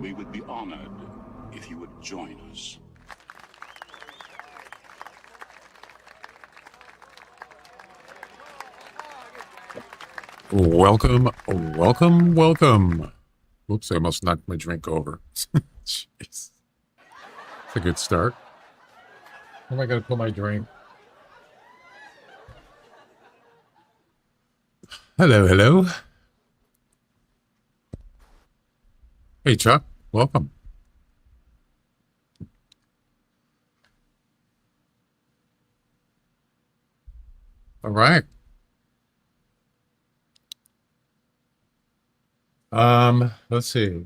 We would be honored if you would join us. Welcome, welcome, welcome. Oops, I almost knocked my drink over. Jeez. It's a good start. Where am I going to put my drink? Hello, hello. Hey, Chuck. Welcome. All right. Let's see.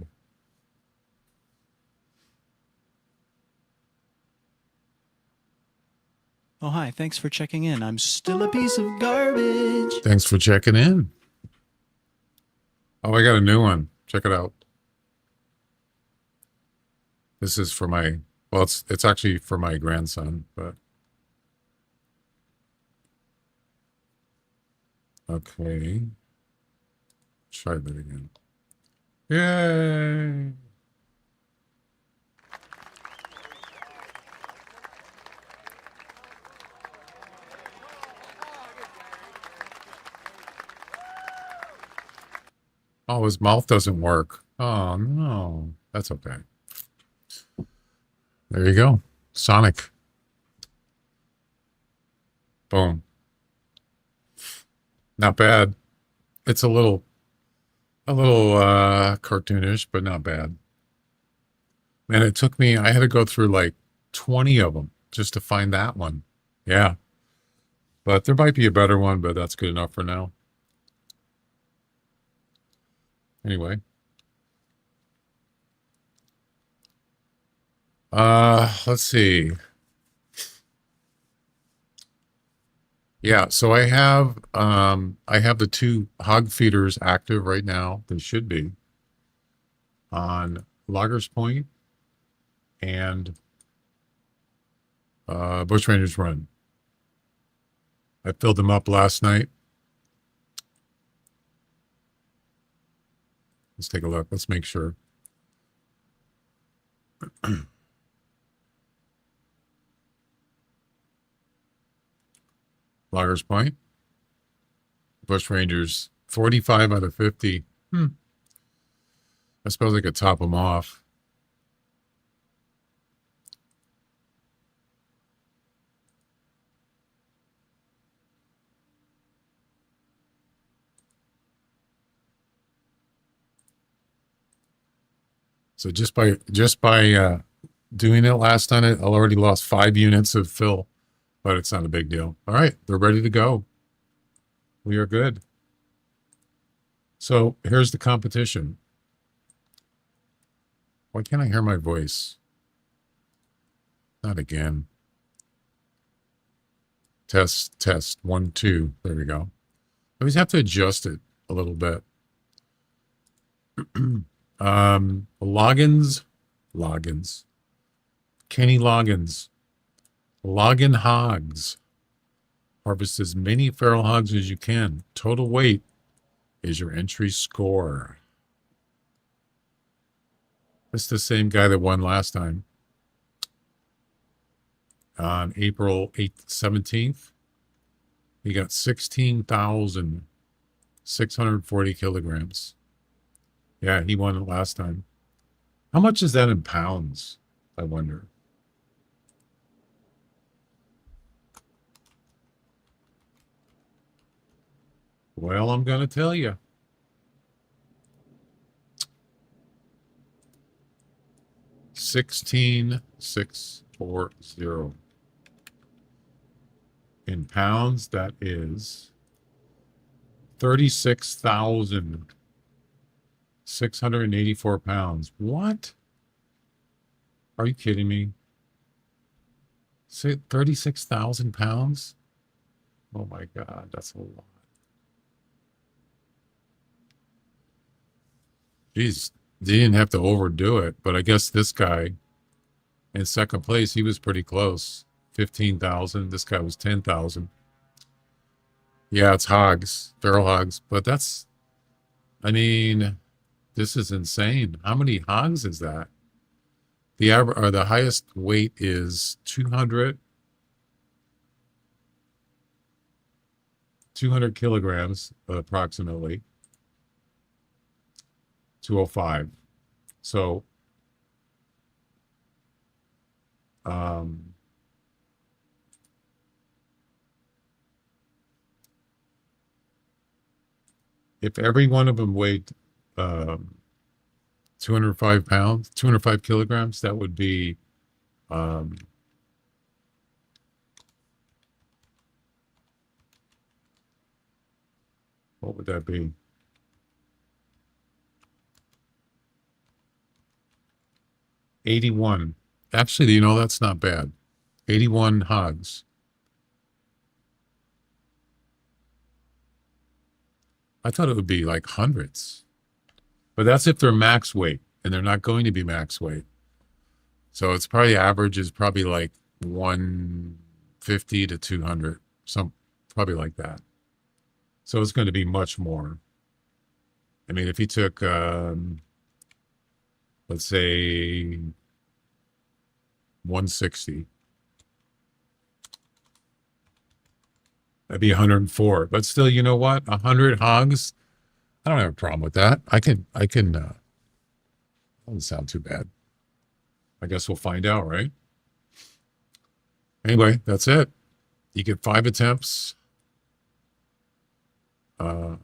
Oh, hi. Thanks for checking in. I'm still a piece of garbage. Thanks for checking in. Oh, I got a new one. Check it out. This is for my, well, it's actually for my grandson, but okay. Try that again. Yay! Oh, his mouth doesn't work. Oh, no. That's okay. There you go. Sonic. Boom. Not bad. It's a little cartoonish, but not bad. Man, it took me, I had to go through like 20 of them just to find that one. Yeah. But there might be a better one, but that's good enough for now. Anyway. Let's see. Yeah, so I have the two hog feeders active right now. They should be on Loggers Point and Bushrangers Run. I filled them up last night. Let's take a look. Let's make sure. Loggers Point. Bushrangers, 45 out of 50. I suppose I could top them off. So just by doing it last night, I already lost 5 units of fill, but it's not a big deal. All right, they're ready to go. We are good. So here's the competition. Why can't I hear my voice? Not again. Test, test, 1, 2. There we go. I always have to adjust it a little bit. Loggins. Kenny Loggins. Loggin Hogs. Harvest as many feral hogs as you can. Total weight is your entry score. It's the same guy that won last time. On April 8th, 17th, he got 16,640 kilograms. Yeah, he won it last time. How much is that in pounds, I wonder? Well, I'm going to tell you. $16,640. In pounds, that is 36,684 pounds. What? Are you kidding me? Say 36,000 pounds? Oh my God, that's a lot. Jeez, they didn't have to overdo it, but I guess this guy in second place, he was pretty close. 15,000. This guy was 10,000. Yeah, it's hogs, feral hogs, but that's, I mean, This is insane. How many hogs is that? The average or the highest weight is 200 kilograms, approximately 205. So, if every one of them weighed 205 pounds, 205 kilograms, that would be what would that be? 81. Actually, you know, that's not bad. 81 hogs. I thought it would be like hundreds. But that's if they're max weight, and they're not going to be max weight. So it's probably average is probably like 150 to 200, some probably like that. So it's going to be much more. I mean, if you took, let's say 160, that'd be 104. But still, you know what? 100 hogs, I don't have a problem with that. Doesn't sound too bad. I guess we'll find out, right? Anyway, that's it. You get 5 attempts. You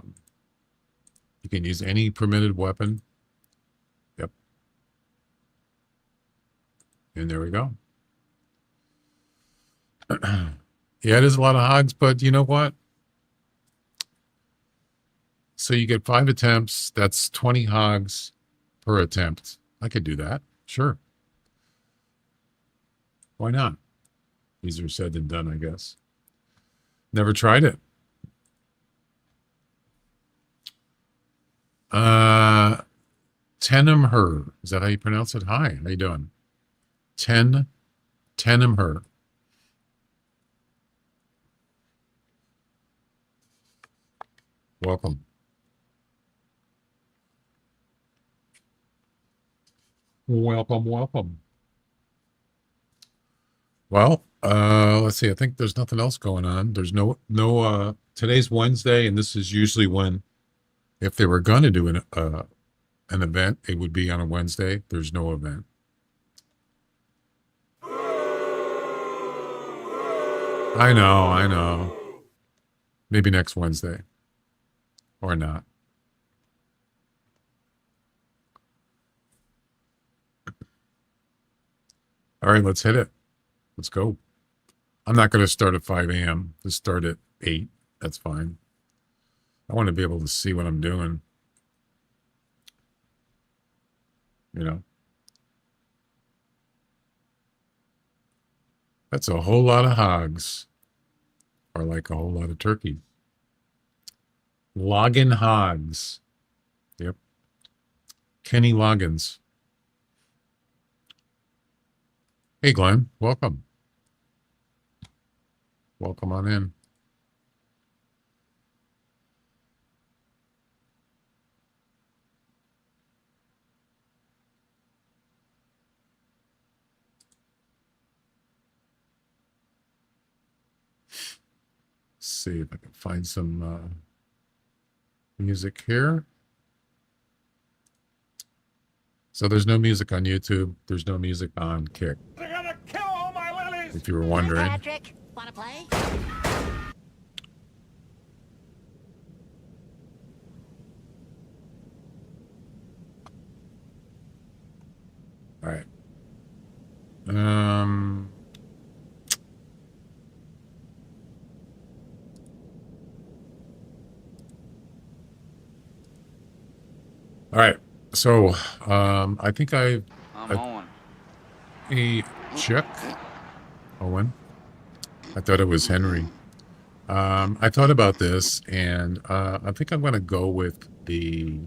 can use any permitted weapon. Yep. And there we go. Yeah, it is a lot of hogs, but you know what? So you get 5 attempts. That's 20 hogs per attempt. I could do that. Sure. Why not? Easier said than done, I guess. Never tried it. Tenem her. Is that how you pronounce it? Hi, how you doing? Tenem her. Welcome. Welcome, welcome. Well, let's see. I think there's nothing else going on. There's no today's Wednesday, and this is usually when, if they were going to do an event, it would be on a Wednesday. There's no event. I know. Maybe next Wednesday. Or not. All right, let's hit it. Let's go. I'm not going to start at 5 a.m. Just start at 8. That's fine. I want to be able to see what I'm doing. You know. That's a whole lot of hogs. Or like a whole lot of turkey. Loggin Hogs. Yep. Kenny Loggins. Hey, Glenn. Welcome. Welcome on in. See if I can find some music here. So there's no music on YouTube. There's no music on Kick. They're gonna kill all my lilies. If you were wondering. Patrick, wanna play? All right. All right. So, I think I'm on. a check. Owen. I thought it was Henry. I thought about this, and I think I'm going to go with the.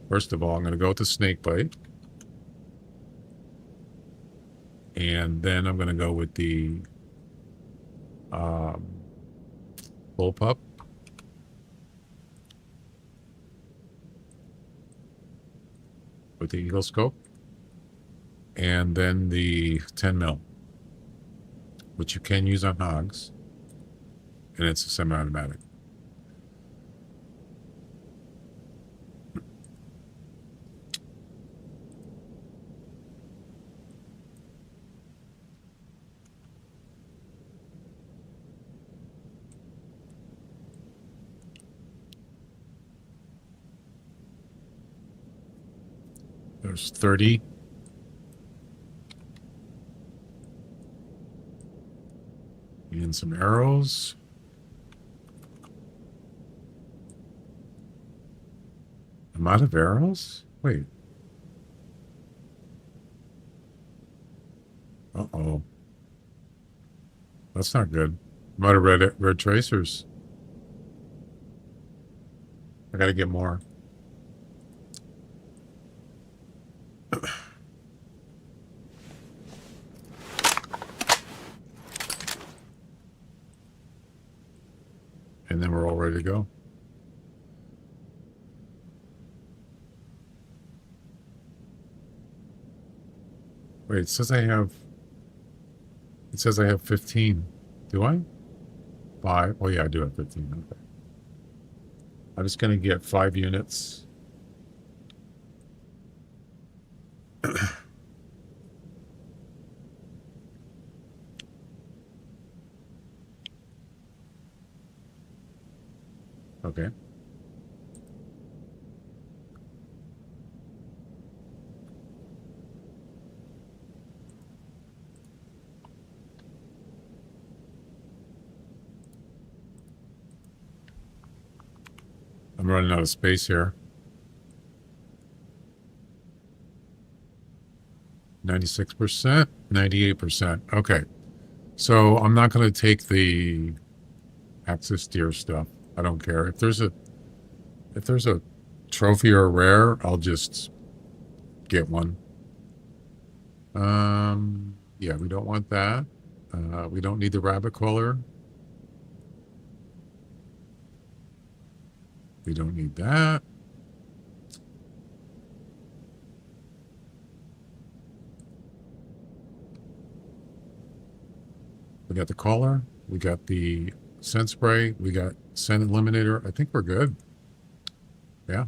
First of all, I'm going to go with the snake bite, and then I'm going to go with the bullpup. with the Eagle scope, and then the 10 mil, which you can use on hogs, and it's a semi-automatic. There's 30. And some arrows. I'm out of arrows? Wait. Uh-oh. That's not good. I'm out of red tracers. I gotta get more. And then we're all ready to go. Wait, it says I have 15. Do I? 5. Oh yeah, I do have 15. Okay. I'm just gonna get 5 units. Okay. I'm running out of space here. 96%, 98%. Okay. So I'm not going to take the Axis Deer stuff. I don't care. If there's a trophy or a rare, I'll just get one. Yeah, we don't want that. We don't need the rabbit collar. We don't need that. We got the collar. We got the scent spray. We got scent eliminator. I think we're good. Yeah.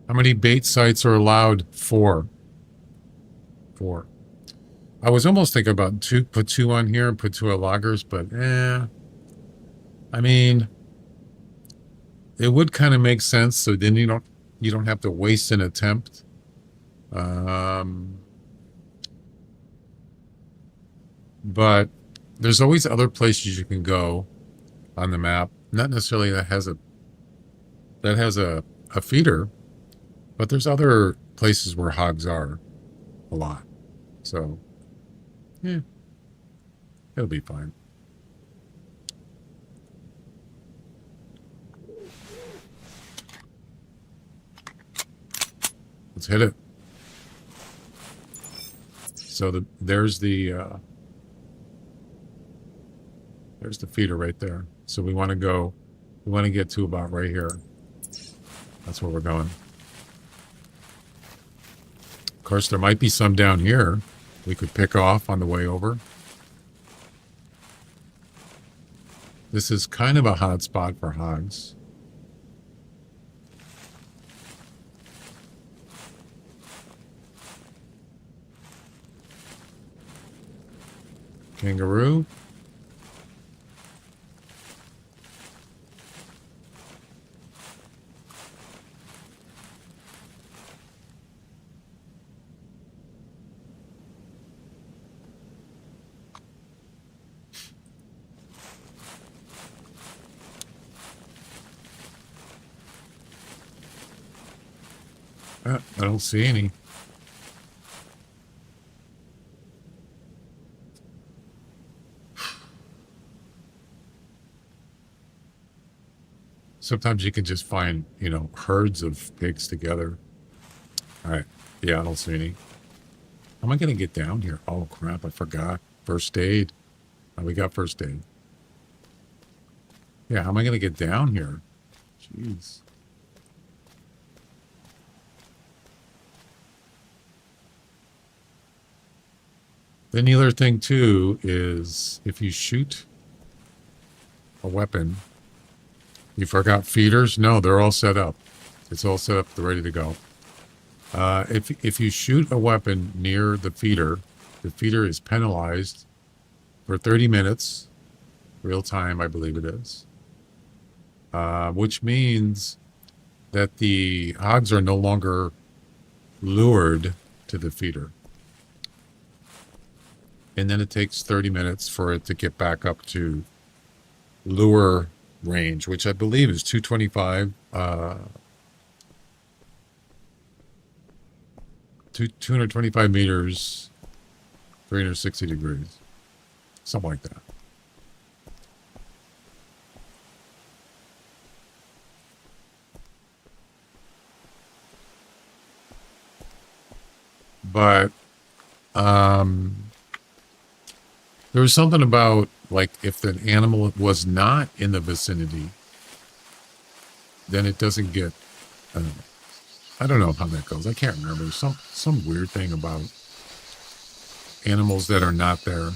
How many bait sites are allowed? 4. 4. I was almost thinking about put 2 on here and put 2 at loggers, but I mean, it would kind of make sense. So then you don't have to waste an attempt. But there's always other places you can go on the map. Not necessarily that has a feeder, but there's other places where hogs are a lot. So, yeah, it'll be fine. Let's hit it. So there's the feeder right there. So we want to get to about right here. That's where we're going. Of course, there might be some down here we could pick off on the way over. This is kind of a hot spot for hogs. Kangaroo. I don't see any. Sometimes you can just find, herds of pigs together. All right. Yeah, I don't see any. How am I going to get down here? Oh, crap. I forgot. First aid. Oh, we got first aid. Yeah, how am I going to get down here? Jeez. Then the other thing, too, is if you shoot a weapon, you forgot feeders? No, they're all set up. It's all set up, they're ready to go. If you shoot a weapon near the feeder is penalized for 30 minutes, real time, I believe it is. Which means that the hogs are no longer lured to the feeder. And then it takes 30 minutes for it to get back up to lure range, which I believe is 225, 225 meters, 360 degrees, something like that. But there was something about, like, if the animal was not in the vicinity, then it doesn't get, I don't know how that goes. I can't remember. There's some weird thing about animals that are not there.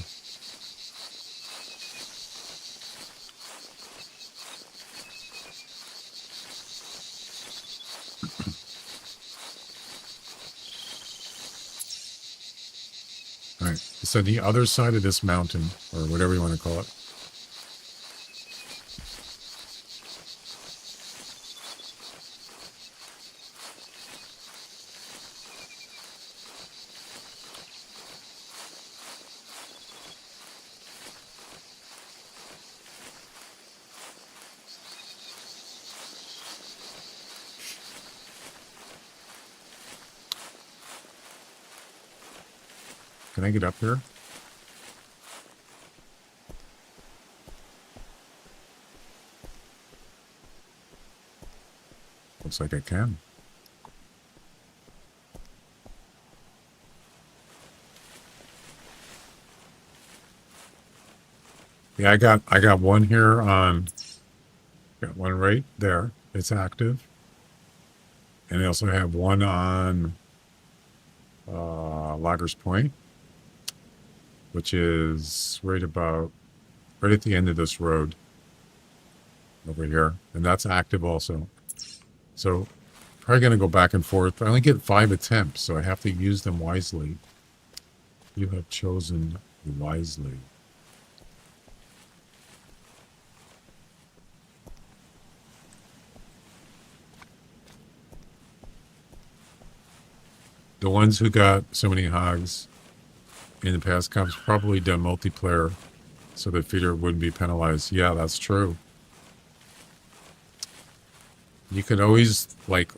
All right, so the other side of this mountain, or whatever you want to call it. Can I get up here? Looks like I can. Yeah, I got one here on, got one right there. It's active. And I also have one on Loggers Point, which is right at the end of this road over here. And that's active also. So probably going to go back and forth. I only get 5 attempts, so I have to use them wisely. You have chosen wisely. The ones who got so many hogs in the past comps probably done multiplayer so the feeder wouldn't be penalized. Yeah, that's true. You could always, like,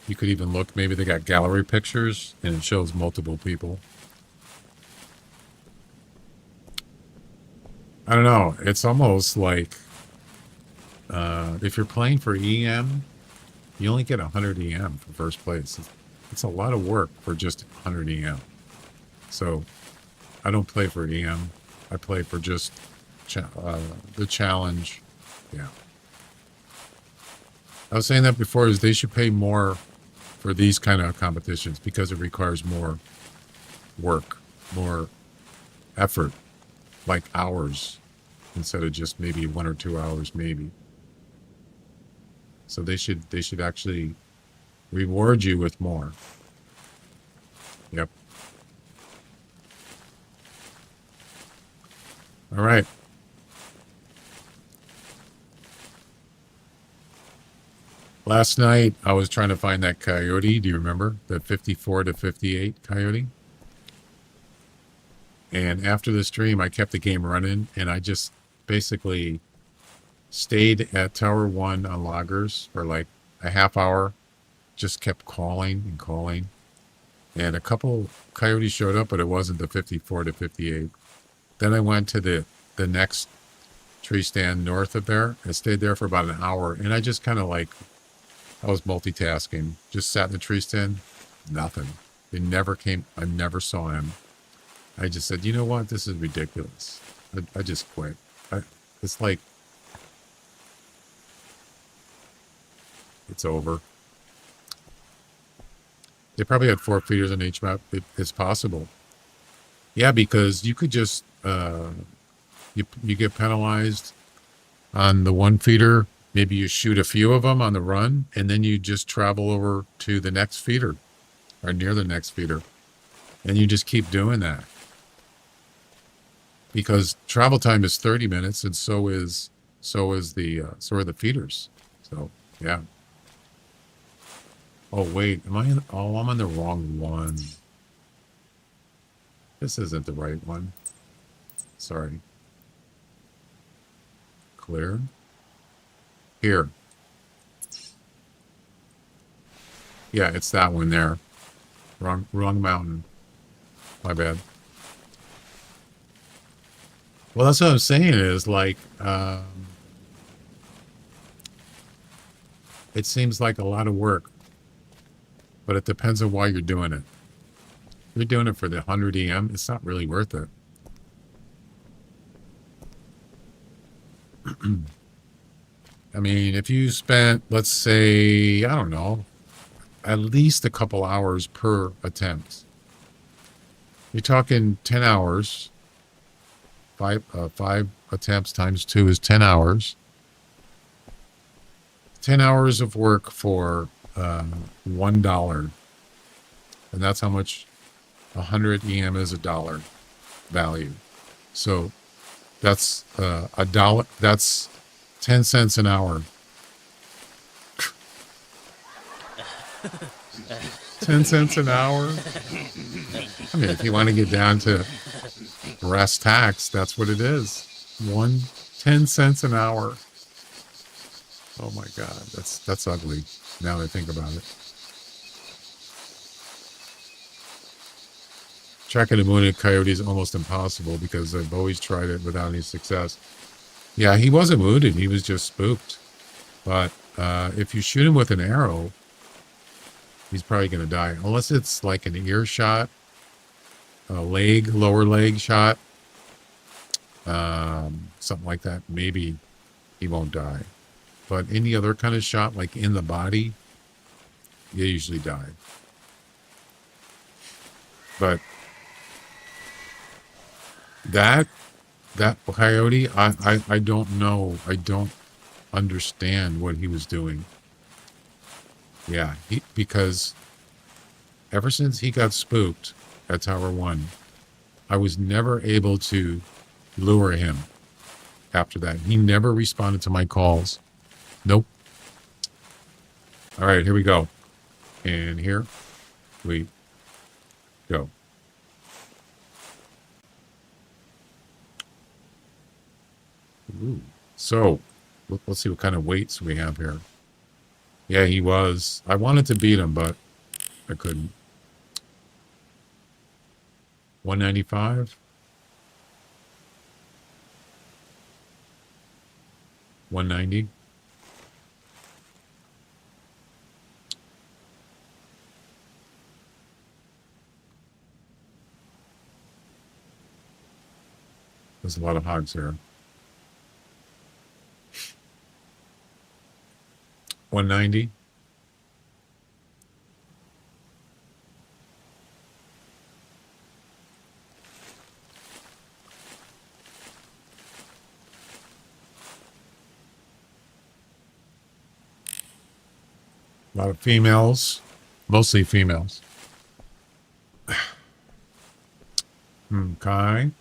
you could even look, maybe they got gallery pictures and it shows multiple people. I don't know. It's almost like if you're playing for EM, you only get 100 EM for first place. It's a lot of work for just 100 EM. So I don't play for EM. I play for just the challenge. Yeah. I was saying that before, is they should pay more for these kind of competitions because it requires more work, more effort, like hours, instead of just maybe 1 or 2 hours, maybe. So they should actually reward you with more. Yep. All right. Last night, I was trying to find that coyote. Do you remember? The 54 to 58 coyote? And after the stream, I kept the game running, and I just basically stayed at Tower 1 on loggers for like a half hour. Just kept calling and calling. And a couple coyotes showed up, but it wasn't the 54 to 58. Then I went to the next tree stand north of there. I stayed there for about an hour, and I just kind of like, I was multitasking. Just sat in the tree stand, nothing. They never came. I never saw him. I just said, you know what? This is ridiculous. I just quit. It's like, it's over. They probably had 4 feeders on each map. It's possible. Yeah, because you could just, you get penalized on the one feeder. Maybe you shoot a few of them on the run, and then you just travel over to the next feeder or near the next feeder. And you just keep doing that. Because travel time is 30 minutes, and so are the feeders. So, yeah. Oh, wait, I'm on the wrong one. This isn't the right one. Sorry. Clear. Here. Yeah, it's that one there. Wrong mountain. My bad. Well, that's what I'm saying is like, it seems like a lot of work, but it depends on why you're doing it. If you're doing it for the 100 EM, it's not really worth it. I mean, if you spent, let's say, I don't know, at least a couple hours per attempt. You're talking 10 hours. Five attempts times 2 is 10 hours. 10 hours of work for $1. And that's how much 100 EM is, $1 value. So that's $1. That's 10 cents an hour. 10 cents an hour. I mean, if you want to get down to brass tacks, that's what it is. 10 cents an hour. Oh my God, that's ugly. Now that I think about it. Tracking a wounded coyote is almost impossible because I've always tried it without any success. Yeah, he wasn't wounded. He was just spooked. But if you shoot him with an arrow, he's probably going to die. Unless it's like an ear shot, a lower leg shot, something like that. Maybe he won't die. But any other kind of shot, like in the body, you usually die. But that coyote, I don't know. I don't understand what he was doing. Yeah, because ever since he got spooked at Tower 1, I was never able to lure him after that. He never responded to my calls. Nope. All right, here we go. And here we go. Ooh. So, let's see what kind of weights we have here. Yeah, he was. I wanted to beat him, but I couldn't. 195. 190. There's a lot of hogs here. 190. A lot of females, mostly females. Okay.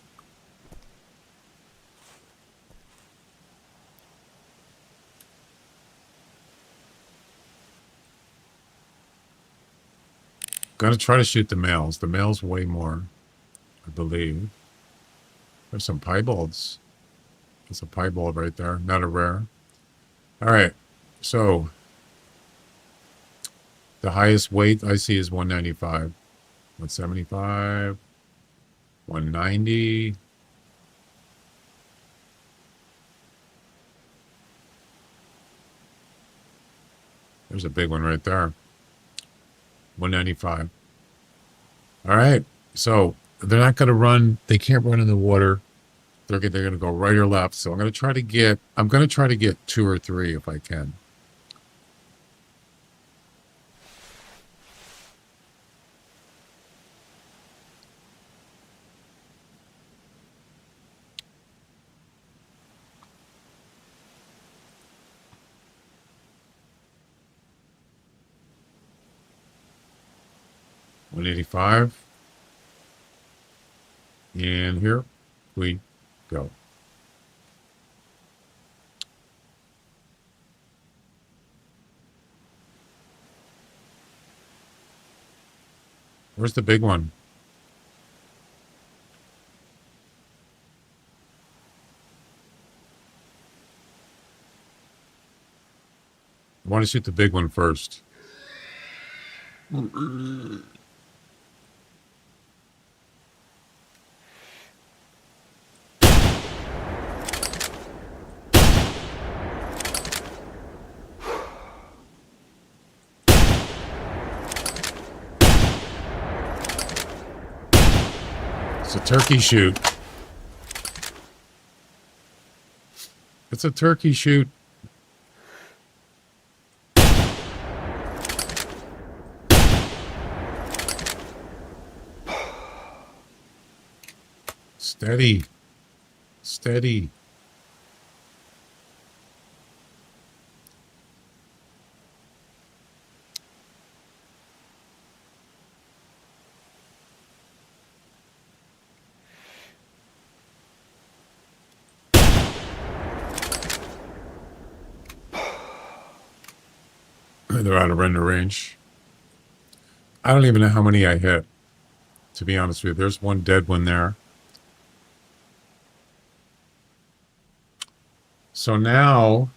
Gonna try to shoot the males. The males weigh more, I believe. There's some piebalds. There's a piebald right there. Not a rare. All right. So the highest weight I see is 195. 175. 190. There's a big one right there. 195. All right. So they're not going to run. They can't run in the water they're going to go right or left. So I'm going to try to get 2 or 3 if I can. $185. And here we go. Where's the big one? I want to shoot the big one first. It's a turkey shoot. It's a turkey shoot. Steady. Steady. They're out of render range. I don't even know how many I hit, to be honest with you. There's one dead one there. So now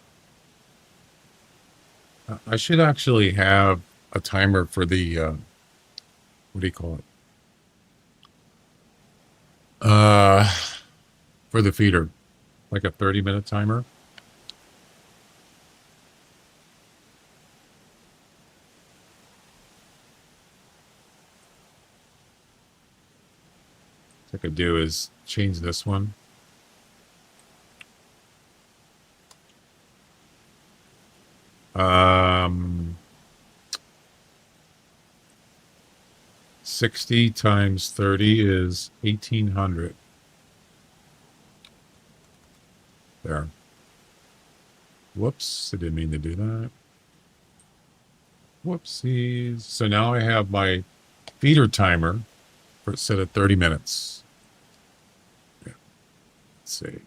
I should actually have a timer for the what do you call it? For the feeder, like a 30-minute timer. What I could do is change this one. Um, 60 times 30 is 1800. There. Whoops, I didn't mean to do that. Whoopsies. So now I have my feeder timer for set at 30 minutes. Yeah. Let's see.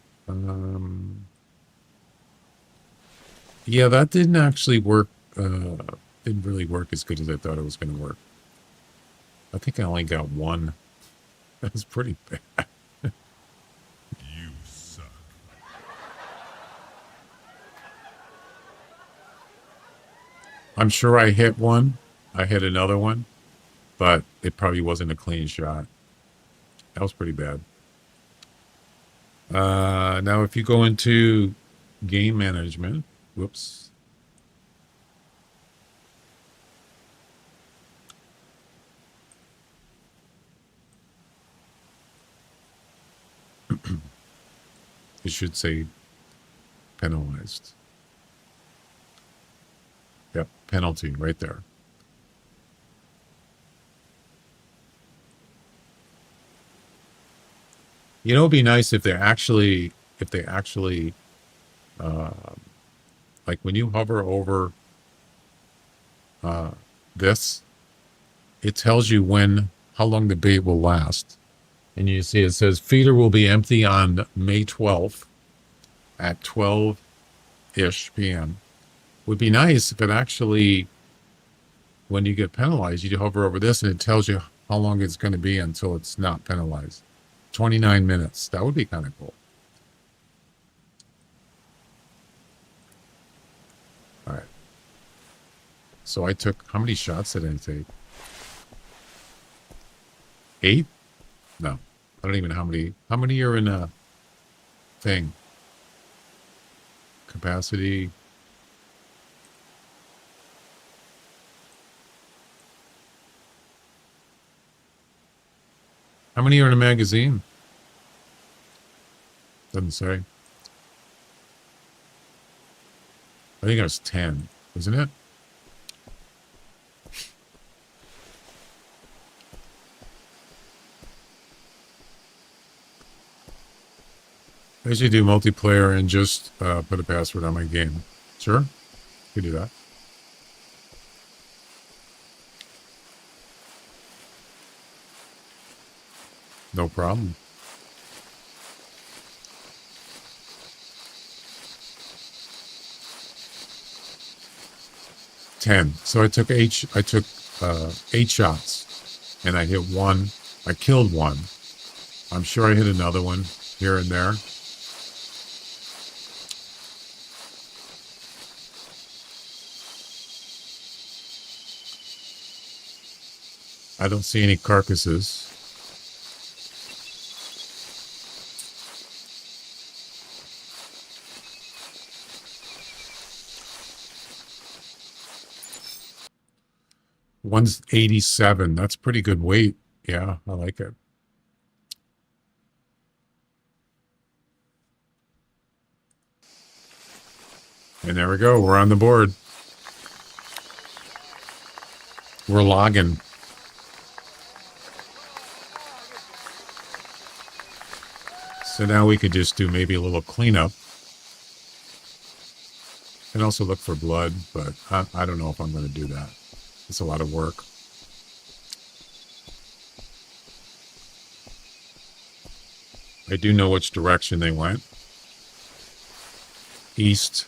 Yeah, that didn't actually work. Didn't really work as good as I thought it was going to work. I think I only got one. That was pretty bad. You suck. I'm sure I hit one. I hit another one, but it probably wasn't a clean shot. That was pretty bad. Now, if you go into game management, whoops. It should say penalized. Yep, penalty right there. You know, it'd be nice if they actually, like when you hover over this, it tells you how long the bait will last. And you see it says feeder will be empty on May 12th at 12-ish p.m. Would be nice if it actually, when you get penalized, you hover over this and it tells you how long it's going to be until it's not penalized. 29 minutes. That would be kind of cool. All right. So I took, how many shots did I take? 8? No. I don't even know how many are in a thing? Capacity. How many are in a magazine? Doesn't say. I think it was 10, isn't it? I usually do multiplayer and just put a password on my game. Sure, you do that. No problem. So I took eight. I took 8 shots, and I hit one. I killed one. I'm sure I hit another one here and there. I don't see any carcasses. One's 87. That's pretty good weight. Yeah, I like it. And there we go. We're on the board. We're logging. So now we could just do maybe a little cleanup. And also look for blood, but I don't know if I'm going to do that. It's a lot of work. I do know which direction they went. East.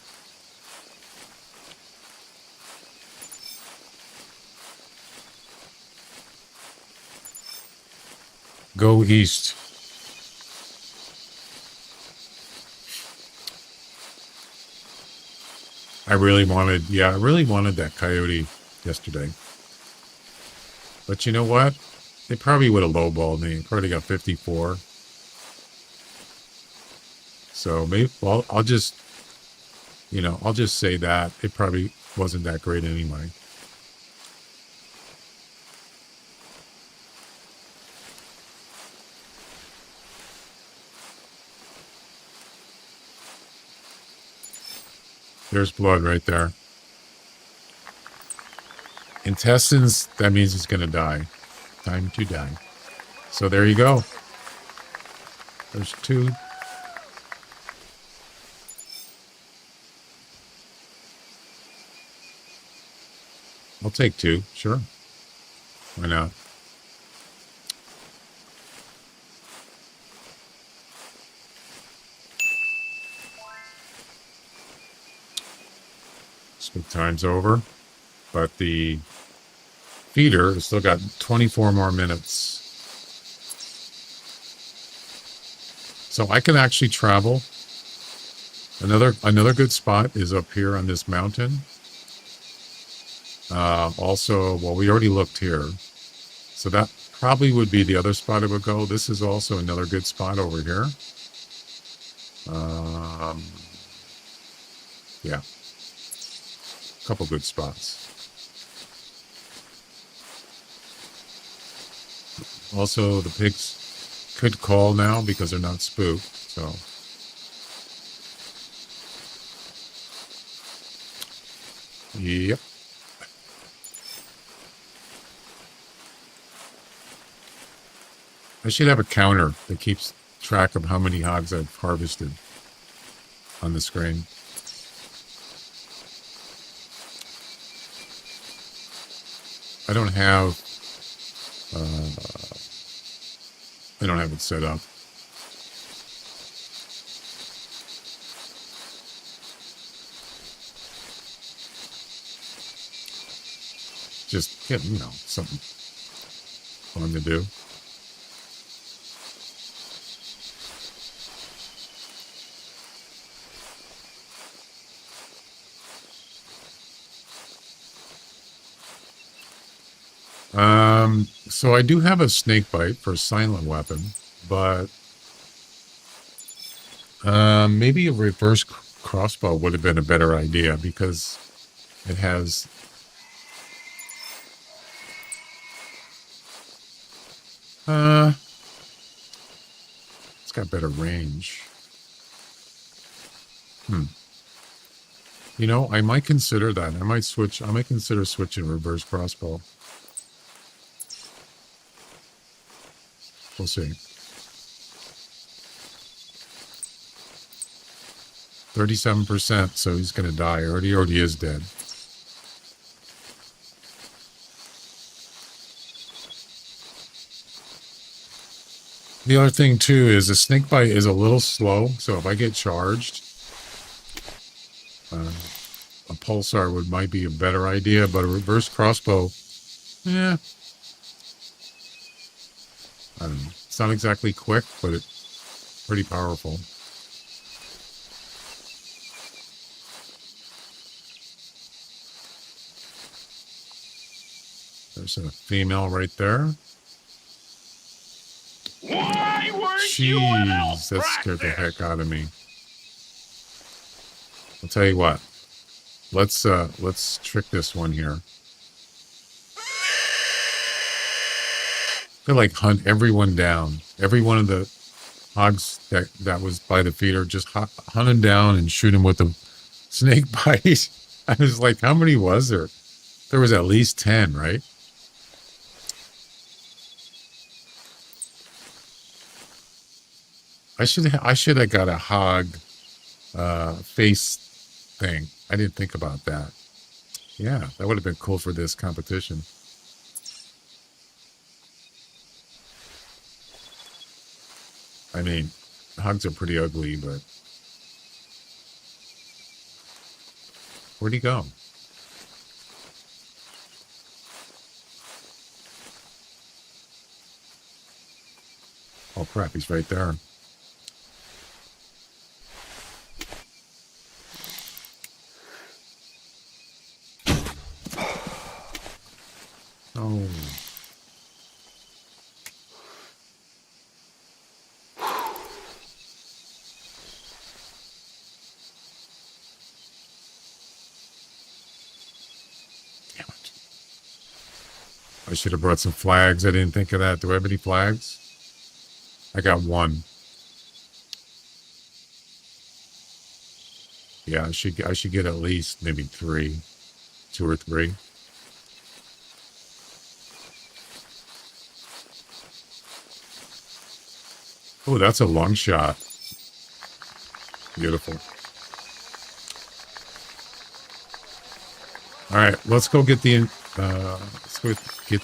Go east. I really wanted that coyote yesterday. But you know what? They probably would have lowballed me. Probably got 54. So maybe, well, I'll just say that it probably wasn't that great anyway. There's blood right there. Intestines, that means it's going to die. Time to die. So there you go. There's 2. I'll take 2, sure. Why not? Speak time's over. But the feeder has still got 24 more minutes. So I can actually travel. Another good spot is up here on this mountain. Also, well, we already looked here. So that probably would be the other spot it would go. This is also another good spot over here. Yeah. A couple good spots. Also, the pigs could call now because they're not spooked, so. Yep. I should have a counter that keeps track of how many hogs I've harvested on the screen. I don't have it set up. Just get, something fun to do. So I do have a snake bite for a silent weapon, but maybe a reverse crossbow would have been a better idea because it has it's got better range. You know, I might consider that. I might consider switching reverse crossbow. We'll see. 37%, so he's going to die. Already is dead. The other thing, too, is a snake bite is a little slow. So if I get charged, a pulsar might be a better idea. But a reverse crossbow, yeah. I don't know. It's not exactly quick, but it's pretty powerful. There's a female right there. Why weren't you at Jeez, that scared the heck out of me. I'll tell you what. Let's trick this one here. I feel like hunt everyone down. Every one of the hogs that was by the feeder, just hunt him down and shoot him with the snake bite. I was like, how many was there? There was at least 10, right? I should have got a hog face thing. I didn't think about that. Yeah, that would have been cool for this competition. I mean, hogs are pretty ugly, but where'd he go? Oh crap, he's right there. Oh. Damn it. I should have brought some flags. I didn't think of that. Do I have any flags? I got one. Yeah, I should get at least maybe 2 or 3. Oh, that's a long shot. Beautiful. All right, let's go get the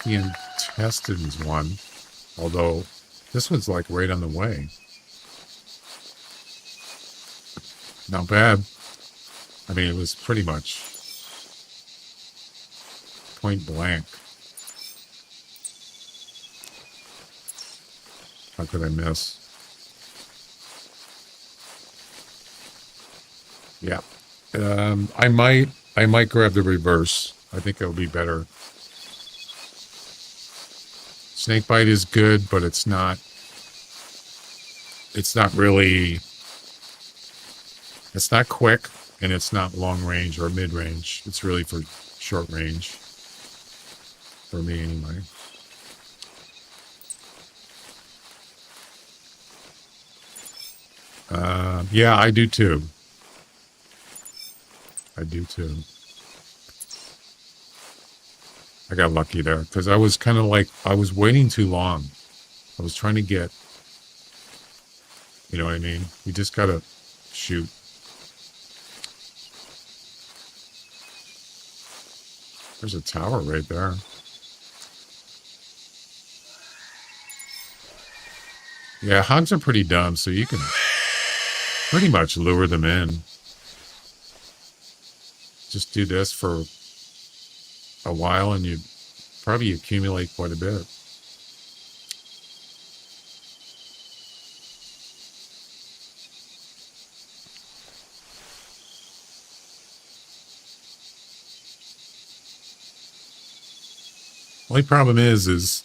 intestines one. Although this one's like right on the way. Not bad. I mean, it was pretty much point blank. How could I miss? Yeah. I might grab the reverse. I think it'll be better. Snakebite is good, but it's not really, it's not quick, and it's not long range or mid range. It's really for short range. For me, anyway. Yeah, I do too. I do too. I got lucky there because I was kind of like, I was waiting too long. I was trying to get, you know what I mean? You just gotta shoot. There's a tower right there. Yeah, hogs are pretty dumb, so you can pretty much lure them in. Just do this for a while and you probably accumulate quite a bit. Only problem is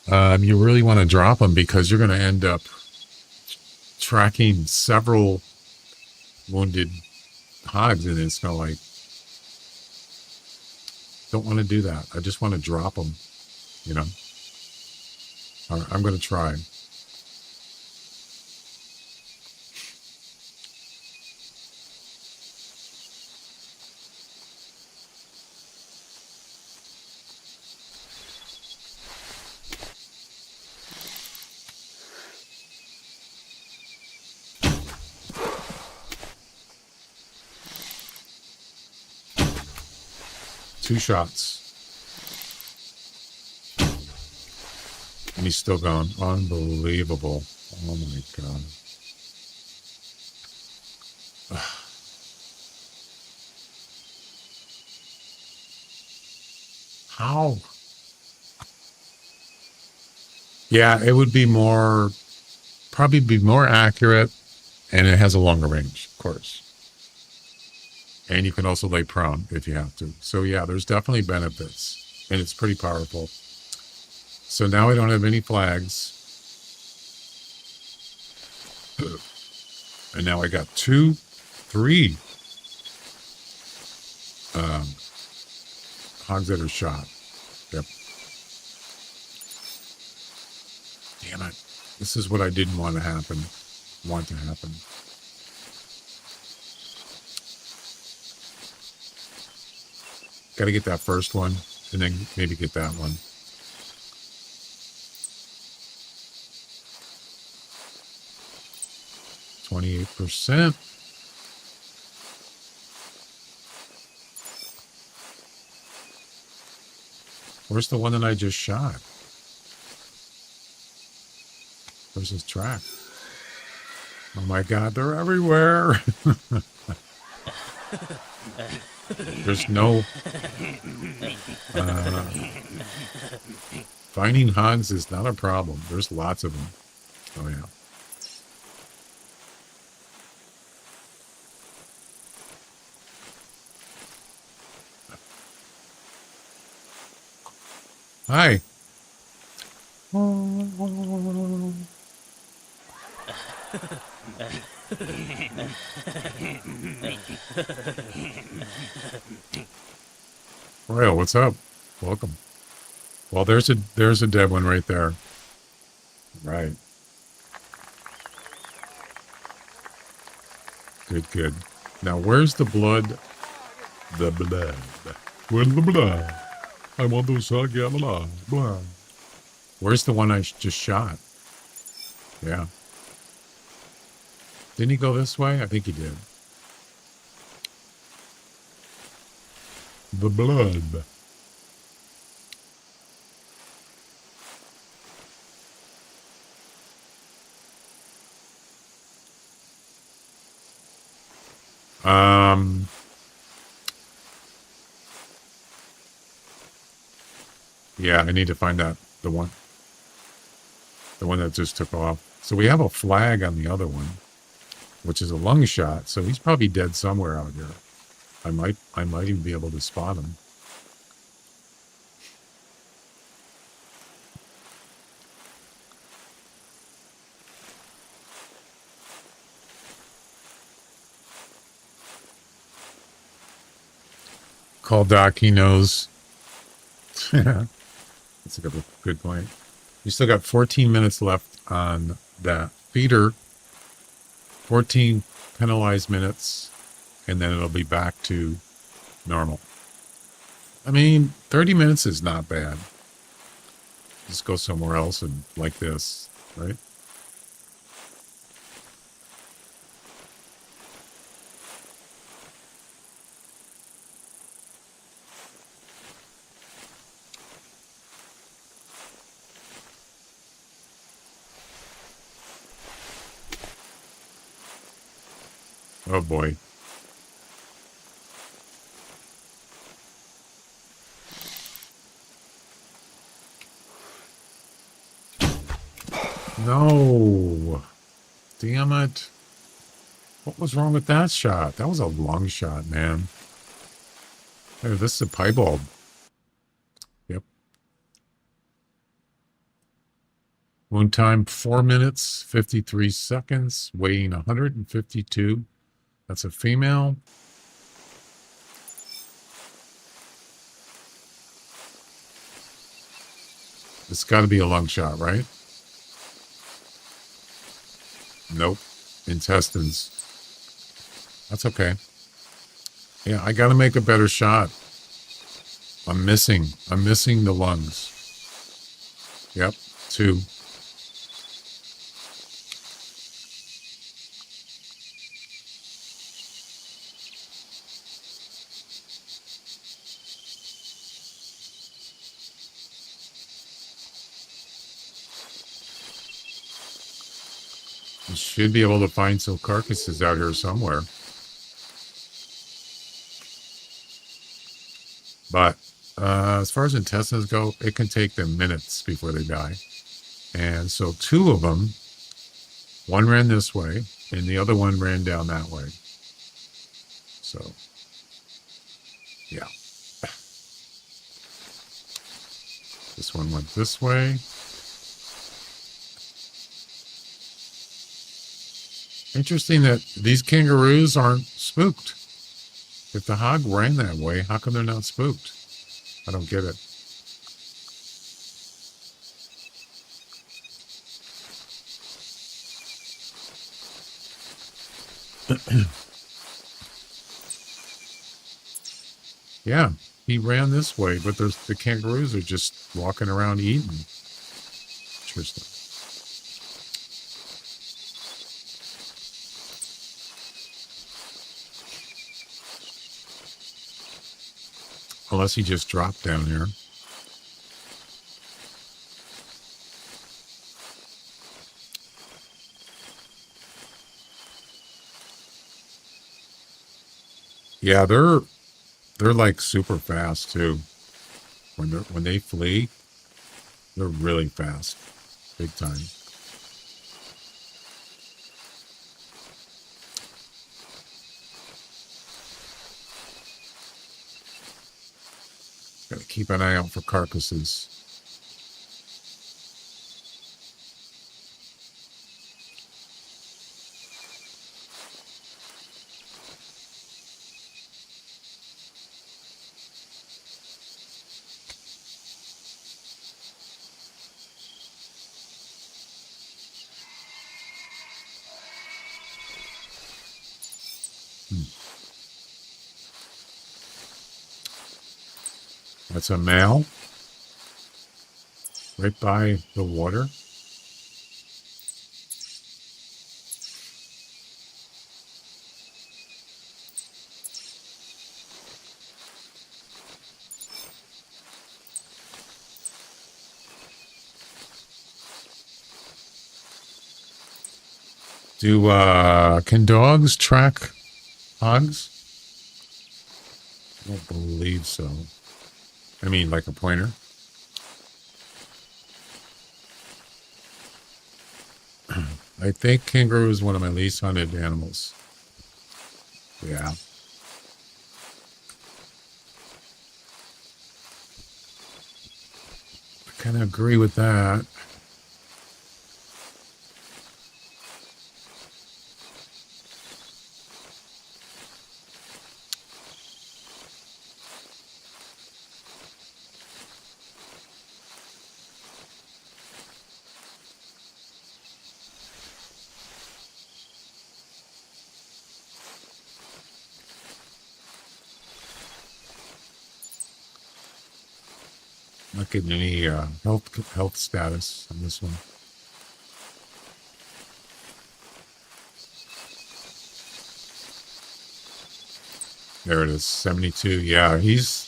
you really want to drop them because you're going to end up tracking several wounded hogs, and it's kind of like, don't want to do that. I just want to drop them, you know. All right, I'm going to try. 2 shots. And he's still gone. Unbelievable. Oh my God. How? Yeah, it would be more, probably be more accurate, and it has a longer range, of course. And you can also lay prone if you have to. So yeah, there's definitely benefits, and it's pretty powerful. So now I don't have any flags. And now I got 2, 3 hogs that are shot. Yep. Damn it. This is what I didn't want to happen. Got to get that first one, and then maybe get that one. %. Where's the one that I just shot? Where's his track? Oh my God, they're everywhere. There's no... finding hogs is not a problem. There's lots of them. Oh yeah. Hi. Royal, what's up? Welcome. Well, there's a dead one right there. Right. Good. Now, where's the blood? The blood. Where's the blood? I want to suck your blood. Where's the one I just shot? Yeah. Didn't he go this way? I think he did. The blood. Yeah, I need to find that the one that just took off. So we have a flag on the other one, which is a lung shot. So he's probably dead somewhere out here. I might even be able to spot him. Call Doc, he knows. That's a good point. You still got 14 minutes left on that feeder. 14 penalized minutes, and then it'll be back to normal. I mean, 30 minutes is not bad. Just go somewhere else and like this, right? Oh boy. No. Damn it. What was wrong with that shot? That was a long shot, man. Hey, this is a piebald. Yep. Wound time 4 minutes, 53 seconds, weighing 152. That's a female. It's got to be a lung shot, right? Nope. Intestines. That's okay. Yeah, I got to make a better shot. I'm missing the lungs. Yep, 2. You should be able to find some carcasses out here somewhere. But as far as intestines go, it can take them minutes before they die. And so two of them, one ran this way and the other one ran down that way. So, yeah. This one went this way. Interesting that these kangaroos aren't spooked. If the hog ran that way, how come they're not spooked? I don't get it. Yeah, he ran this way, but the kangaroos are just walking around eating. Interesting. Unless he just dropped down here. Yeah, they're like super fast too. When they flee, they're really fast, big time. Gotta keep an eye out for carcasses. That's a male. Right by the water. Can dogs track hogs? I don't believe so. I mean, like a pointer. I think kangaroo is one of my least hunted animals. Yeah. I kind of agree with that. Not getting any health status on this one. There it is, 72. Yeah, he's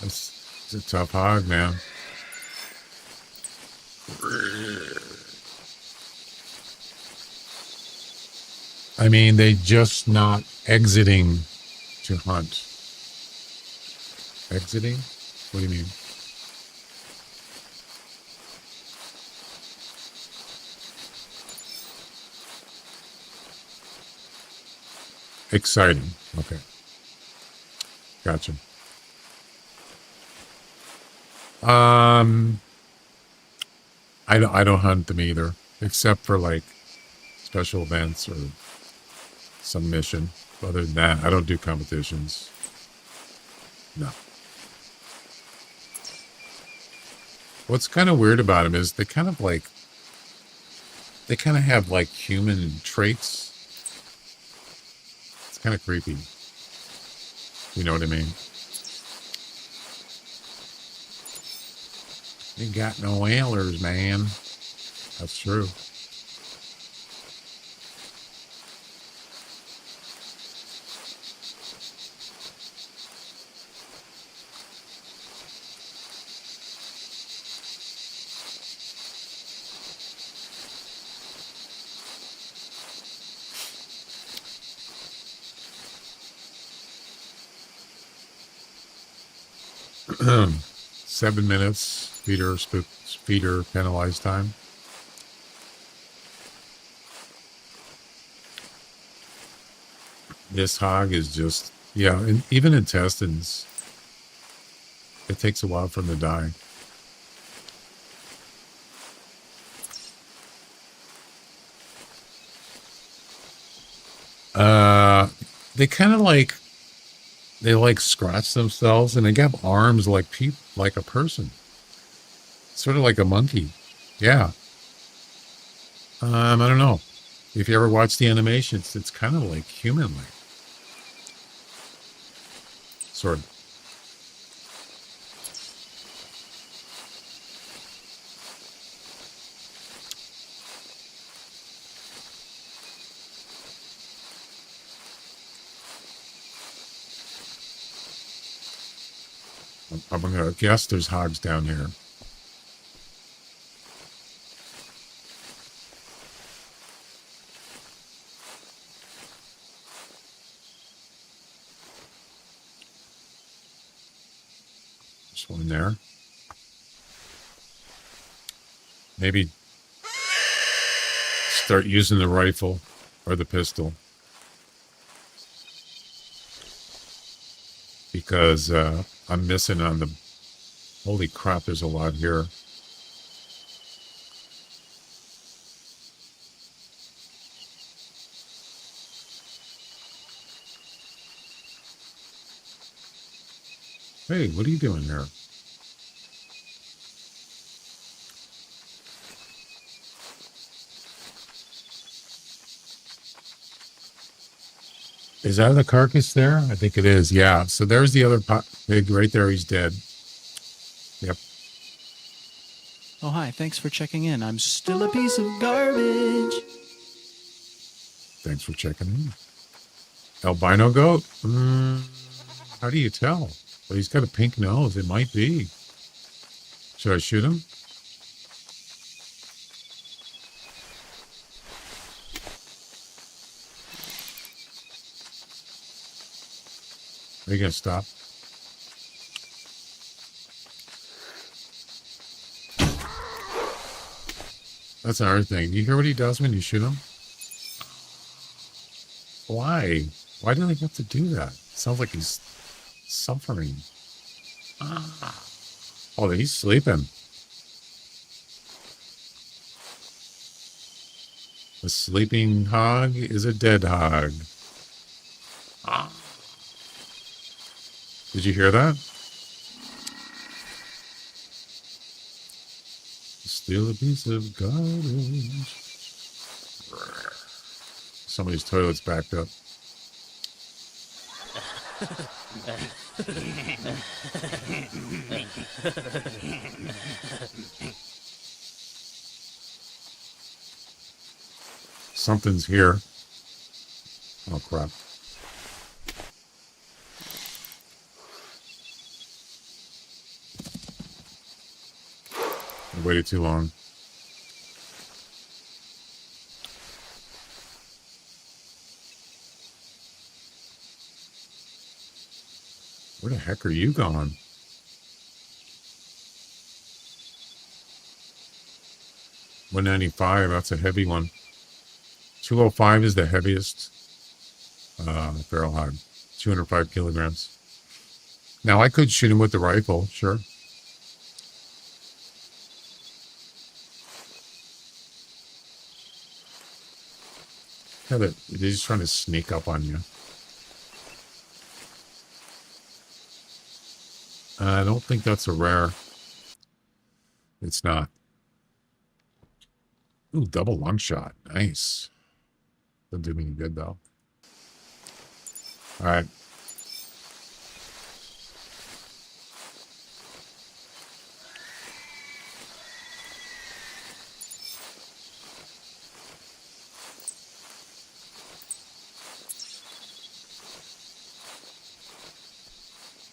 a tough hog, man. I mean, they just not exiting to hunt. Exiting? What do you mean? Exciting. Okay. Gotcha. I don't hunt them either, except for like special events or some mission. Other than that, I don't do competitions. No. What's kind of weird about them is they kind of have like human traits. It's kind of creepy. You know what I mean? You got no antlers, man. That's true. 7 minutes feeder penalized time. This hog is just, yeah, and even intestines, it takes a while for them to die. They kind of like scratch themselves, and they got arms like like a person, sort of like a monkey. Yeah. I don't know if you ever watch the animations. It's kind of like human-like, sort of. I'm gonna guess there's hogs down here. There's one there. Maybe start using the rifle or the pistol, because I'm missing on the... Holy crap, there's a lot here. Hey, what are you doing here? Is that the carcass there? I think it is. Yeah. So there's the other pig right there. He's dead. Yep. Oh, hi. Thanks for checking in. I'm still a piece of garbage. Thanks for checking in. Albino goat? How do you tell? Well, he's got a pink nose. It might be. Should I shoot him? Are you going to stop? That's another thing. Do you hear what he does when you shoot him? Why? Why do they have to do that? It sounds like he's suffering. Oh, he's sleeping. A sleeping hog is a dead hog. Did you hear that? Still a piece of garbage. Somebody's toilet's backed up. Something's here. Oh, crap. I waited too long. Where the heck are you going? $195, that's a heavy one. 205 is the heaviest feral hog. 205 kilograms. Now I could shoot him with the rifle, sure. Yeah, they're just trying to sneak up on you. I don't think that's a rare. It's not. Ooh, double lung shot. Nice. Doesn't do me any good, though. All right.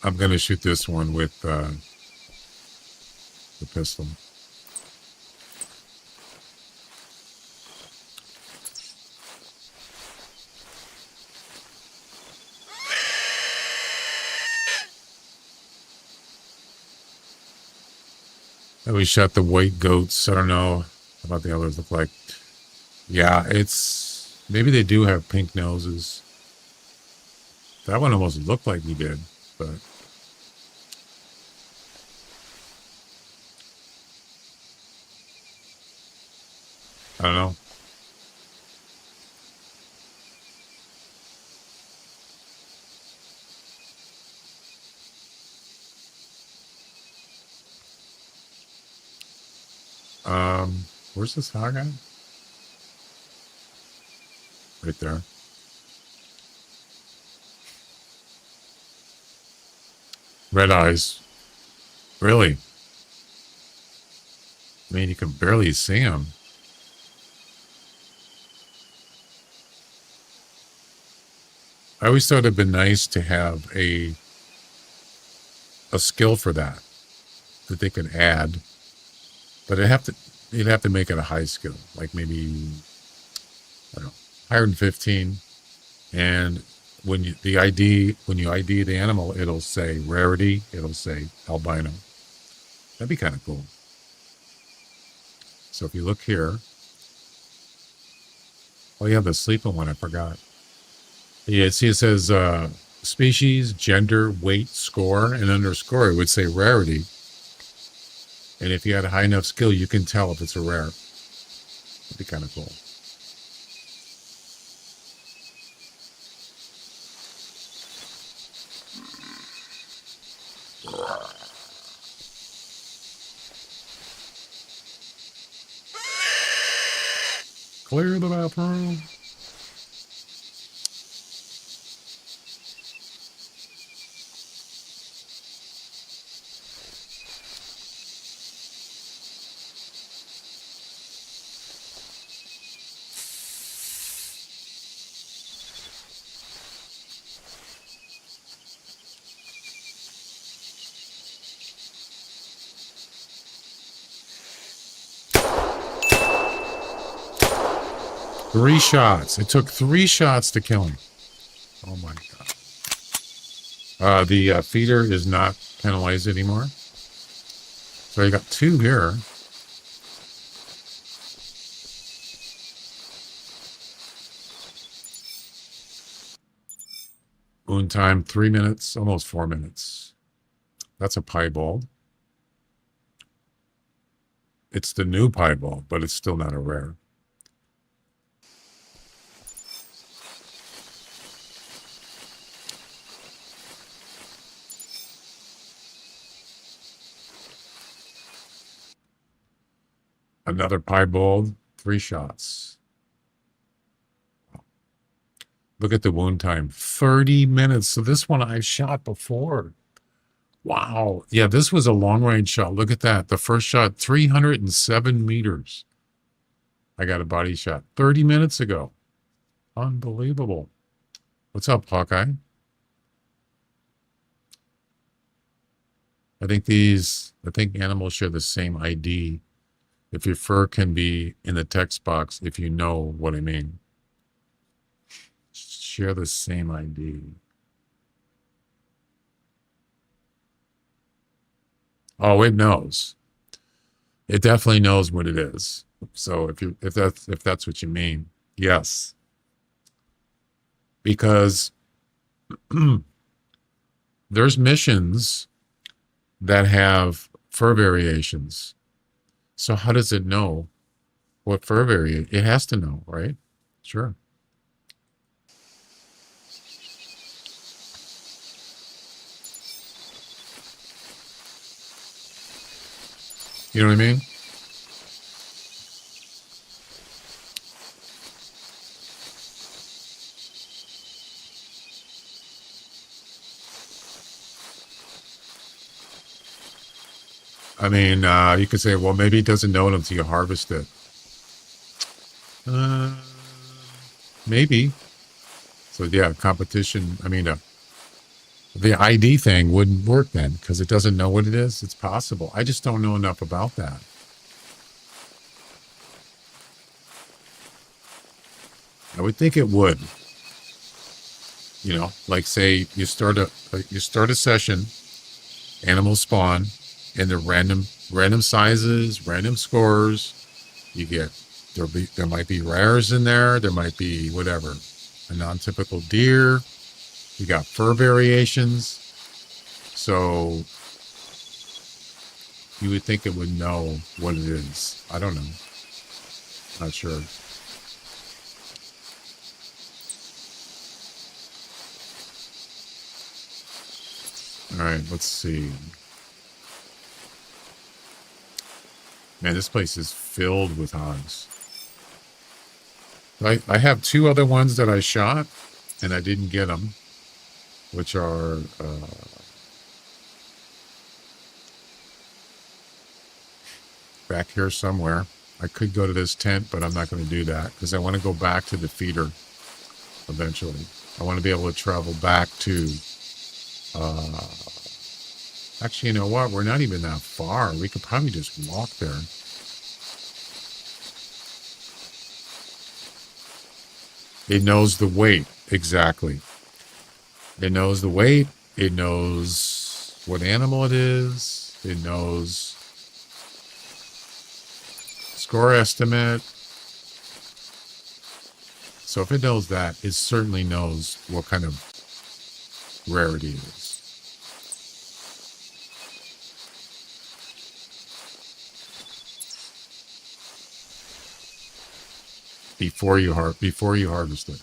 I'm going to shoot this one with the pistol. And we shot the white goats. I don't know about the others look like. Yeah, it's maybe they do have pink noses. That one almost looked like he did, but I don't know. Where's this hog at? Right there. Red eyes. Really? I mean, you can barely see him. I always thought it'd been nice to have a skill for that they could add, but you'd have to make it a high skill, like maybe I don't know, higher than 15. And when you ID the animal, it'll say rarity, it'll say albino. That'd be kind of cool. So if you look here, oh yeah, the sleeping one I forgot. Yeah, see it says species, gender, weight, score, and under score it would say rarity. And if you had a high enough skill, you can tell if it's a rare. That'd be kind of cool. Clear the bathroom. Three shots. It took 3 shots to kill him. Oh my god. The feeder is not penalized anymore. So I got 2 here. Wound time 3 minutes, almost 4 minutes. That's a piebald. It's the new piebald, but it's still not a rare. Another piebald, 3 shots. Look at the wound time, 30 minutes. So this one I've shot before. Wow. Yeah, this was a long range shot. Look at that. The first shot, 307 meters. I got a body shot 30 minutes ago. Unbelievable. What's up, Hawkeye? I think animals share the same ID. If your fur can be in the text box, if you know what I mean. Share the same ID. Oh, it knows. It definitely knows what it is. So if that's what you mean, yes. Because there's missions that have fur variations. So how does it know what fur variation? It has to know, right? Sure. You know what I mean? I mean, you could say, well, maybe it doesn't know it until you harvest it. Maybe. So yeah, competition. I mean, the ID thing wouldn't work then because it doesn't know what it is. It's possible. I just don't know enough about that. I would think it would. You know, like say you start a session, animals spawn, and the random sizes, random scores. You get there might be rares in there. There might be whatever, a non-typical deer. You got fur variations. So you would think it would know what it is. I don't know. Not sure. All right, let's see. Man, this place is filled with hogs. I have two other ones that I shot, and I didn't get them, which are back here somewhere. I could go to this tent, but I'm not going to do that because I want to go back to the feeder eventually. I want to be able to travel back to... actually, you know what? We're not even that far. We could probably just walk there. It knows the weight. Exactly. It knows the weight. It knows what animal it is. It knows score estimate. So if it knows that, it certainly knows what kind of rarity it is. Before you harvest it.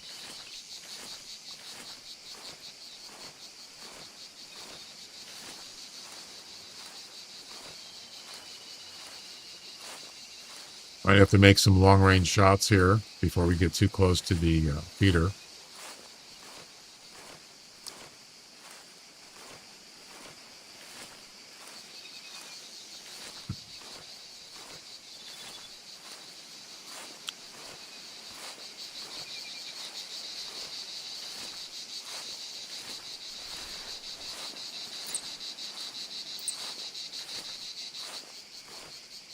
Might have to make some long-range shots here before we get too close to the feeder.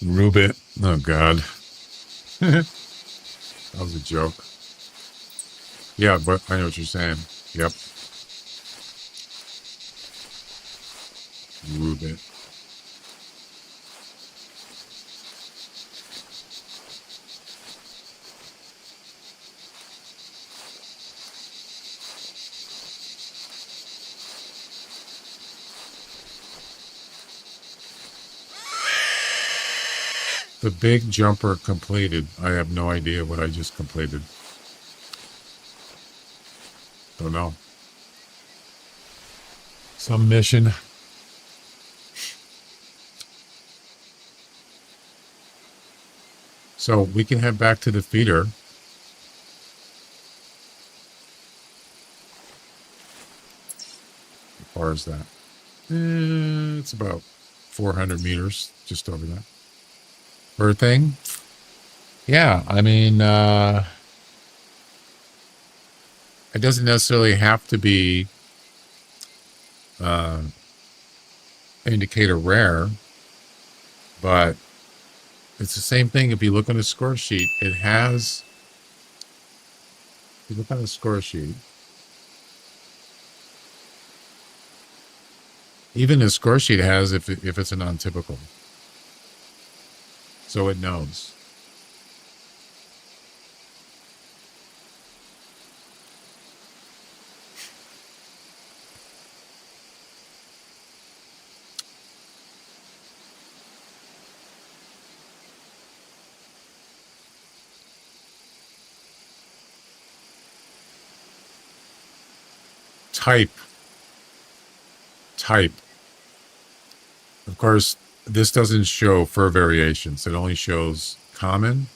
Rubit. Oh, God. That was a joke. Yeah, but I know what you're saying. Yep. Rubit. The big jumper completed. I have no idea what I just completed. Don't know. Some mission. So we can head back to the feeder. How far is that? It's about 400 meters, just over that. Bird thing? Yeah, I mean, it doesn't necessarily have to be indicator rare, but it's the same thing. If you look on the score sheet, it has, if you look on the score sheet, even the score sheet has if it's a non-typical. So it knows. Type. Of course, this doesn't show fur variations. It only shows common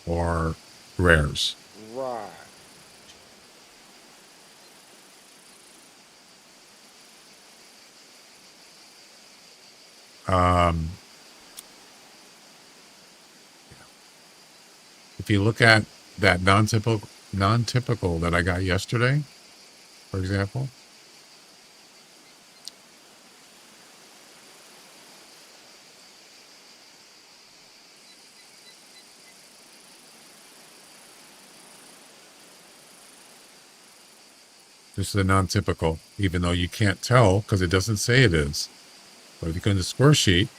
or rares. Right. If you look at that non-typical that I got yesterday, for example, this is a non-typical, even though you can't tell because it doesn't say it is. But if you go in the score sheet,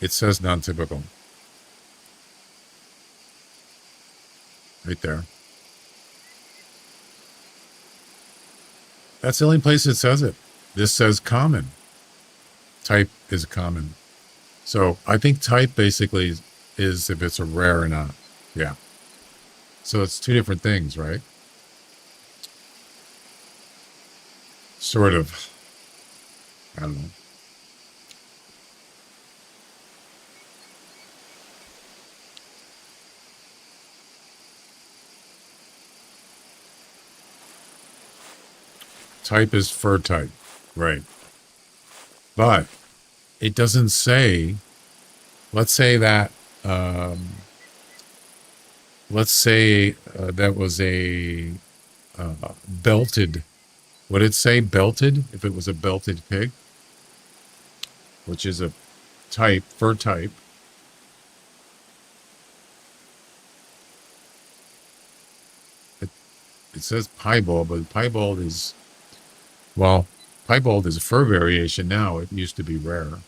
it says non-typical. Right there. That's the only place it says it. This says common. Type is common. So I think type basically is if it's a rare or not. Yeah. So it's two different things, right? Sort of. I don't know. Type is fur type, right? But it doesn't say, let's say that, that was a belted. Would it say belted if it was a belted pig? Which is a type, fur type. It says piebald, but piebald is, well, piebald is a fur variation now. It used to be rare.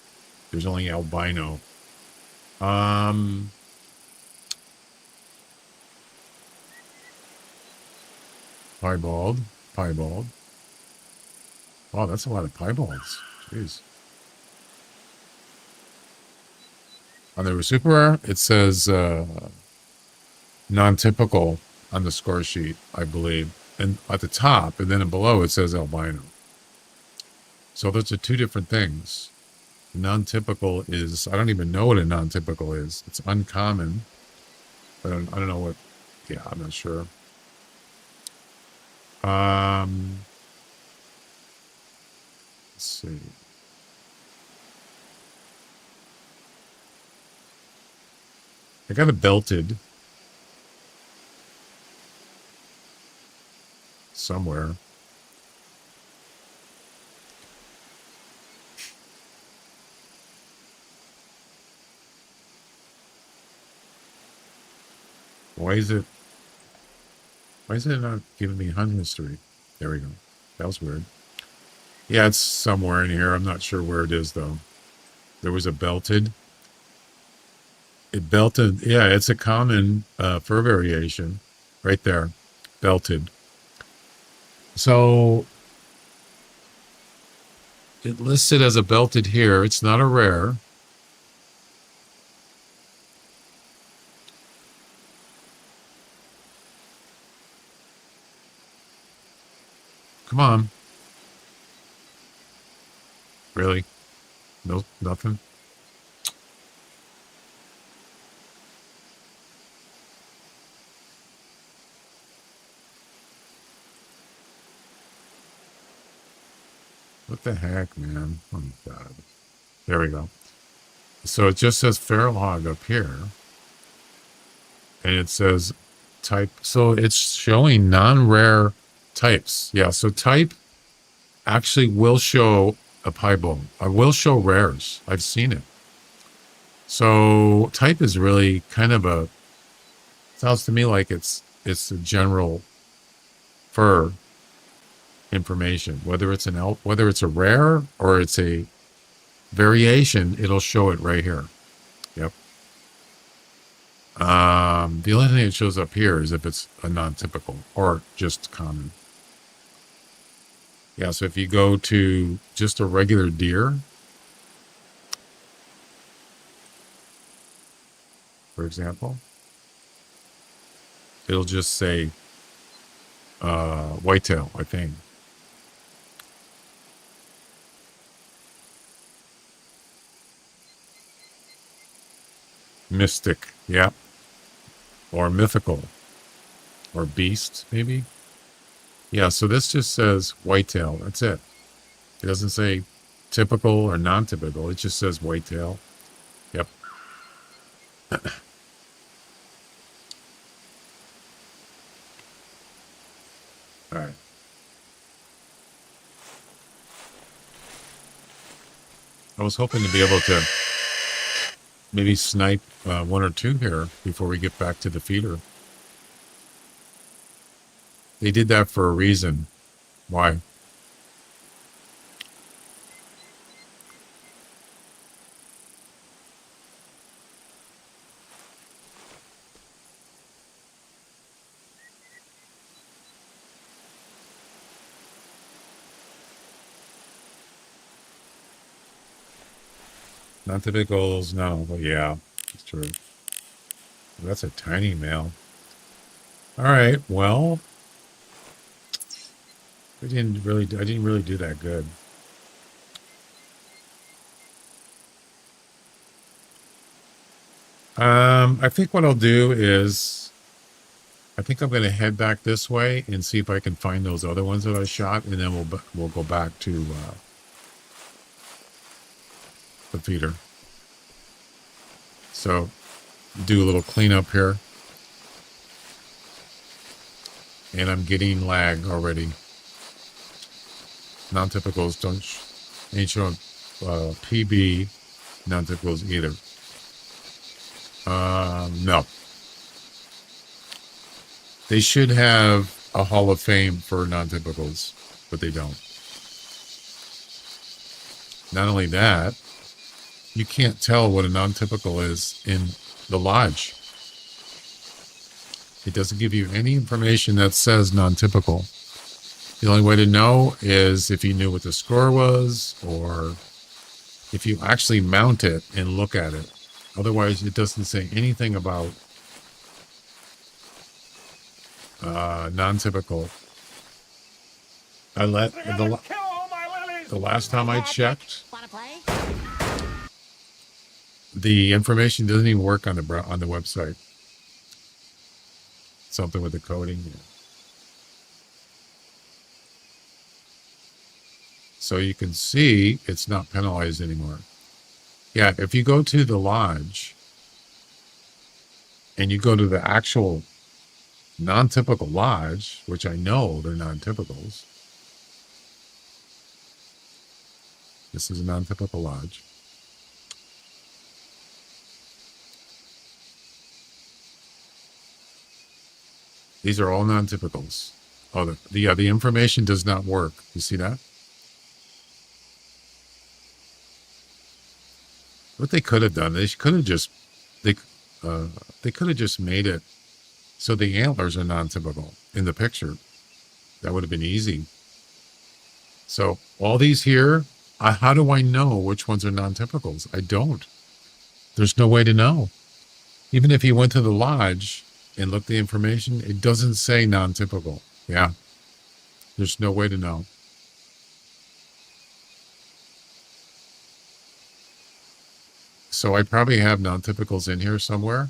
There's only albino. Piebald. Wow, that's a lot of piebalds. Jeez. On the super rare, it says non-typical on the score sheet, I believe. And at the top, and then below, it says albino. So those are two different things. Non-typical is, I don't even know what a non-typical is. It's uncommon. But I don't know what, yeah, I'm not sure. Let's see. I got a belted somewhere. Why is it not giving me hunt history? There we go. That was weird. Yeah, it's somewhere in here. I'm not sure where it is, though. There was a belted. It belted. Yeah, it's a common fur variation. Right there. Belted. So, it listed as a belted here. It's not a rare. Come on. Really? No, nothing? What the heck, man? Oh, my God. There we go. So it just says feral hog up here. And it says type. So it's showing non-rare types. Yeah, so type actually will show a piebald. I will show rares. I've seen it. So type is really kind of a, sounds to me like it's the general fur information. Whether it's whether it's a rare or it's a variation, it'll show it right here. Yep. The only thing it shows up here is if it's a non-typical or just common. Yeah, so if you go to just a regular deer, for example, it'll just say whitetail, I think. Mystic, yeah. Or mythical. Or beast, maybe. Yeah, so this just says whitetail. That's it. It doesn't say typical or non-typical. It just says whitetail. Yep. All right. I was hoping to be able to maybe snipe one or two here before we get back to the feeder. They did that for a reason. Why? Non-typicals, no, but yeah, it's true. That's a tiny male. All right, well, I didn't really do that good. I think what I'll do is, I think I'm going to head back this way and see if I can find those other ones that I shot, and then we'll go back to the feeder. So, do a little cleanup here. And I'm getting lag already. Non-typicals ain't showing PB non-typicals either. No. They should have a Hall of Fame for non-typicals, but they don't. Not only that, you can't tell what a non-typical is in the lodge. It doesn't give you any information that says non-typical. The only way to know is if you knew what the score was, or if you actually mount it and look at it. Otherwise, it doesn't say anything about non-typical. The last time I checked, the information doesn't even work on the website. Something with the coding. Yeah. So you can see it's not penalized anymore. Yeah, if you go to the lodge and you go to the actual non-typical lodge, which I know they're non-typicals. This is a non-typical lodge. These are all non-typicals. Oh, the information does not work. You see that? What they could have done, they could have just made it so the antlers are non-typical in the picture. That would have been easy. So all these here, how do I know which ones are non-typicals? I don't. There's no way to know. Even if you went to the lodge and looked the information, it doesn't say non-typical. Yeah. There's no way to know. So I probably have non-typicals in here somewhere.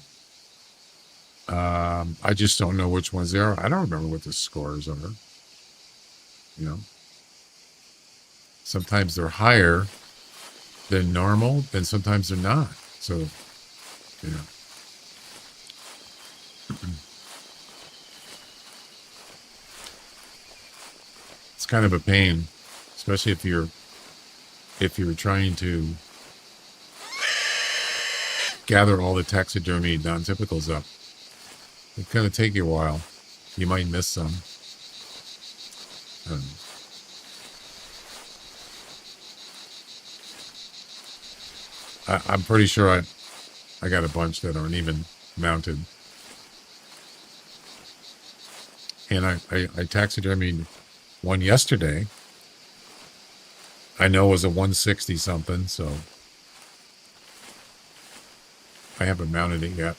I just don't know which ones they are. I don't remember what the scores are. You know, sometimes they're higher than normal, and sometimes they're not. So, you know. It's kind of a pain, especially if you're trying to gather all the taxidermy non-typicals up. It's going to take you a while. You might miss some. I'm pretty sure I got a bunch that aren't even mounted. And I taxidermied one yesterday. I know it was a 160 something, so I haven't mounted it yet.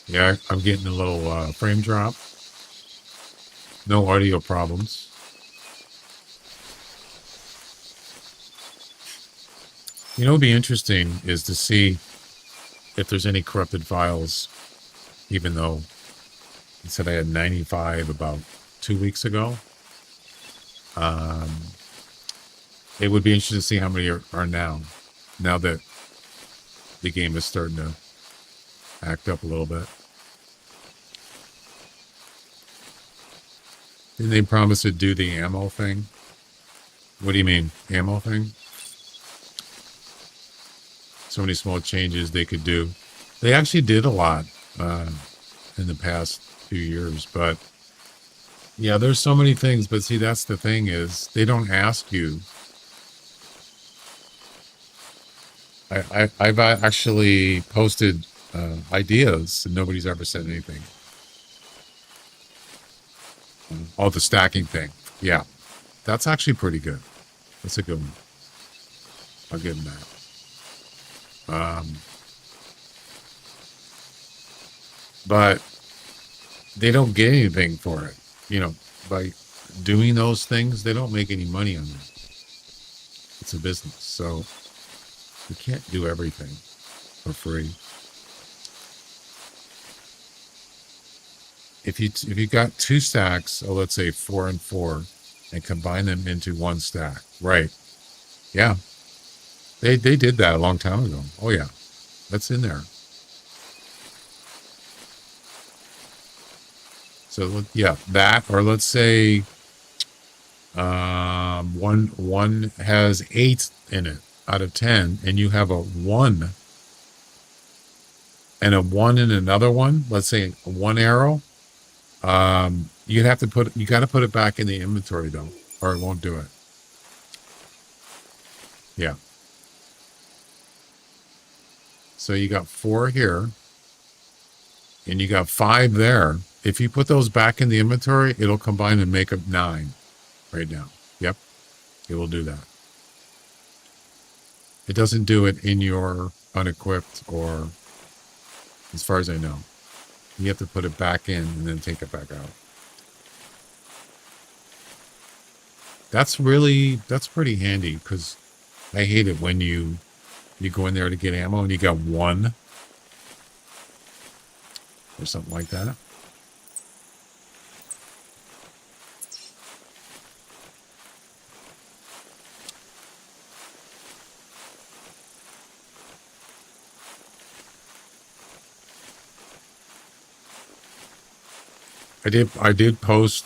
Yeah, I'm getting a little frame drop. No audio problems. You know, what would be interesting is to see if there's any corrupted files, even though it said I had 95 about 2 weeks ago. It would be interesting to see how many are now that the game is starting to act up a little bit. Didn't they promise to do the ammo thing? What do you mean, ammo thing? So many small changes they could do. They actually did a lot in the past few years. But yeah, there's so many things. But see, that's the thing is they don't ask you. I've actually posted ideas and nobody's ever said anything. Oh, the stacking thing. Yeah, that's actually pretty good. That's a good one. I'll give them that. But they don't get anything for it. You know, by doing those things, they don't make any money on that. It's a business. So you can't do everything for free. If you got 2 stacks, oh, let's say 4 and 4, and combine them into 1 stack, right? Yeah, they did that a long time ago. Oh yeah, that's in there. So yeah, that, or let's say one has 8 in it out of 10, and you have a 1 and a 1 in another one. Let's say 1 arrow. You got to put it back in the inventory though, or it won't do it. Yeah. So you got 4 here, and you got 5 there. If you put those back in the inventory, it'll combine and make up 9 right now. Yep, it will do that. It doesn't do it in your unequipped, or as far as I know. You have to put it back in and then take it back out. That's pretty handy, because I hate it when you go in there to get ammo and you got 1 or something like that. I did post,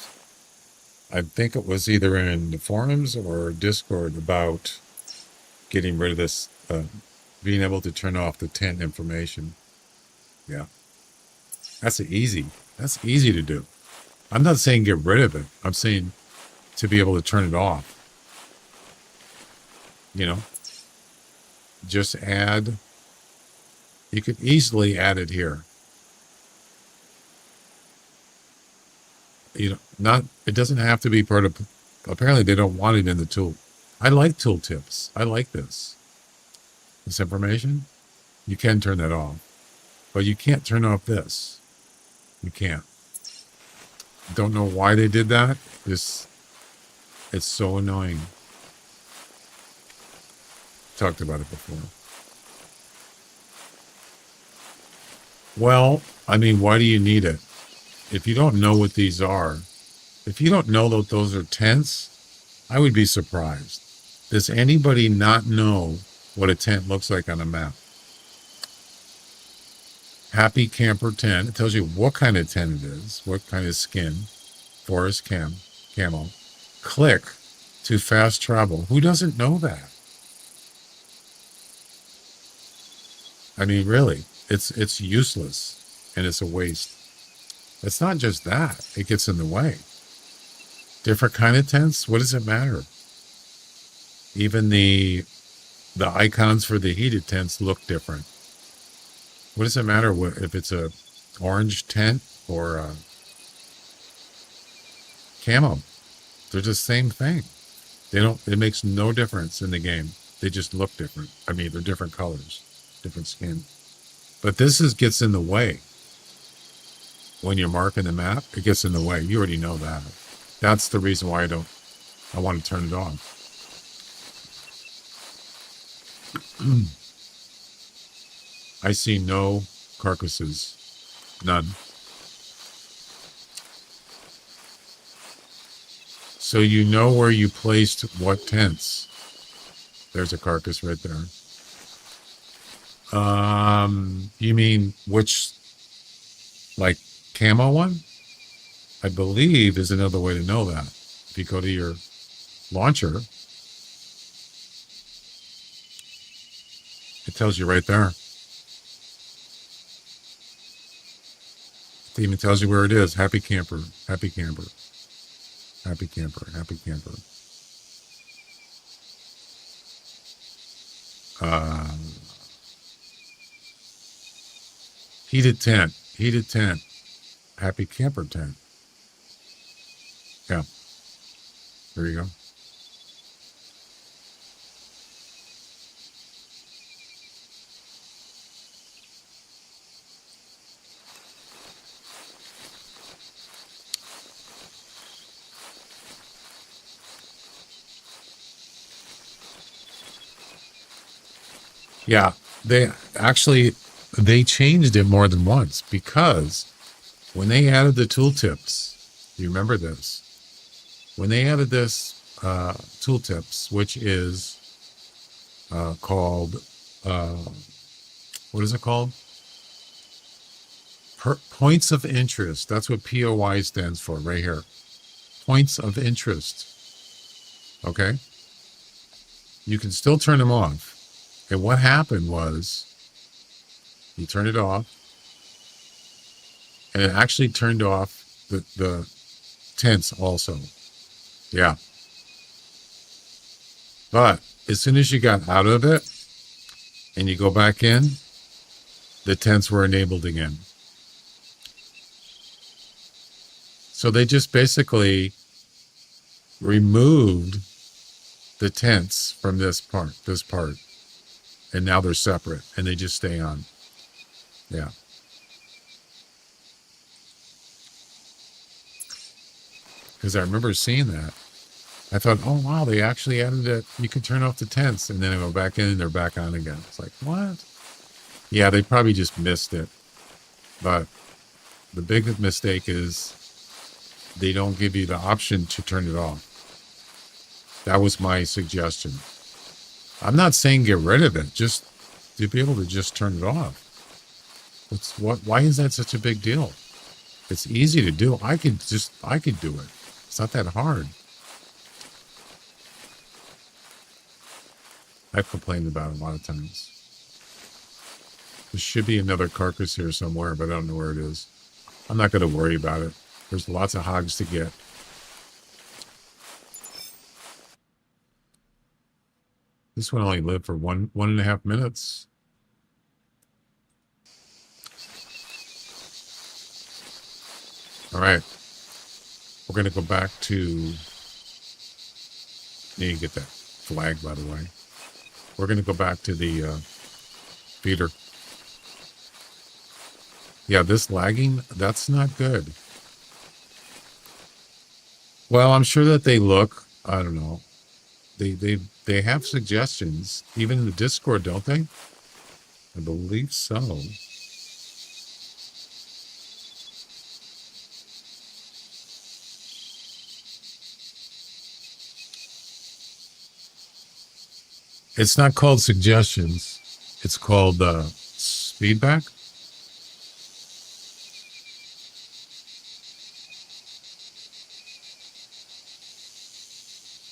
I think it was either in the forums or Discord, about getting rid of this, being able to turn off the tent information. Yeah. That's easy to do. I'm not saying get rid of it. I'm saying to be able to turn it off. You know, just add, you could easily add it here. You know, it doesn't have to be part of, apparently they don't want it in the tool. I like tool tips. I like this information. You can turn that off, but you can't turn off this. You can't. Don't know why they did that. It's so annoying. Talked about it before. Well, I mean, why do you need it? If you don't know what these are, if you don't know that those are tents, I would be surprised. Does anybody not know what a tent looks like on a map? Happy Camper tent. It tells you what kind of tent it is, what kind of skin, forest camo. Click to fast travel. Who doesn't know that? I mean, really, it's useless and it's a waste. It's not just that. It gets in the way. Different kind of tents, what does it matter? Even the icons for the heated tents look different. What does it matter if it's a orange tent or a camo? They're the same thing. It makes no difference in the game. They just look different. I mean, they're different colors, different skin. But this gets in the way. When you're marking the map, it gets in the way. You already know that. That's the reason why I want to turn it on. I see no carcasses. None. So you know where you placed what tents. There's a carcass right there. You mean which, like, camo one? I believe is another way to know that. If you go to your launcher, it tells you right there. It even tells you where it is. Happy camper, happy camper, happy camper, happy camper. Heated tent, happy camper tent. Yeah, there you go. Yeah, they changed it more than once because when they added the tooltips, you remember this? When they added this tooltips, which is called what is it called? Points of interest. That's what POI stands for right here. Points of interest. Okay, you can still turn them off. And what happened was you turn it off, and it actually turned off the tents also. Yeah. But as soon as you got out of it and you go back in, the tents were enabled again. So they just basically removed the tents from this part. And now they're separate and they just stay on. Yeah. Because I remember seeing that. I thought, oh, wow, they actually added it. You can turn off the tents. And then I go back in and they're back on again. It's like, what? Yeah, they probably just missed it. But the big mistake is they don't give you the option to turn it off. That was my suggestion. I'm not saying get rid of it, just to be able to just turn it off. Why is that such a big deal? It's easy to do. I could do it. It's not that hard. I've complained about it a lot of times. There should be another carcass here somewhere, but I don't know where it is. I'm not going to worry about it. There's lots of hogs to get. This one only lived for 1.5 minutes. All right. We're going to go back to... Need to get that flag, by the way. We're going to go back to the feeder. Yeah, this lagging, that's not good. Well, I'm sure that they look, I don't know. They have suggestions, even in the Discord, don't they? I believe so. It's not called suggestions. It's called feedback.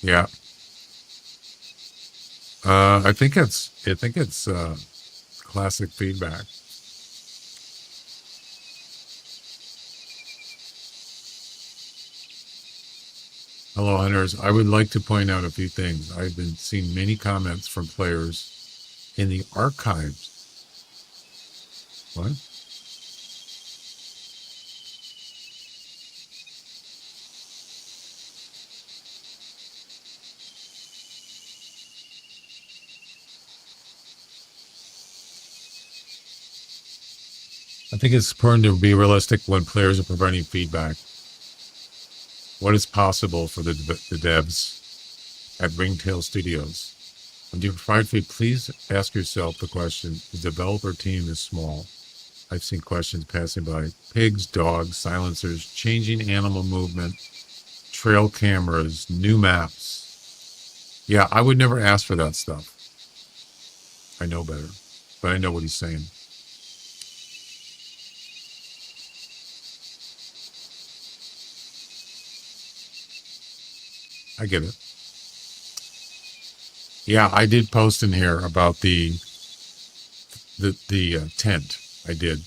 Yeah. I think it's classic feedback. Hello, hunters. I would like to point out a few things. I've been seeing many comments from players in the archives. What? I think it's important to be realistic when players are providing feedback. What is possible for the devs at Ringtail Studios? When you provide feedback, please ask yourself the question, the developer team is small. I've seen questions passing by. Pigs, dogs, silencers, changing animal movement, trail cameras, new maps. Yeah, I would never ask for that stuff. I know better, but I know what he's saying. I get it. Yeah, I did post in here about the tent. I did.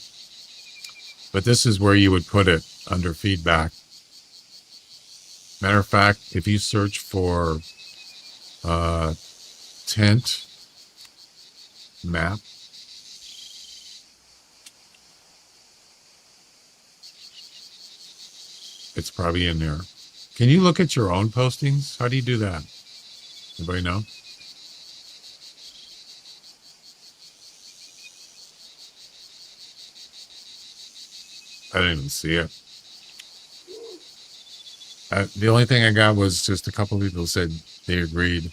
But this is where you would put it under feedback. Matter of fact, if you search for tent map, it's probably in there. Can you look at your own postings? How do you do that? Anybody know? I didn't even see it. The only thing I got was just a couple of people said they agreed.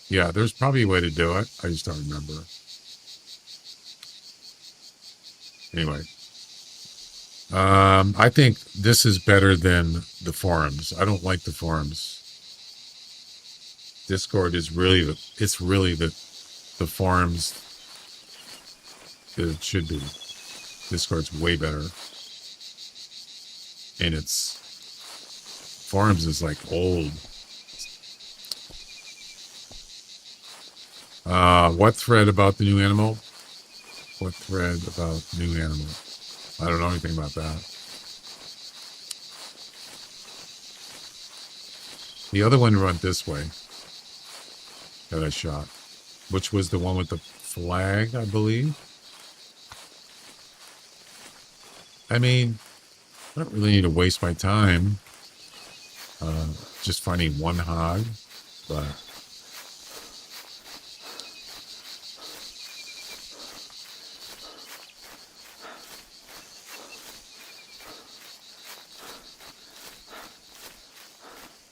Yeah, there's probably a way to do it. I just don't remember. Anyway, I think this is better than the forums. I don't like the forums. Discord is really the forums that it should be. Discord's way better. And forums is like old. What thread about the new animal? What thread about new animal? I don't know anything about that. The other one went this way that I shot, which was the one with the flag, I believe. I mean, I don't really need to waste my time just finding one hog, but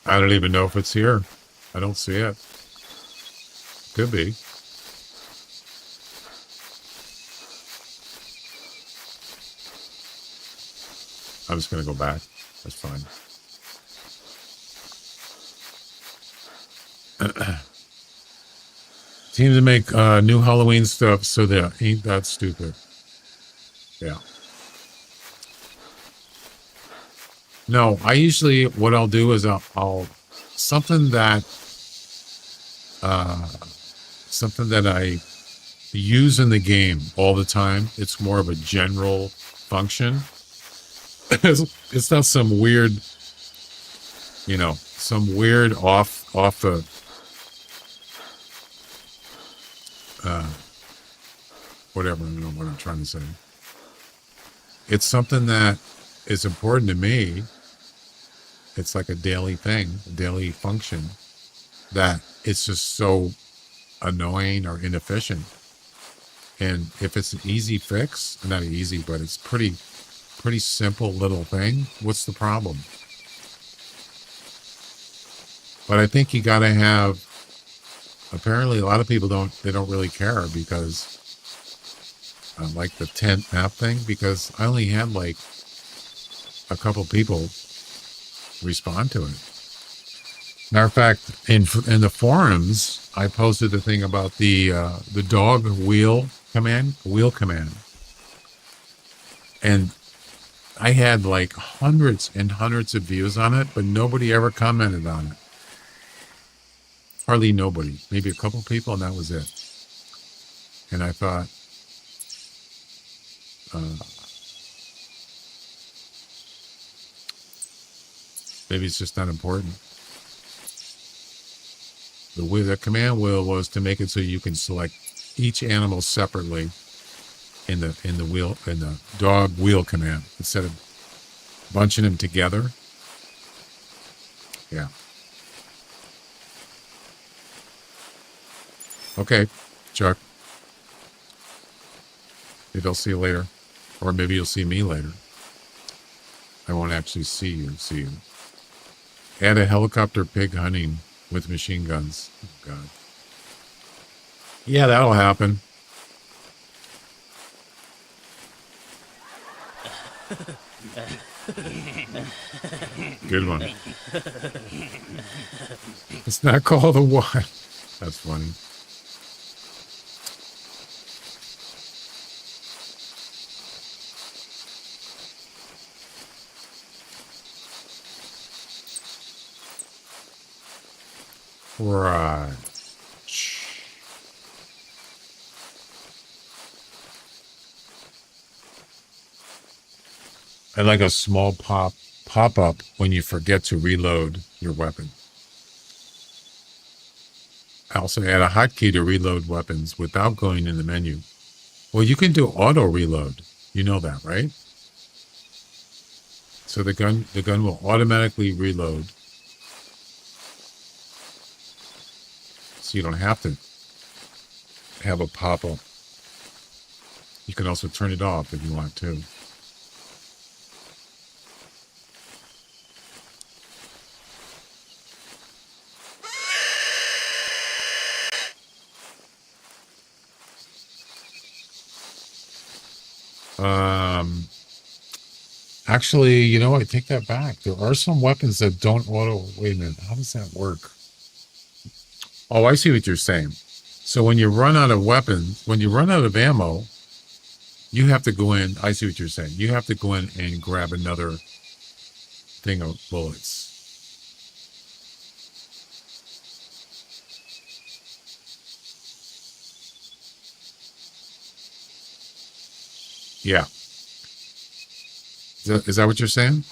I don't even know if it's here. I don't see it. Could be. I'm just going to go back. That's fine. Seems to make new Halloween stuff so that ain't that stupid. Yeah. No, I usually, what I'll do is I'll something that I use in the game all the time. It's more of a general function. It's not some weird, some weird off the whatever. I don't know what I'm trying to say. It's something that is important to me. It's like a daily thing, a daily function that it's just so annoying or inefficient. And if it's an easy fix, not easy, but it's pretty simple little thing, what's the problem? But I think you got to have, apparently a lot of people don't really care because like the tent map thing, because I only had like a couple people respond to it. Matter of fact, in the forums, I posted the thing about the dog wheel command, and I had like hundreds and hundreds of views on it, but nobody ever commented on it. Hardly nobody. Maybe a couple people, and that was it. And I thought, maybe it's just not important. The command wheel was to make it so you can select each animal separately in the dog wheel command instead of bunching them together. Yeah. Okay, Chuck. Maybe I'll see you later, or maybe you'll see me later. I won't actually see you. Add a helicopter pig hunting with machine guns. Oh, God. Yeah, that'll happen. Good one. It's not called a what? That's funny. Right. and like a small pop-up when you forget to reload your weapon. I also add a hotkey to reload weapons without going in the menu. Well, you can do auto reload. You know that, right? So the gun will automatically reload. So you don't have to have a pop-up. You can also turn it off if you want to. Actually, you know, I take that back. There are some weapons that don't auto. Wait a minute. How does that work? Oh, I see what you're saying. So when you run out of weapons, when you run out of ammo, you have to go in. I see what you're saying. You have to go in and grab another thing of bullets. Yeah. Is that what you're saying?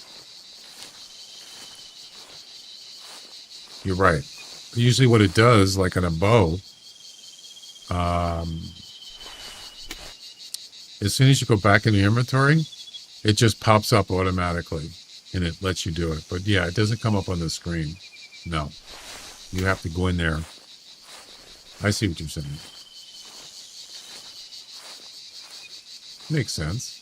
You're right. Usually what it does, like on a bow, as soon as you go back in the inventory, it just pops up automatically and it lets you do it. But yeah, it doesn't come up on the screen. No. You have to go in there. I see what you're saying. Makes sense.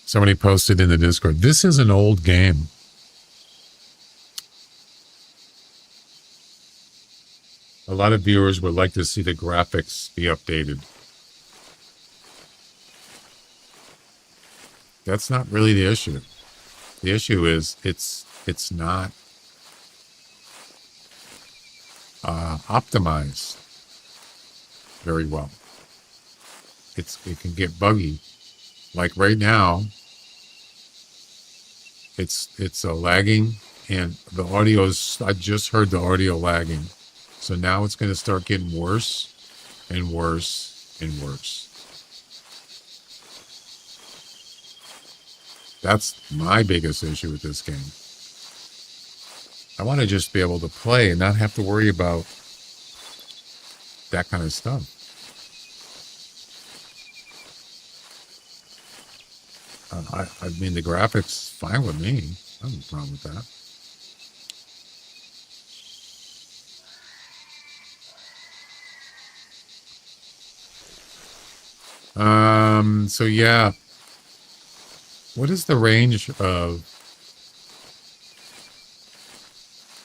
Somebody posted in the Discord, this is an old game. A lot of viewers would like to see the graphics be updated. That's not really the issue. The issue is it's not optimized very well. It can get buggy. Like right now, it's lagging, and the audio's. I just heard the audio lagging, so now it's going to start getting worse and worse and worse. That's my biggest issue with this game. I want to just be able to play and not have to worry about that kind of stuff. I mean, the graphics fine with me. I have no problem with that. So yeah. What is the range of...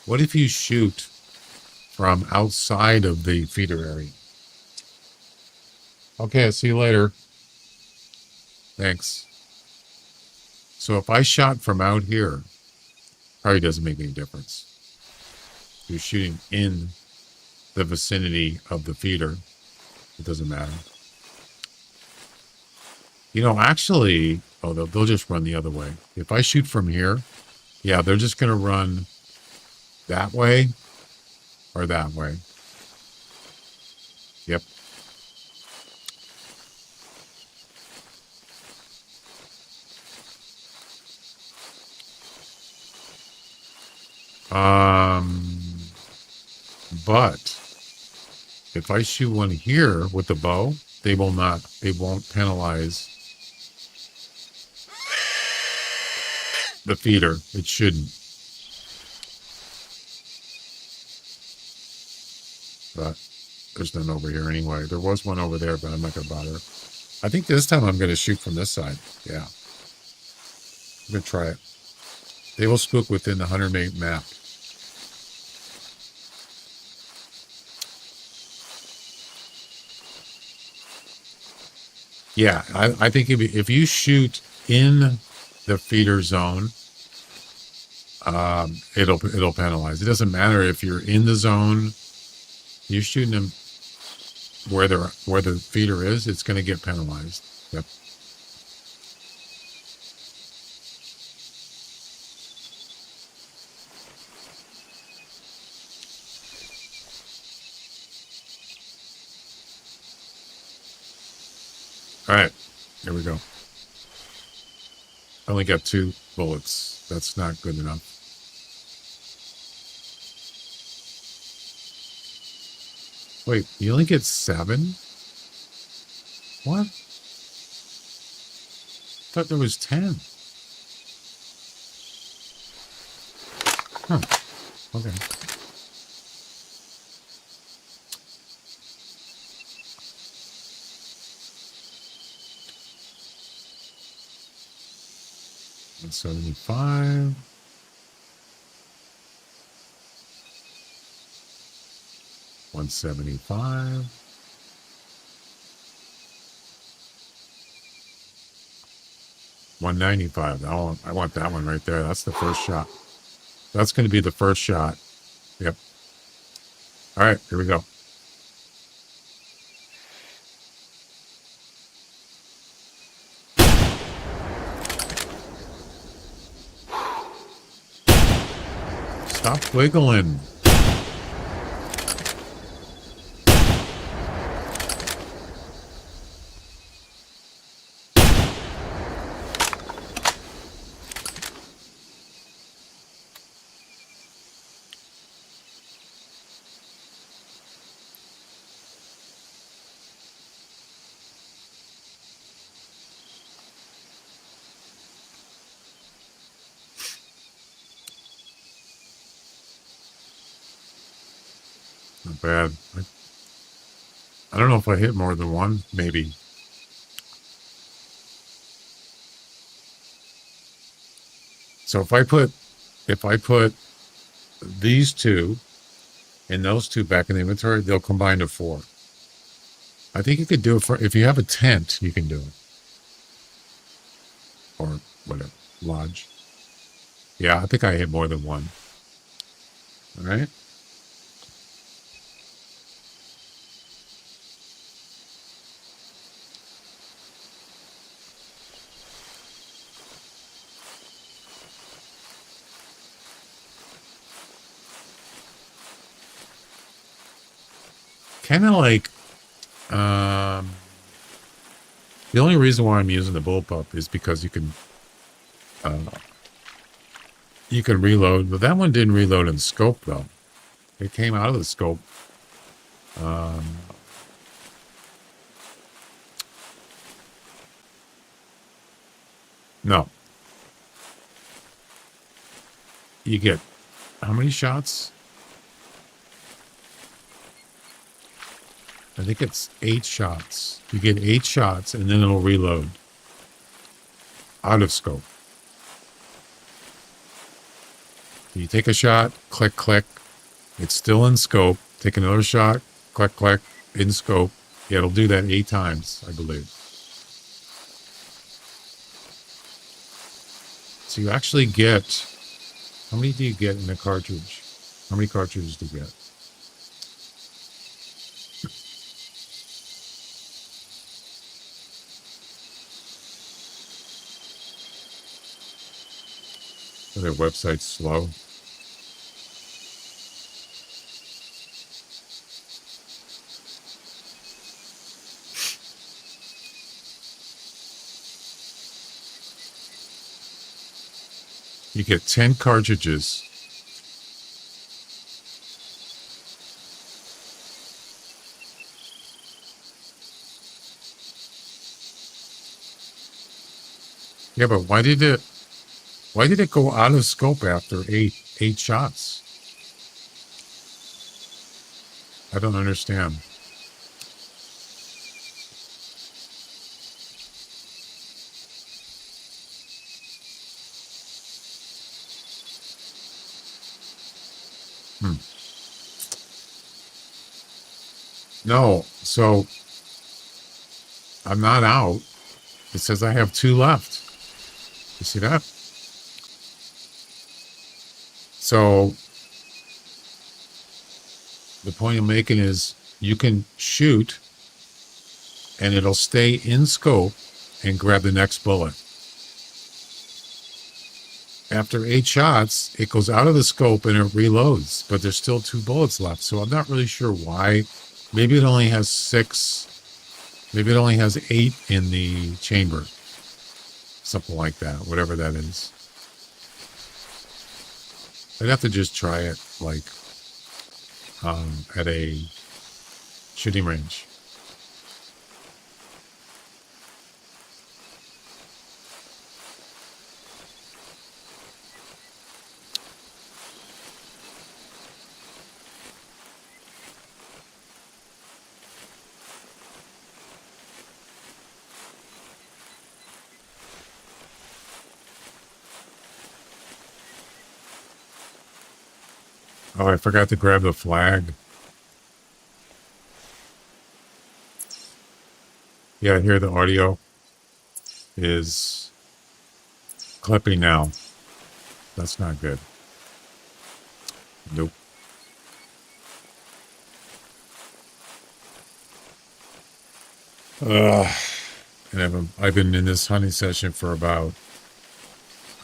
What if you shoot from outside of the feeder area? Okay, I'll see you later. Thanks. So if I shot from out here, probably doesn't make any difference. You're shooting in the vicinity of the feeder. It doesn't matter. You know, actually, oh, they'll just run the other way. If I shoot from here, yeah, they're just going to run that way or that way. Yep. But if I shoot one here with the bow, they won't penalize the feeder. It shouldn't. But there's none over here anyway. There was one over there, but I'm not going to bother. I think this time I'm going to shoot from this side. Yeah. I'm going to try it. They will spook within the 100 map. Yeah, I think if you shoot in the feeder zone, it'll penalize. It doesn't matter if you're in the zone, you're shooting them where the feeder is, it's going to get penalized. Yep. All right, here we go. I only got 2 bullets. That's not good enough. Wait, you only get 7? What? I thought there was 10. Huh. Okay. $175. $175. $195. I want that one right there. That's the first shot. That's going to be the first shot. Yep. All right, here we go. Stop wiggling. Not bad. I don't know if I hit more than one, maybe. So if I put these 2 and those 2 back in the inventory, they'll combine to 4. I think you could do it if you have a tent, you can do it. Or whatever, lodge. Yeah, I think I hit more than one. All right. Kind of like, the only reason why I'm using the bullpup is because you can reload, but that one didn't reload in scope though. It came out of the scope. No. You get how many shots? I think it's 8 shots. You get 8 shots and then it'll reload. Out of scope. You take a shot, click, click. It's still in scope. Take another shot, click, click, in scope. Yeah, it'll do that 8 times, I believe. So you actually get, how many do you get in a cartridge? How many cartridges do you get? Their website's slow. You get 10 cartridges. Yeah, but why did it go out of scope after eight shots? I don't understand. No, so I'm not out. It says I have 2 left. You see that? So the point I'm making is you can shoot and it'll stay in scope and grab the next bullet. After 8 shots, it goes out of the scope and it reloads, but there's still 2 bullets left. So I'm not really sure why. Maybe it only has 6. Maybe it only has 8 in the chamber. Something like that, whatever that is. I'd have to just try it, like, at a shooting range. Oh, I forgot to grab the flag. Yeah, I hear the audio is clipping now. That's not good. Nope. And I've been in this hunting session for about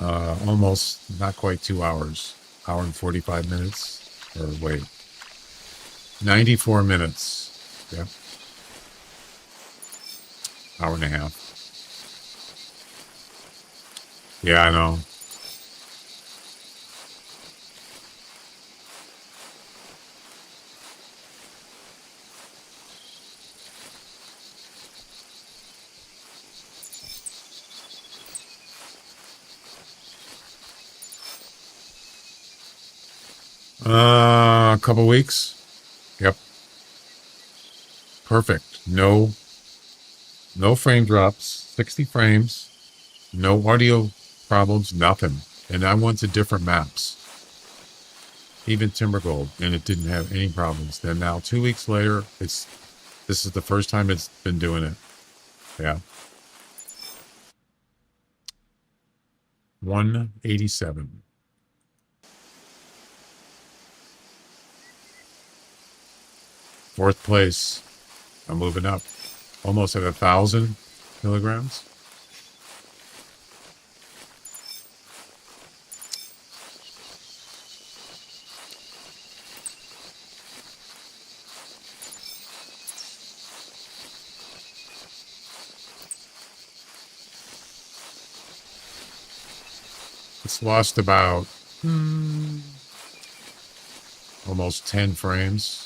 almost not quite 2 hours. Hour and 45 minutes. Or wait. 94 minutes. Yep. Hour and a half. Yeah, I know. A couple weeks. Yep. Perfect. No frame drops. 60 frames. No audio problems. Nothing. And I went to different maps. Even Timber Gold, and it didn't have any problems. Then now 2 weeks later, this is the first time it's been doing it. Yeah. 187. Fourth place. I'm moving up. Almost at 1,000 kilograms. It's lost about almost 10 frames.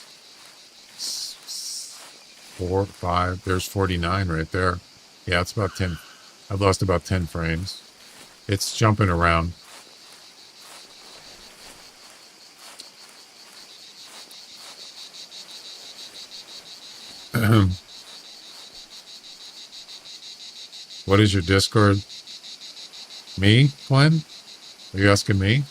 4, 5. There's 49 right there. Yeah, it's about 10. I've lost about 10 frames. It's jumping around. What is your Discord? Me, Glenn? Are you asking me?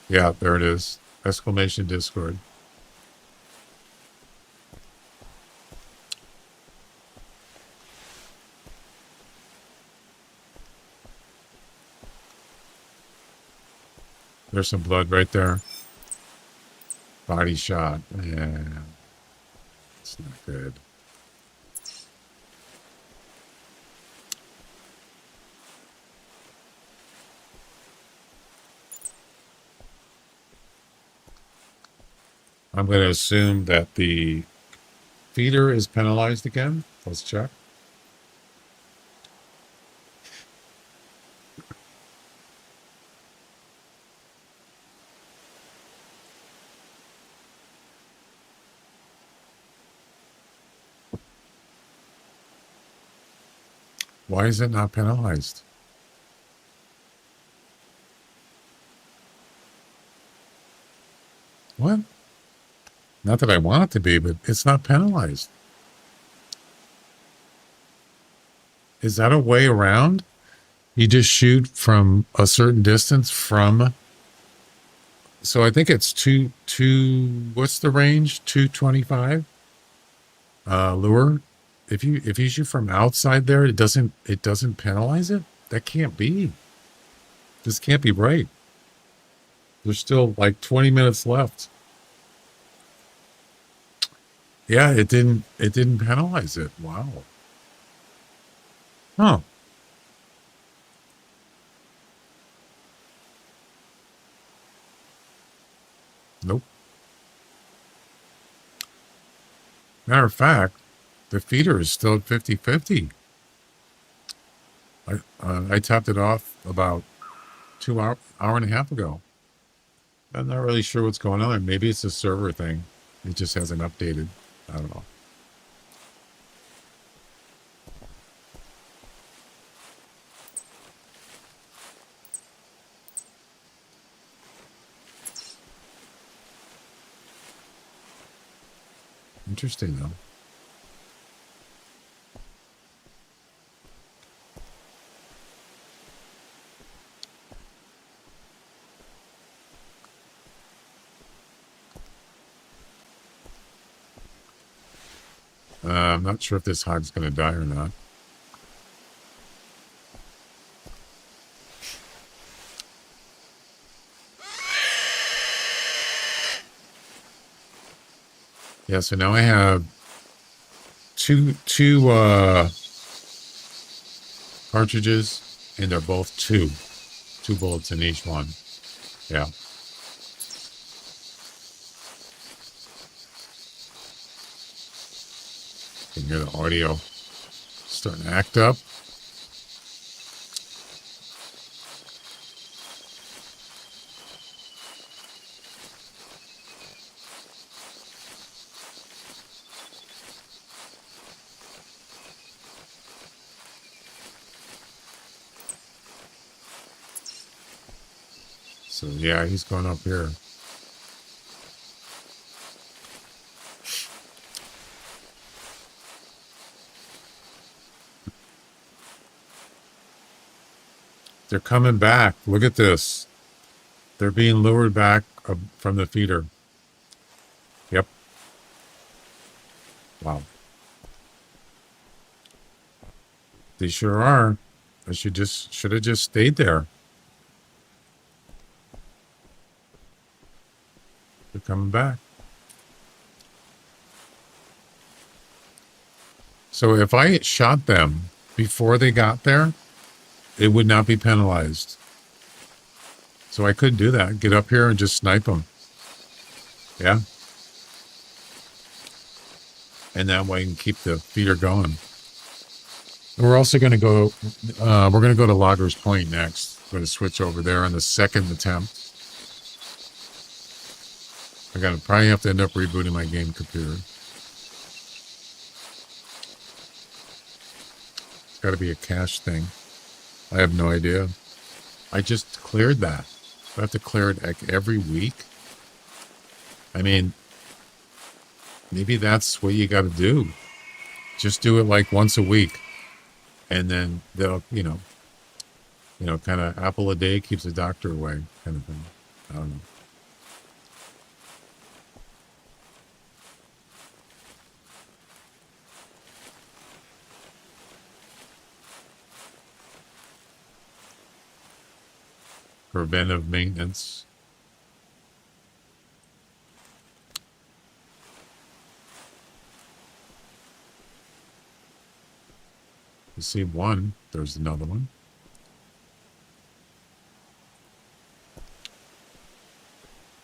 Yeah, there it is. Exclamation Discord. There's some blood right there. Body shot. Yeah. It's not good. I'm going to assume that the feeder is penalized again. Let's check. Why is it not penalized? What? Not that I want it to be, but it's not penalized. Is that a way around? You just shoot from a certain distance from So I think it's what's the range? 225 lure. If you shoot from outside there, it doesn't penalize it. That can't be. This can't be right. There's still like 20 minutes left. Yeah, it didn't penalize it. Wow. Huh. Nope. Matter of fact, the feeder is still at 50-50. I tapped it off about 2 hour and a half ago. I'm not really sure what's going on there. Maybe it's a server thing. It just hasn't updated. I don't know. Interesting though. I'm not sure if this hog's going to die or not. Yeah, so now I have two cartridges, and they're both two bullets in each one. Yeah. You can hear the audio starting to act up. So yeah, he's going up here. They're coming back. Look at this. They're being lured back from the feeder. Yep. Wow. They sure are. I should have just stayed there. They're coming back. So if I shot them before they got there, it would not be penalized. So I could do that. Get up here and just snipe them. Yeah. And that way I can keep the feeder going. And we're also going to go, we're going to go to Loggers Point next. We're going to switch over there on the second attempt. I gotta probably have to end up rebooting my game computer. It's got to be a cache thing. I have no idea. I just cleared that. I have to clear it like every week. I mean, maybe that's what you got to do. Just do it like once a week, and then they'll, kind of apple a day keeps the doctor away, kind of thing. I don't know. Preventive maintenance. You see one, there's another one.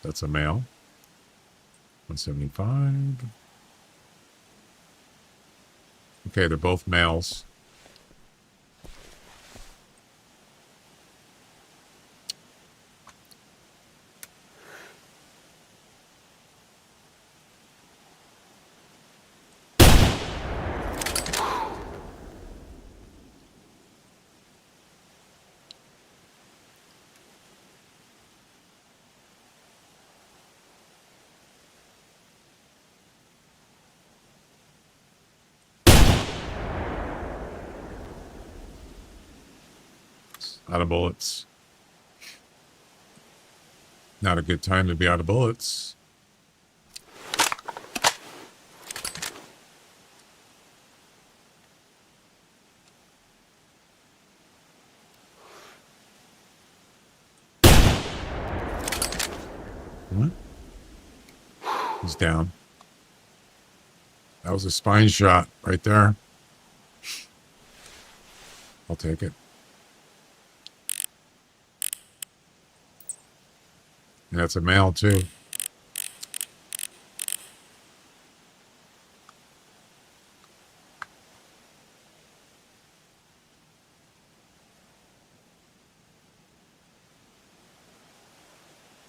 That's a male. 175. Okay, they're both males. Out of bullets. Not a good time to be out of bullets. What? He's down. That was a spine shot right there. I'll take it. And that's a male too.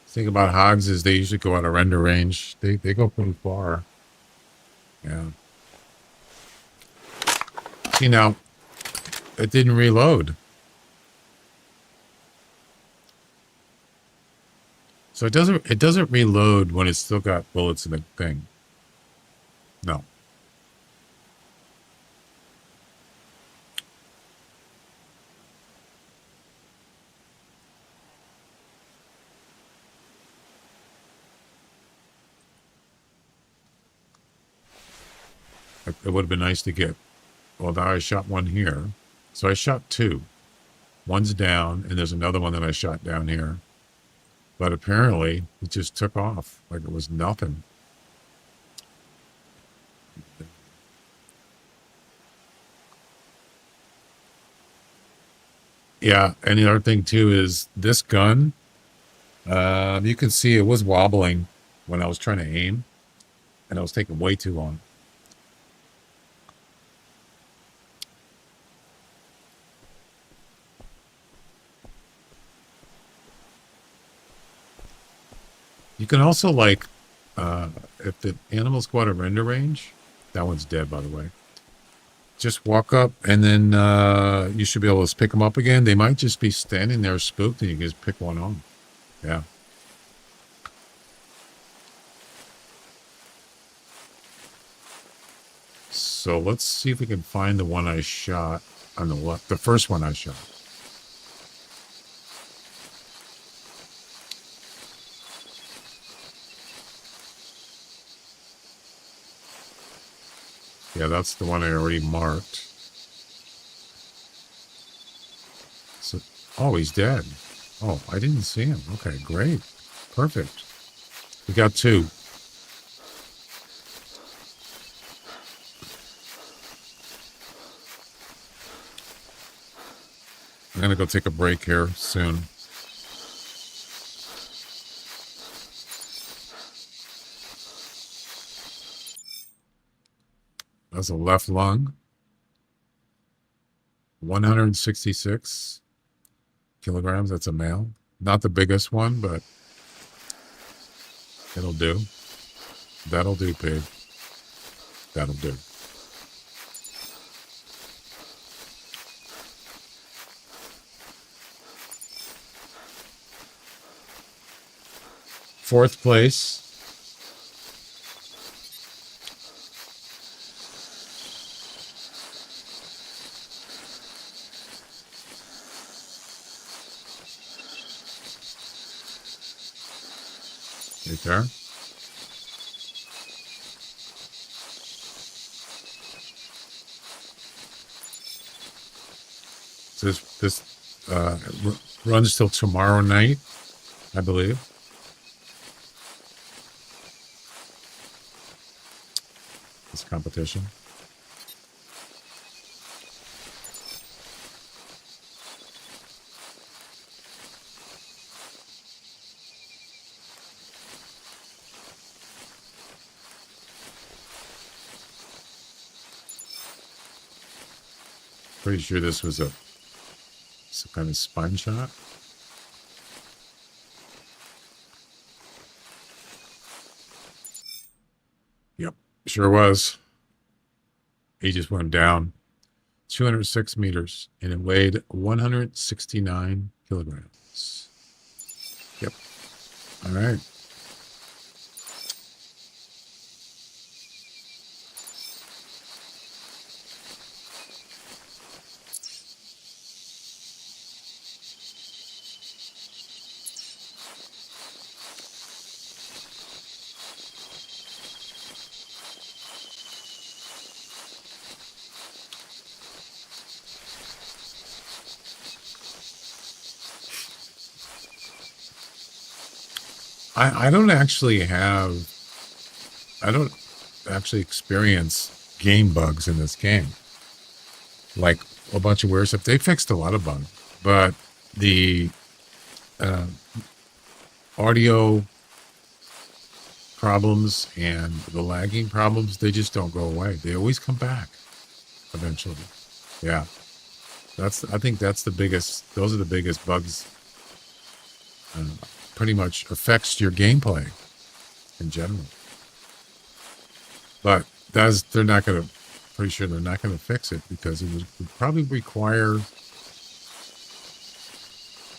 Thing about hogs is they usually go out of render range. They go pretty far. Yeah. See now, it didn't reload. So it doesn't reload when it's still got bullets in the thing. No. It would have been nice to get. Well, now I shot one here. So I shot two. One's down, and there's another one that I shot down here. But apparently, it just took off like it was nothing. Yeah, and the other thing too is this gun. You can see it was wobbling when I was trying to aim, and I was taking way too long. You can also like, if the animals go out of render range, that one's dead, by the way. Just walk up, and then you should be able to pick them up again. They might just be standing there spooked, and you can just pick one on. Yeah. So let's see if we can find the one I shot on the left, the first one I shot. Yeah, that's the one I already marked. So, oh, he's dead. Oh, I didn't see him. Okay, great. Perfect. We got two. I'm going to go take a break here soon. That's a left lung. 166 kilograms. That's a male. Not the biggest one, but it'll do. That'll do, pig. That'll do. Fourth place. Right there. So this runs till tomorrow night, I believe. This competition. Pretty sure this was some kind of spine shot. Yep, sure was. He just went down 206 meters, and it weighed 169 kilograms. Yep. All right. I don't actually have, I don't actually experience game bugs in this game. Like a bunch of weird stuff. They fixed a lot of bugs, but the uh, audio problems and the lagging problems, they just don't go away. They always come back eventually. Yeah. I think that's the biggest, those are the biggest bugs. Pretty much affects your gameplay in general. But they're not going to, pretty sure they're not going to fix it because it would probably require,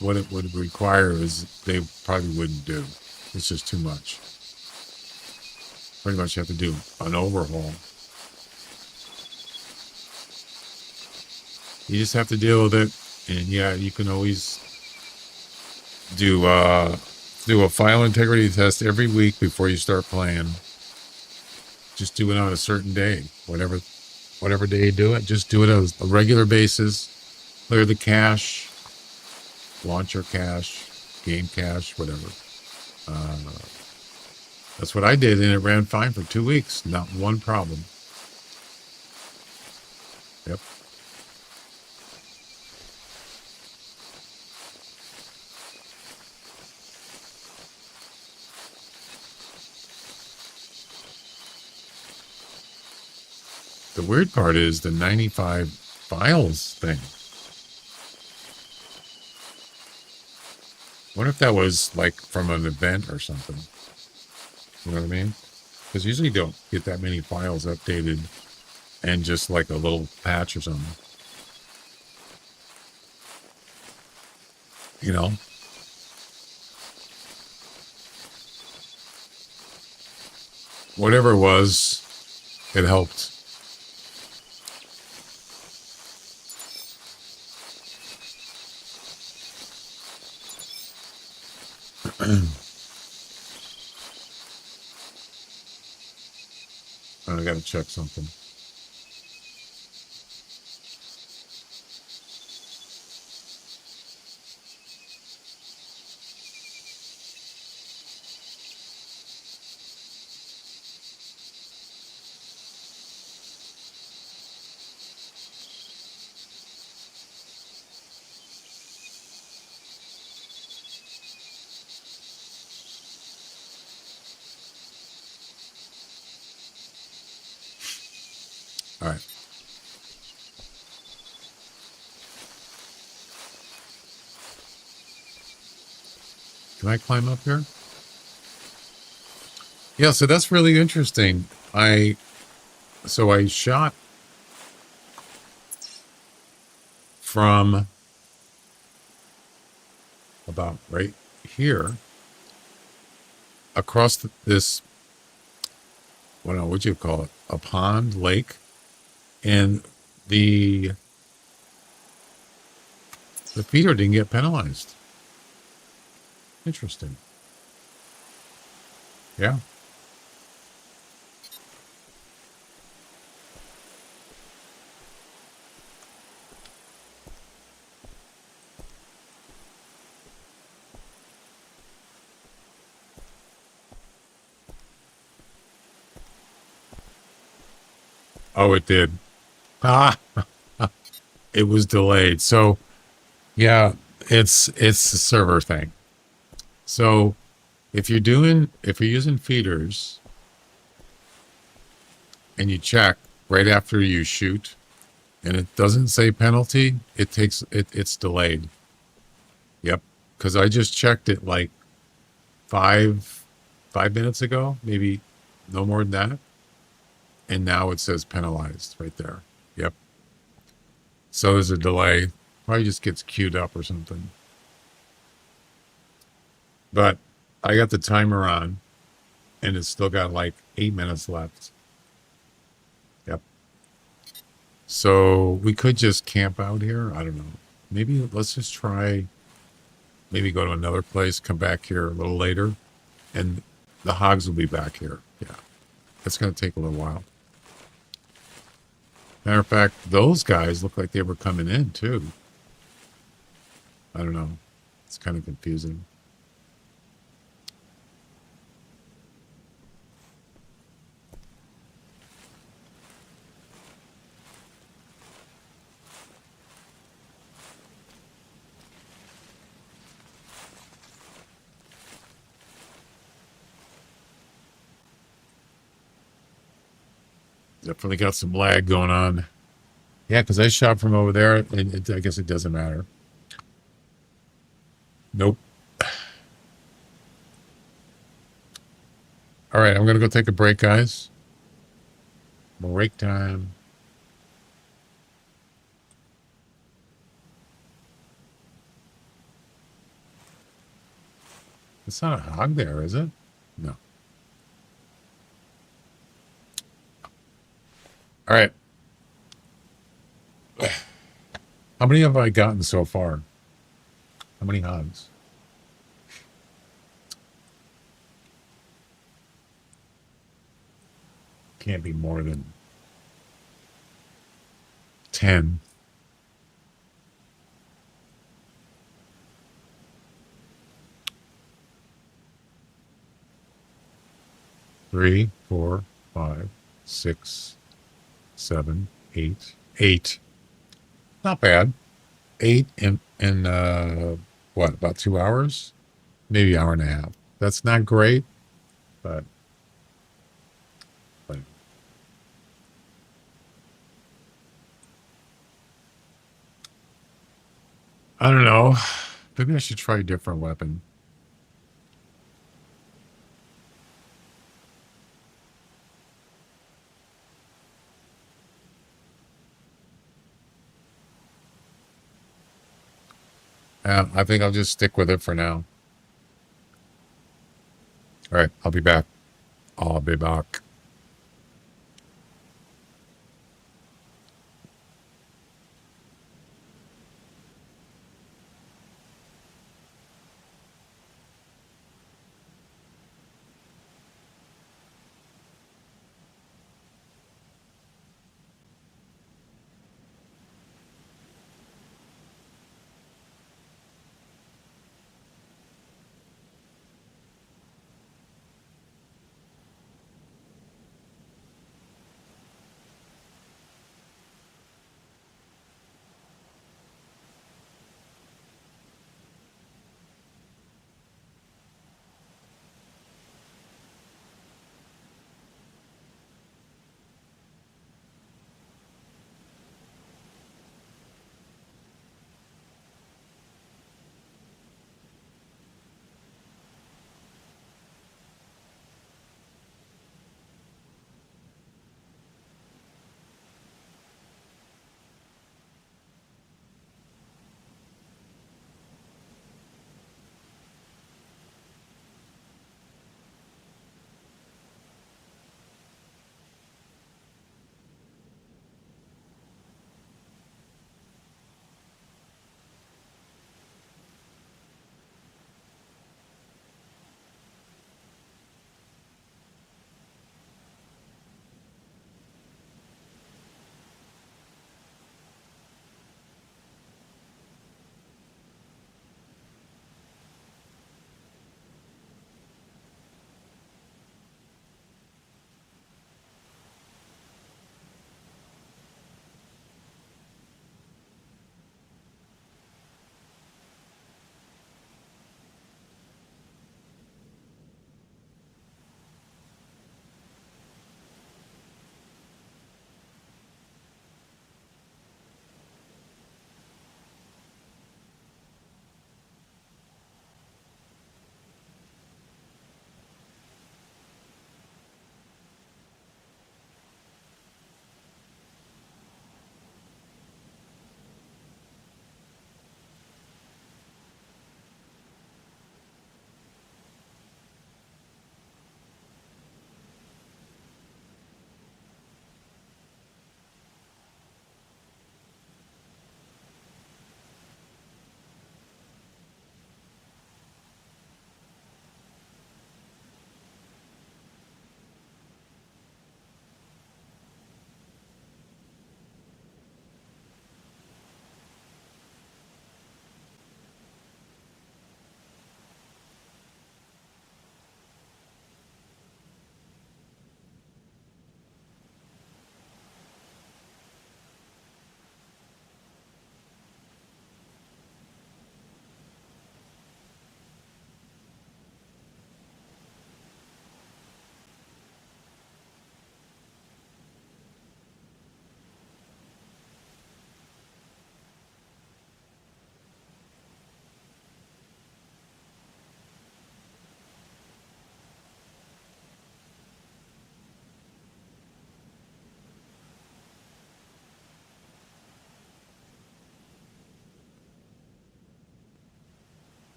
what it would require is they probably wouldn't do. It's just too much. Pretty much have to do an overhaul. You just have to deal with it. And yeah, you can always do a file integrity test every week before you start playing. Just do it on a certain day. Whatever day you do it, just do it on a regular basis. Clear the cache, launch your cache, game cache, whatever. That's what I did, and it ran fine for 2 weeks. Not one problem. Yep. The weird part is the 95 files thing. What if that was like from an event or something? You know what I mean? Because usually you don't get that many files updated and just like a little patch or something. You know? Whatever it was, it helped. I gotta check something. All right. Can I climb up here? Yeah, so that's really interesting. So I shot from about right here across this, what would you call it? A pond, lake. And the feeder didn't get penalized. Interesting. Yeah. Oh, it did. Ah, it was delayed. So, yeah, it's a server thing. So, if you're using feeders and you check right after you shoot and it doesn't say penalty, it's delayed. Yep. Because I just checked it like five minutes ago, maybe no more than that. And now it says penalized right there. Yep. So there's a delay. Probably just gets queued up or something. But I got the timer on and it's still got like 8 minutes left. Yep. So we could just camp out here. I don't know. Maybe let's just try, maybe go to another place, come back here a little later, and the hogs will be back here. Yeah. It's going to take a little while. Matter of fact, those guys look like they were coming in too. I don't know. It's kind of confusing. Definitely got some lag going on. Yeah, because I shot from over there, and I guess it doesn't matter. Nope. All right, I'm going to go take a break, guys. Break time. It's not a hog there, is it? No. All right. How many have I gotten so far? How many hogs? Can't be more than 10. Three, 4, 5, 6, 7, 8. 8. Not bad. 8 in what, about 2 hours? Maybe hour and a half. That's not great, but I don't know. Maybe I should try a different weapon. I think I'll just stick with it for now. All right, I'll be back. I'll be back.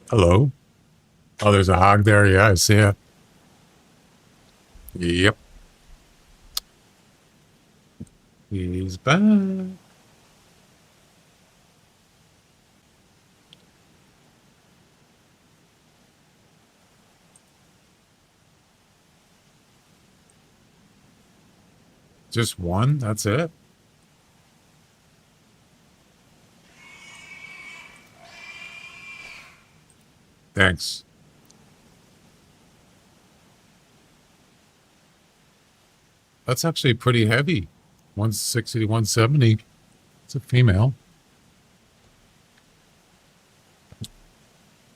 Hello. Oh, there's a hog there. Yeah, I see it. Yep. He's back. Just one? That's it? Thanks. That's actually pretty heavy. 160 to 170. It's a female.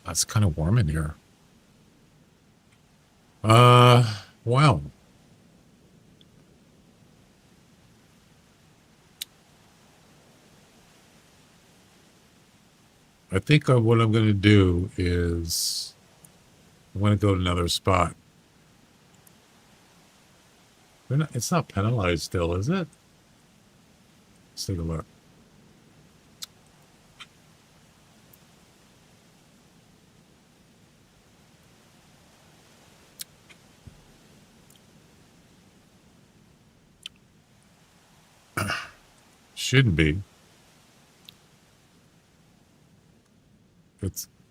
That's kind of warm in here. Well. I think what I'm going to do is I'm going to go to another spot. It's not penalized still, is it? Let's take a look. Shouldn't be.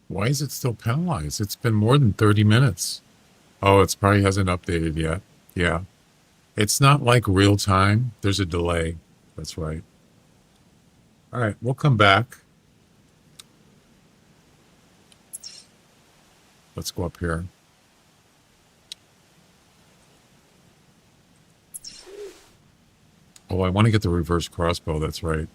Why is it still penalized? It's been more than 30 minutes. Oh, it's probably hasn't updated yet. Yeah. It's not like real time. There's a delay. That's right. All right, we'll come back. Let's go up here. Oh, I want to get the reverse crossbow. That's right.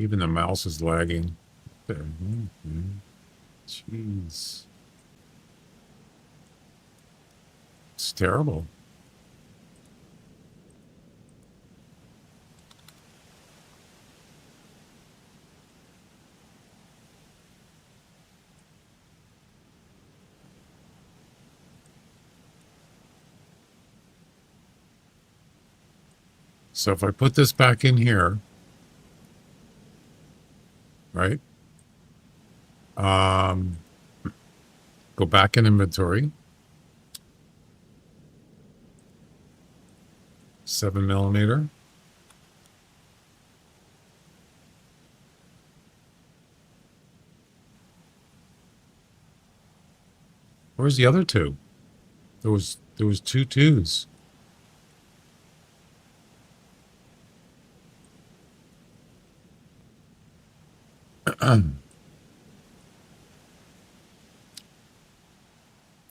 Even the mouse is lagging. There. Jeez. It's terrible. So if I put this back in here, right? Go back in inventory. 7mm. Where's the other two? There was two twos.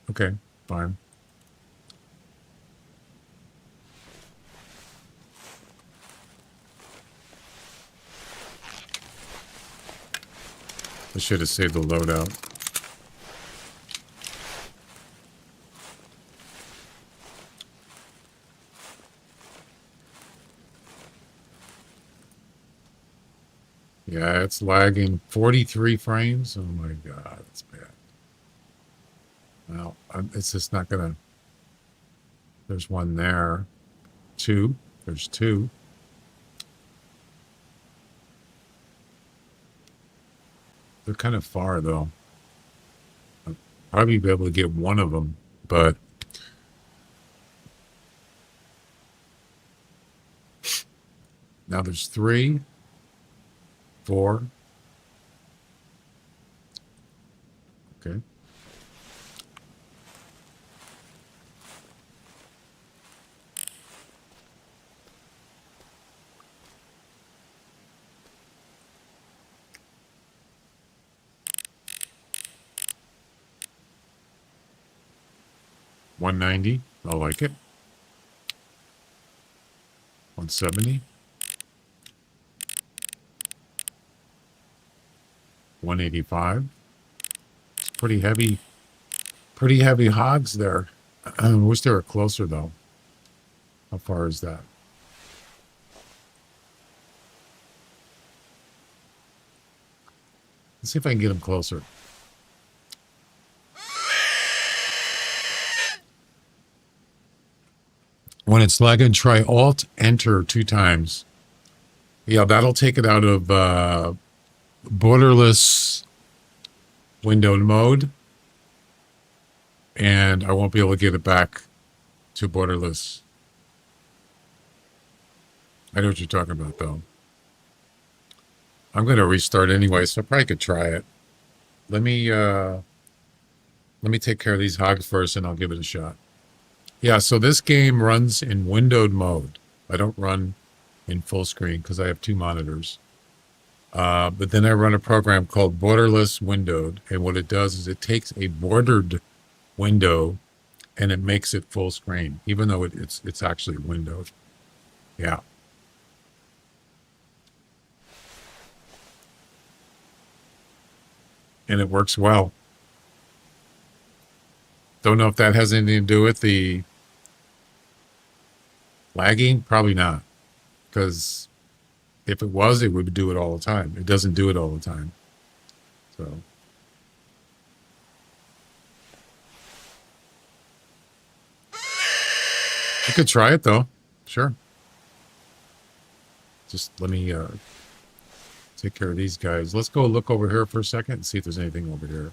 Okay, fine. I should have saved the loadout. Yeah, it's lagging 43 frames. Oh my God, it's bad. Well, it's just not gonna. There's one there. Two. There's two. They're kind of far though. I'll probably be able to get one of them, but now there's 3, 4. Okay. $190. I like it. 170. 185. It's pretty heavy hogs there. I wish they were closer though. How far is that? Let's see if I can get him closer. When it's lagging, try Alt-Enter 2 times. Yeah, that'll take it out of borderless windowed mode. And I won't be able to get it back to borderless. I know what you're talking about, though. I'm going to restart anyway, so I probably could try it. Let me take care of these hogs first, and I'll give it a shot. Yeah, so this game runs in windowed mode. I don't run in full screen because I have 2 monitors. But then I run a program called Borderless Windowed, and what it does is it takes a bordered window and it makes it full screen, even though it's actually windowed. Yeah. And it works well. Don't know if that has anything to do with the lagging. Probably not. Because if it was, it would do it all the time. It doesn't do it all the time. So. I could try it, though. Sure. Just let me take care of these guys. Let's go look over here for a second and see if there's anything over here.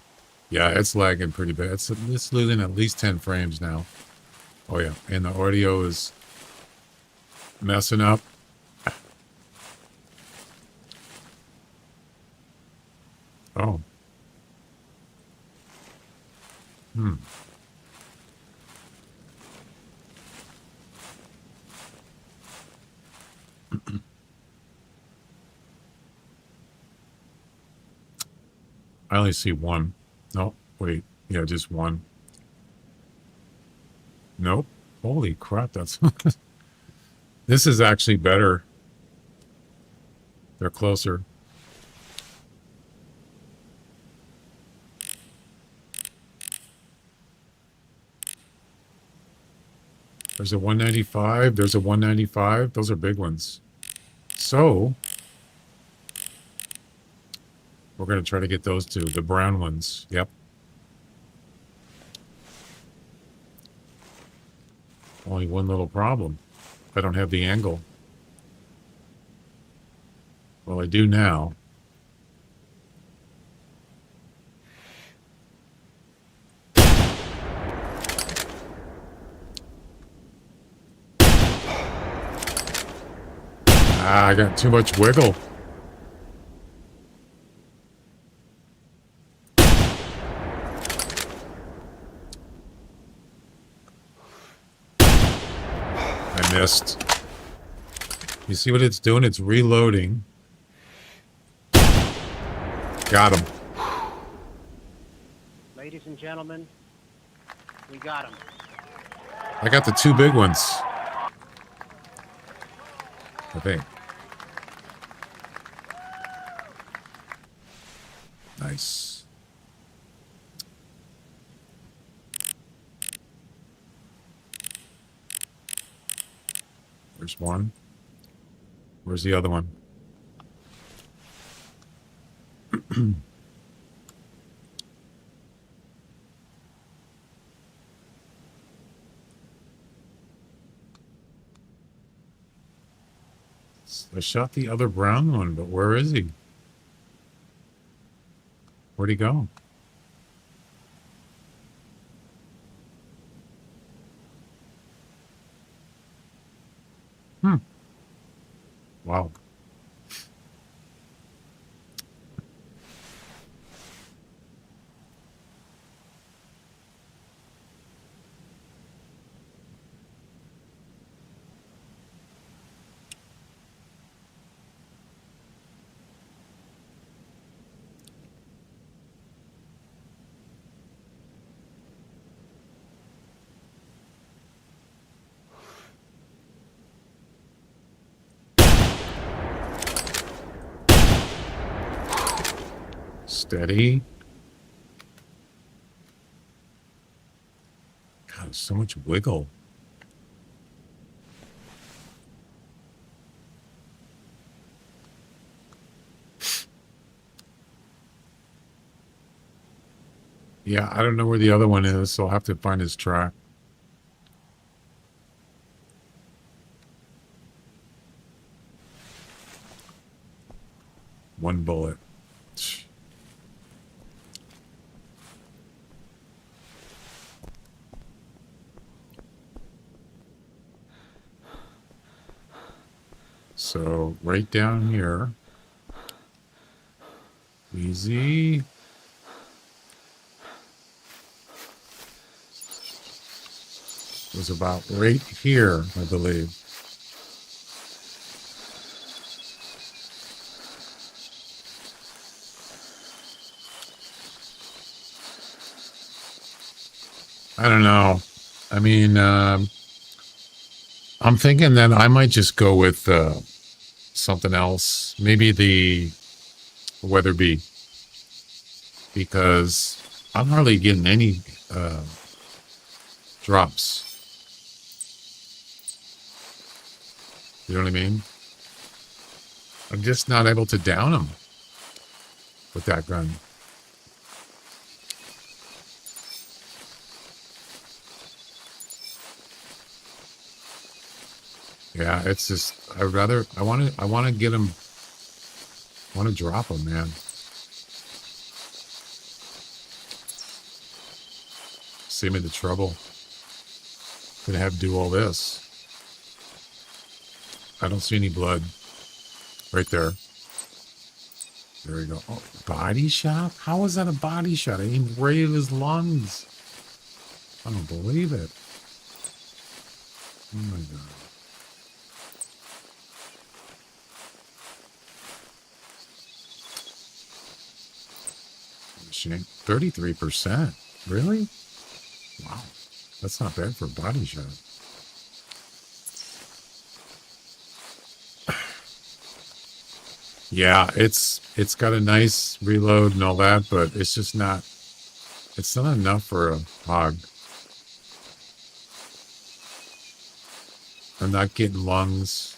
Yeah, it's lagging pretty bad. It's losing at least 10 frames now. Oh, yeah. And the audio is messing up. Oh. I only see one. No, wait. Yeah, just one. Nope. Holy crap, that's... This is actually better. They're closer. There's a 195. There's a 195. Those are big ones. So... we're going to try to get those 2. The brown ones. Yep. Only one little problem. I don't have the angle. Well, I do now. Ah, I got too much wiggle. Missed. You see what it's doing? It's reloading. Got him. Ladies and gentlemen, we got him. I got the 2 big ones. I think. Nice. There's one. Where's the other one? I shot the other brown one, but where is he? Where'd he go? Wow. Steady. God, so much wiggle. Yeah, I don't know where the other one is, so I'll have to find his track. One bullet. So right down here. Easy. It was about right here, I believe. I don't know. I mean, I'm thinking that I might just go with something else. Maybe the Weatherby. Because I'm hardly getting any drops. You know what I mean? I'm just not able to down them with that gun. Yeah, it's just I want to get them. I want to drop them, man. Save me the trouble. Gonna have to do all this. I don't see any blood. Right there. There we go. Oh, body shot? How was that a body shot? I aimed right at his lungs. I don't believe it. Oh my god. Shame. 33%. Really? Wow. That's not bad for a body shot. Yeah, it's got a nice reload and all that, but it's just not, it's not enough for a hog. I'm not getting lungs.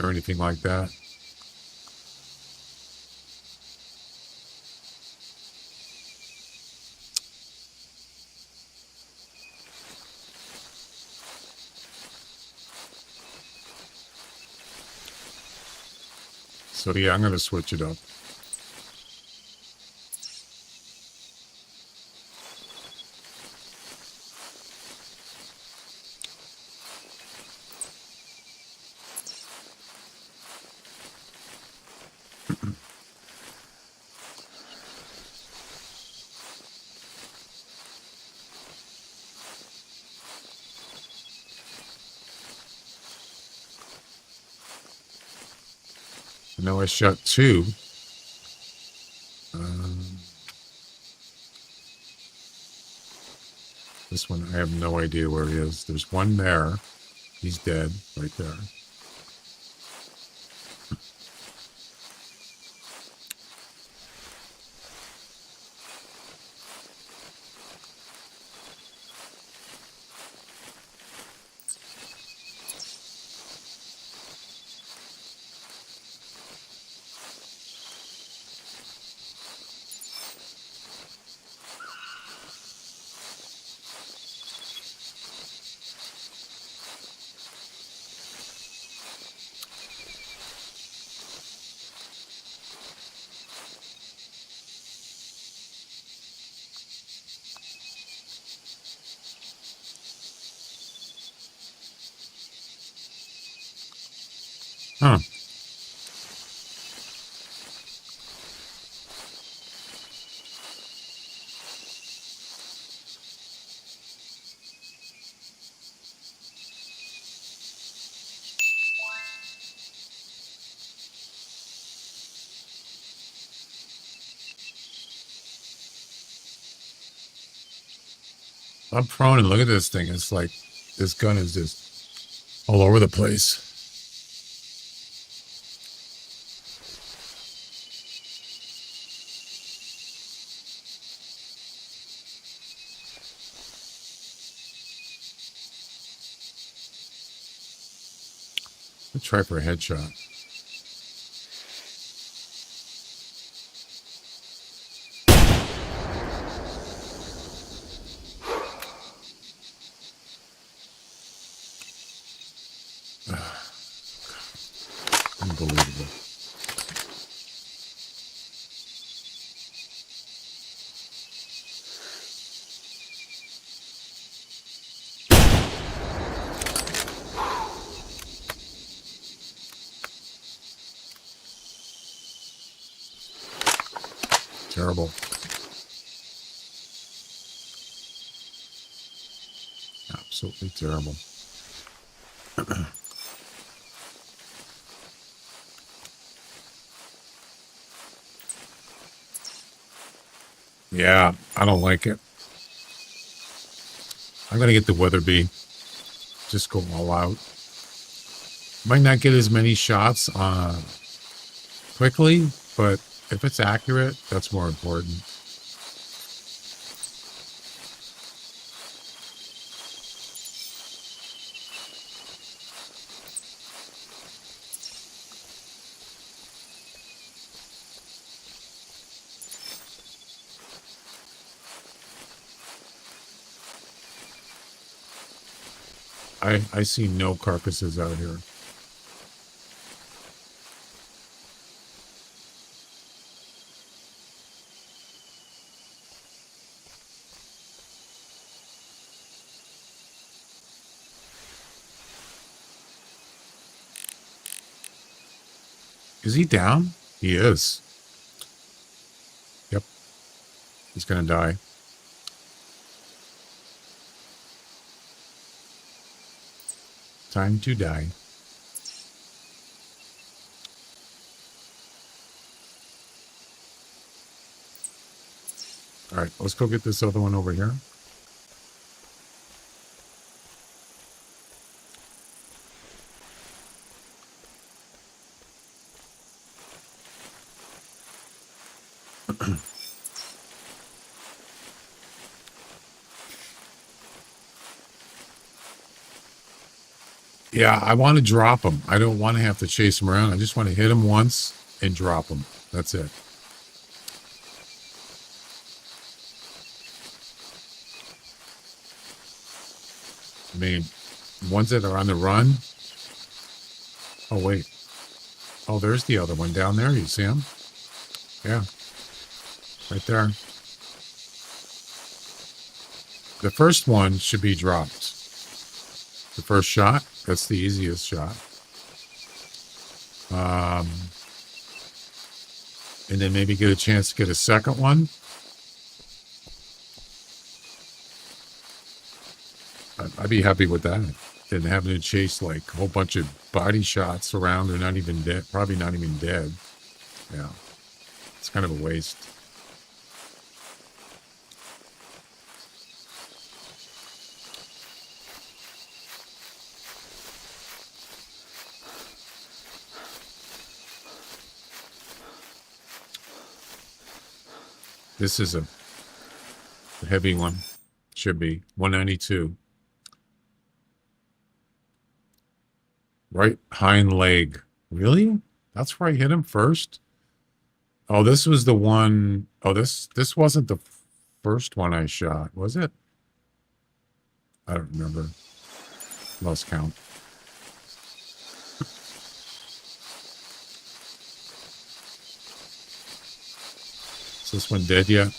Or anything like that. So yeah, I'm gonna switch it up. I know I shot two. This one, I have no idea where he is. There's one there. He's dead right there. Huh. I'm prone and look at this thing. It's like this gun is just all over the place. try for a headshot. Unbelievable. Terrible. Absolutely terrible. Yeah, I don't like it. I'm going to get the Weatherby. Just go all out. Might not get as many shots quickly, but if it's accurate, that's more important. I see no carcasses out here. Is he down? He is. Yep. He's gonna die. Time to die. All right, let's go get this other one over here. Yeah, I want to drop him. I don't want to have to chase him around. I just want to hit him once and drop him. That's it. I mean, ones that are on the run. Oh, wait. Oh, there's the other one down there. You see him? Yeah. Right there. The first one should be dropped. The first shot. That's the easiest shot. And then maybe get a chance to get a second one. I'd be happy with that. Than having to chase like a whole bunch of body shots around. They're not even dead. Probably not even dead. Yeah. It's kind of a waste. This is a heavy one. Should be 192. Right hind leg. Really? That's where I hit him first? Oh, this was the one. Oh, this wasn't the first one I shot, was it? I don't remember. Lost count. Is this one dead yet?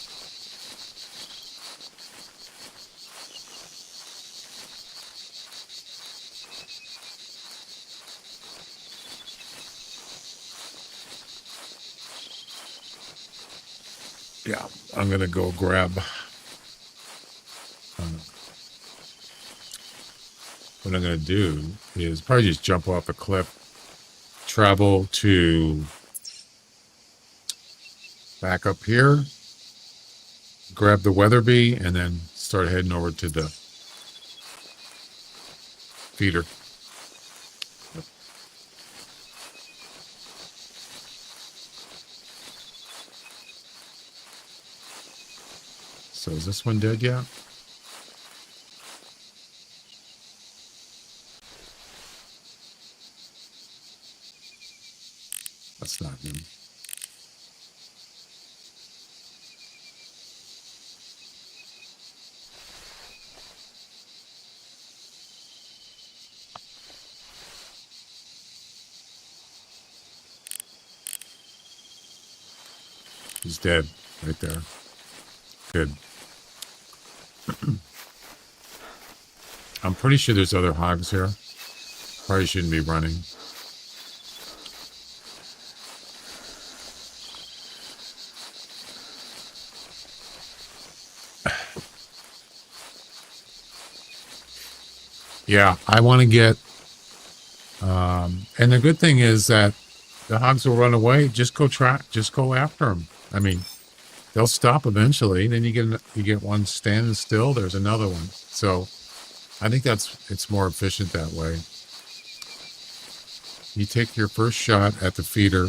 Yeah, I'm gonna go grab. What I'm gonna do is probably just jump off a cliff, travel to back up here, grab the Weatherby, and then start heading over to the feeder. So is this one dead yet? that's not him. He's dead right there. Good. I'm pretty sure there's other hogs here. Probably shouldn't be running. Yeah, I want to get... and the good thing is that the hogs will run away. Just go after them. I mean, they'll stop eventually. Then you get one standing still. There's another one. So I think it's more efficient that way. You take your first shot at the feeder,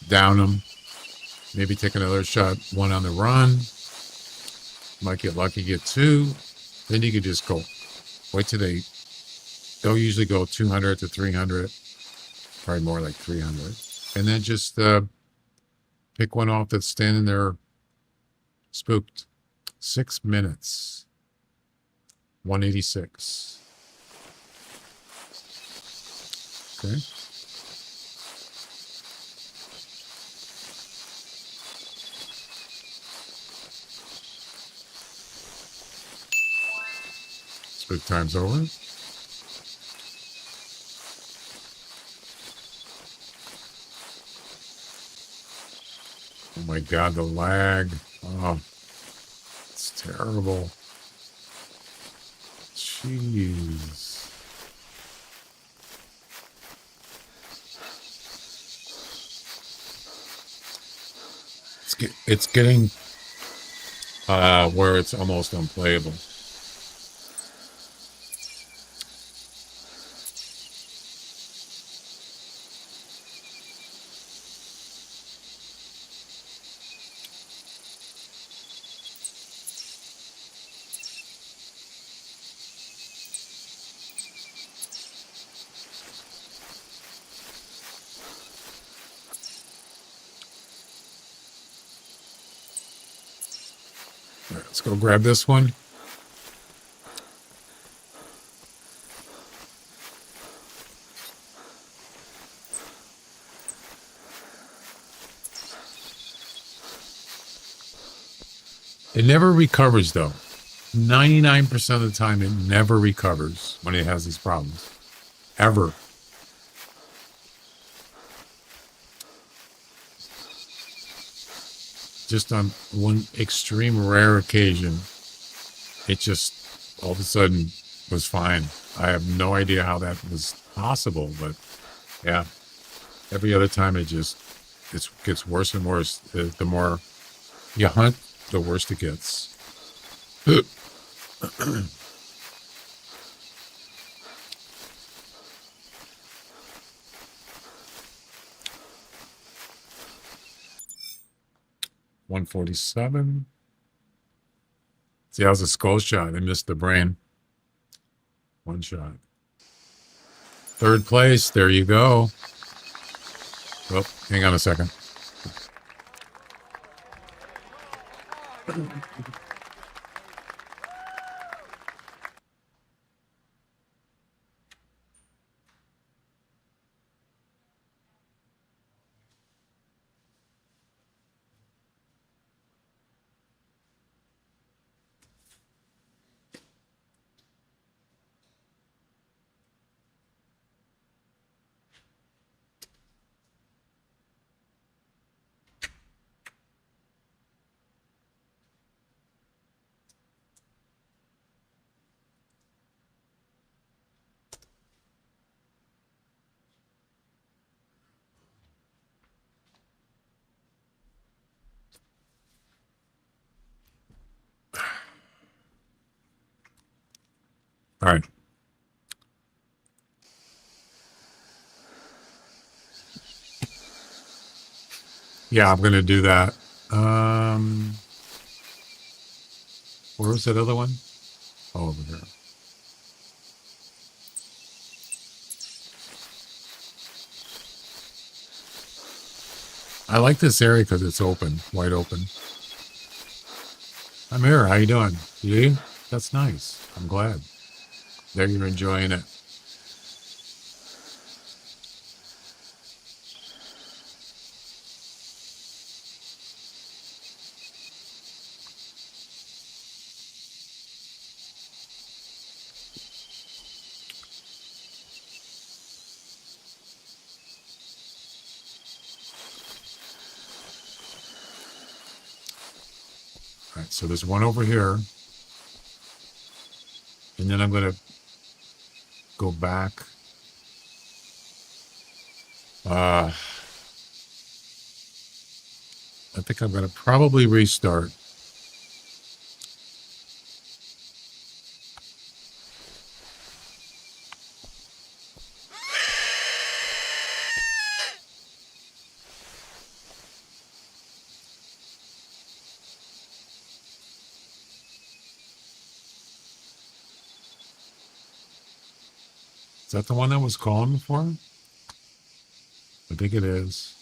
down them, maybe take another shot, one on the run. Might get lucky, get two. Then you can just go. Wait till they'll usually go 200 to 300, probably more like 300. And then just pick one off that's standing there spooked. 6 minutes. 186. Okay. Spook time's over. Oh my God, the lag. Oh, it's terrible. Jeez. It's getting where it's almost unplayable. All right, let's go grab this one. It never recovers, though. 99% of the time, it never recovers when it has these problems. Ever. Just on one extreme rare occasion, it just all of a sudden was fine. I have no idea how that was possible, but yeah. Every other time it gets worse and worse. The more you hunt, the worse it gets. 147. See, that was a skull shot. I missed the brain. One shot. Third place. There you go. Oh, hang on a second. All right. Yeah, I'm going to do that. Where was that other one? Oh, over here. I like this area because it's open, wide open. I'm here. How you doing? You? That's nice. I'm glad that you're enjoying it. All right, so there's one over here. And then I'm going to go back. I think I'm going to probably restart. Is that the one that was calling before? I think it is.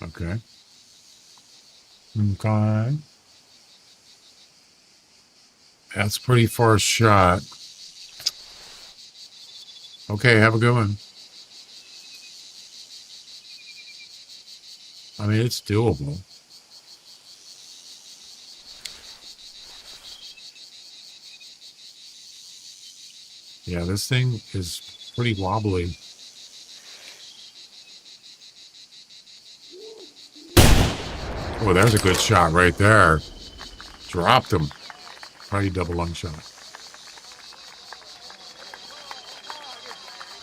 Okay. Okay. That's pretty far shot. Okay, have a good one. I mean, it's doable. Yeah, this thing is pretty wobbly. Oh, there's a good shot right there. Dropped him. Probably double lung shot.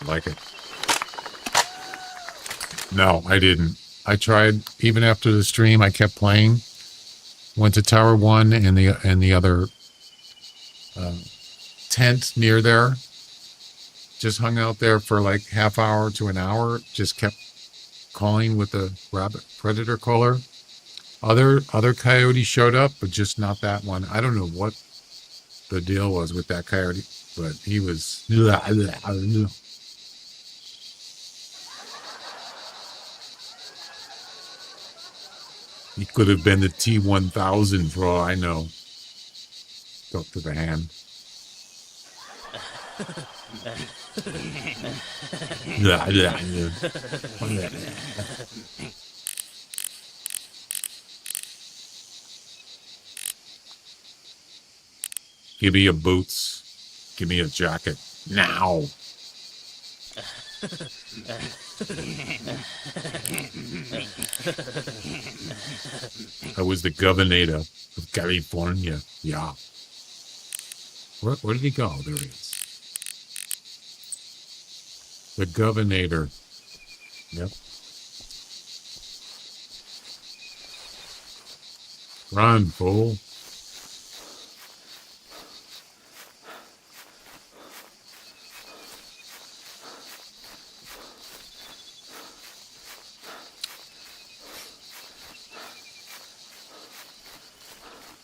Like it. No, I didn't. I tried even after the stream. I kept playing. Went to Tower 1 and the other tent near there. Just hung out there for like half hour to an hour. Just kept calling with the rabbit predator caller. Other coyotes showed up, but just not that one. I don't know what the deal was with that coyote, but he was. He could have been the T-1000 for all I know. Go to the hand. Give me your boots. Give me a jacket. Now. I was the governor of California. Yeah. Where did he go? There he is. The governor. Yep. Run, fool.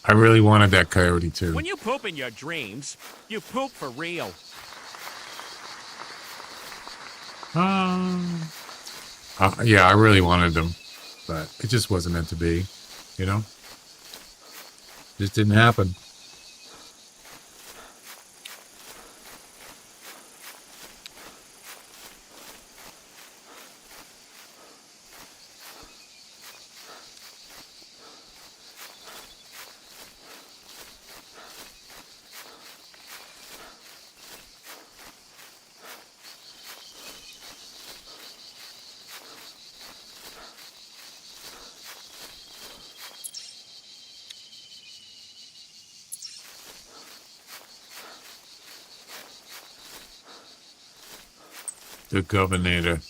I really wanted that coyote too. When you poop in your dreams, you poop for real. Yeah, I really wanted them, but it just wasn't meant to be, you know? Just didn't happen. The governor.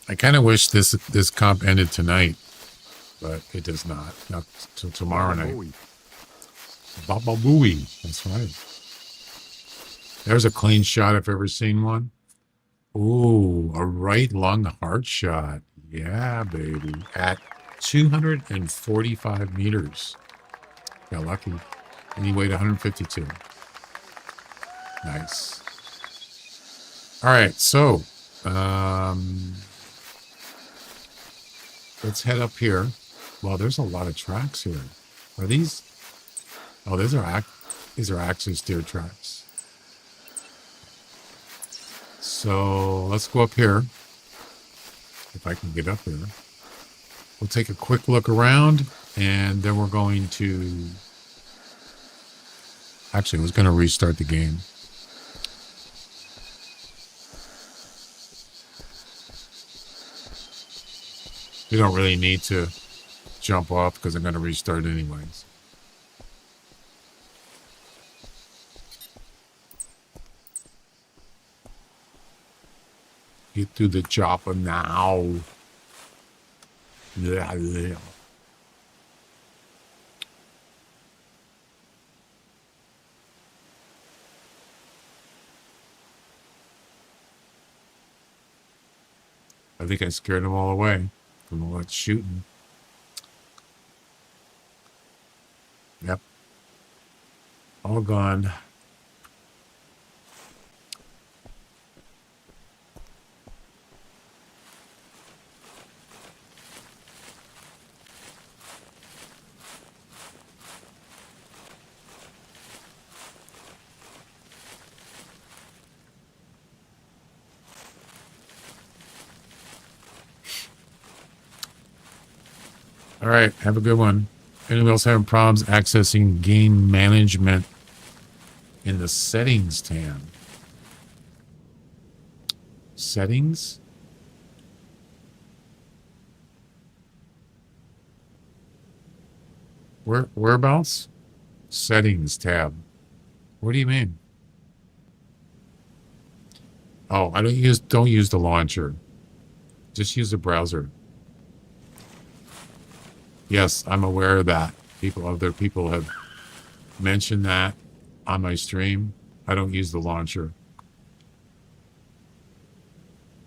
I kind of wish this comp ended tonight, but it does not. Not till tomorrow night. Baba Booey. That's right. There's a clean shot if I've ever seen one. Ooh, a right lung heart shot. Yeah, baby. At 245 meters. Got lucky. And he weighed 152. Nice. All right, so let's head up here. Well, there's a lot of tracks here. Are these? Oh, these are actually steer tracks. So let's go up here. If I can get up there. We'll take a quick look around, and then we're going to... Actually, I was going to restart the game. You don't really need to jump off because I'm going to restart anyways. Get to the chopper now. Yeah, yeah. I think I scared them all away from all that shooting. Yep. All gone. All right, have a good one. Anyone else having problems accessing game management in the settings tab? Settings? Whereabouts? Settings tab. What do you mean? Oh, I don't use the launcher. Just use the browser. Yes, I'm aware of that. Other people have mentioned that on my stream. I don't use the launcher.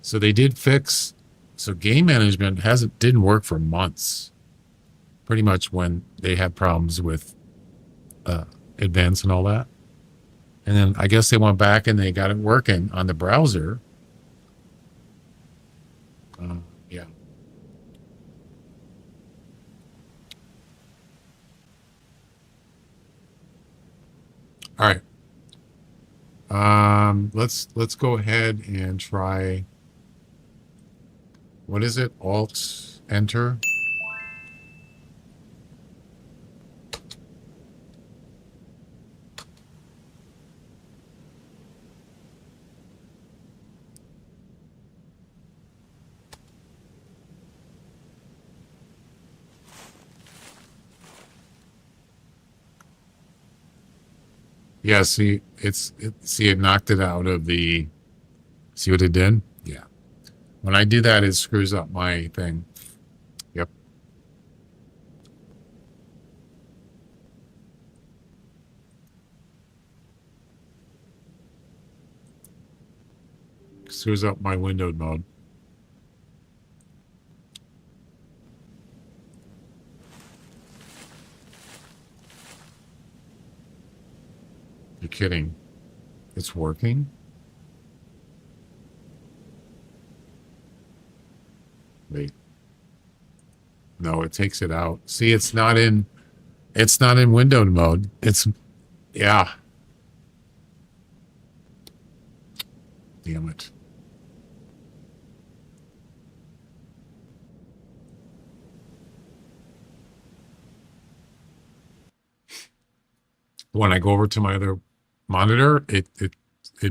So they did fix. So game management didn't work for months. Pretty much when they had problems with advance and all that. And then I guess they went back and they got it working on the browser. Yeah. All right. Let's go ahead and try. What is it? Alt enter. Yeah, see, it knocked it out of the, see what it did? Yeah. When I do that, it screws up my thing. Yep. Screws up my windowed mode. You're kidding. It's working? Wait. No, it takes it out. See, it's not in windowed mode. Yeah. Damn it. When I go over to my other monitor, it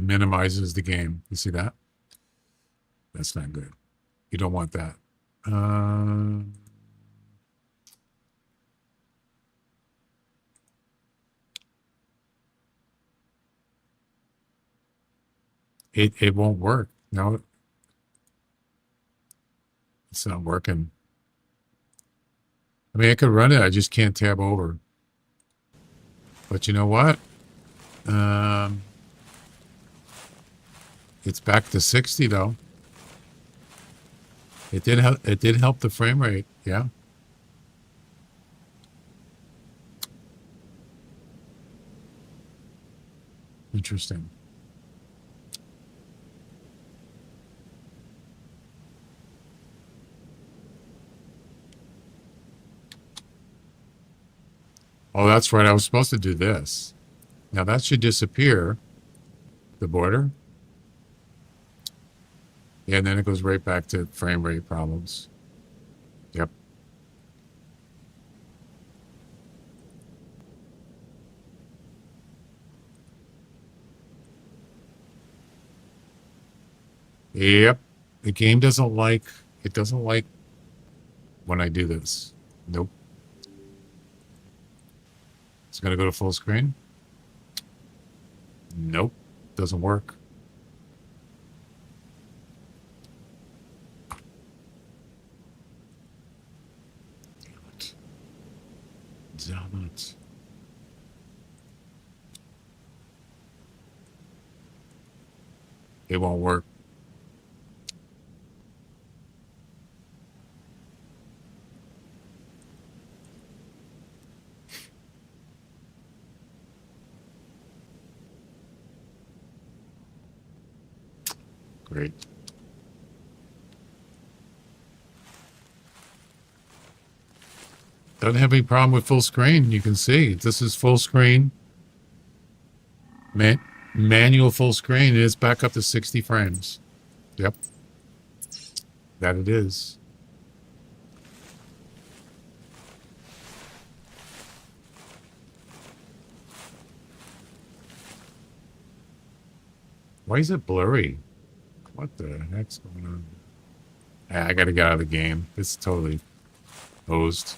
minimizes the game. You see that? That's not good. You don't want that. It won't work. No. It's not working. I mean, I could run it. I just can't tab over. But you know what? It's back to 60 though. It did help. It did help the frame rate. Yeah. Interesting. Oh, that's right. I was supposed to do this. Now that should disappear. The border. Yeah, and then it goes right back to frame rate problems. Yep. Yep. The game doesn't like, it doesn't like when I do this. Nope. It's going to go to full screen. Nope. Doesn't work. Damn it. Damn it. It won't work. Great. Doesn't have any problem with full screen. You can see this is full screen. Manual full screen. It's back up to 60 frames. Yep. That it is. Why is it blurry? What the heck's going on? I gotta get out of the game. It's totally hosed.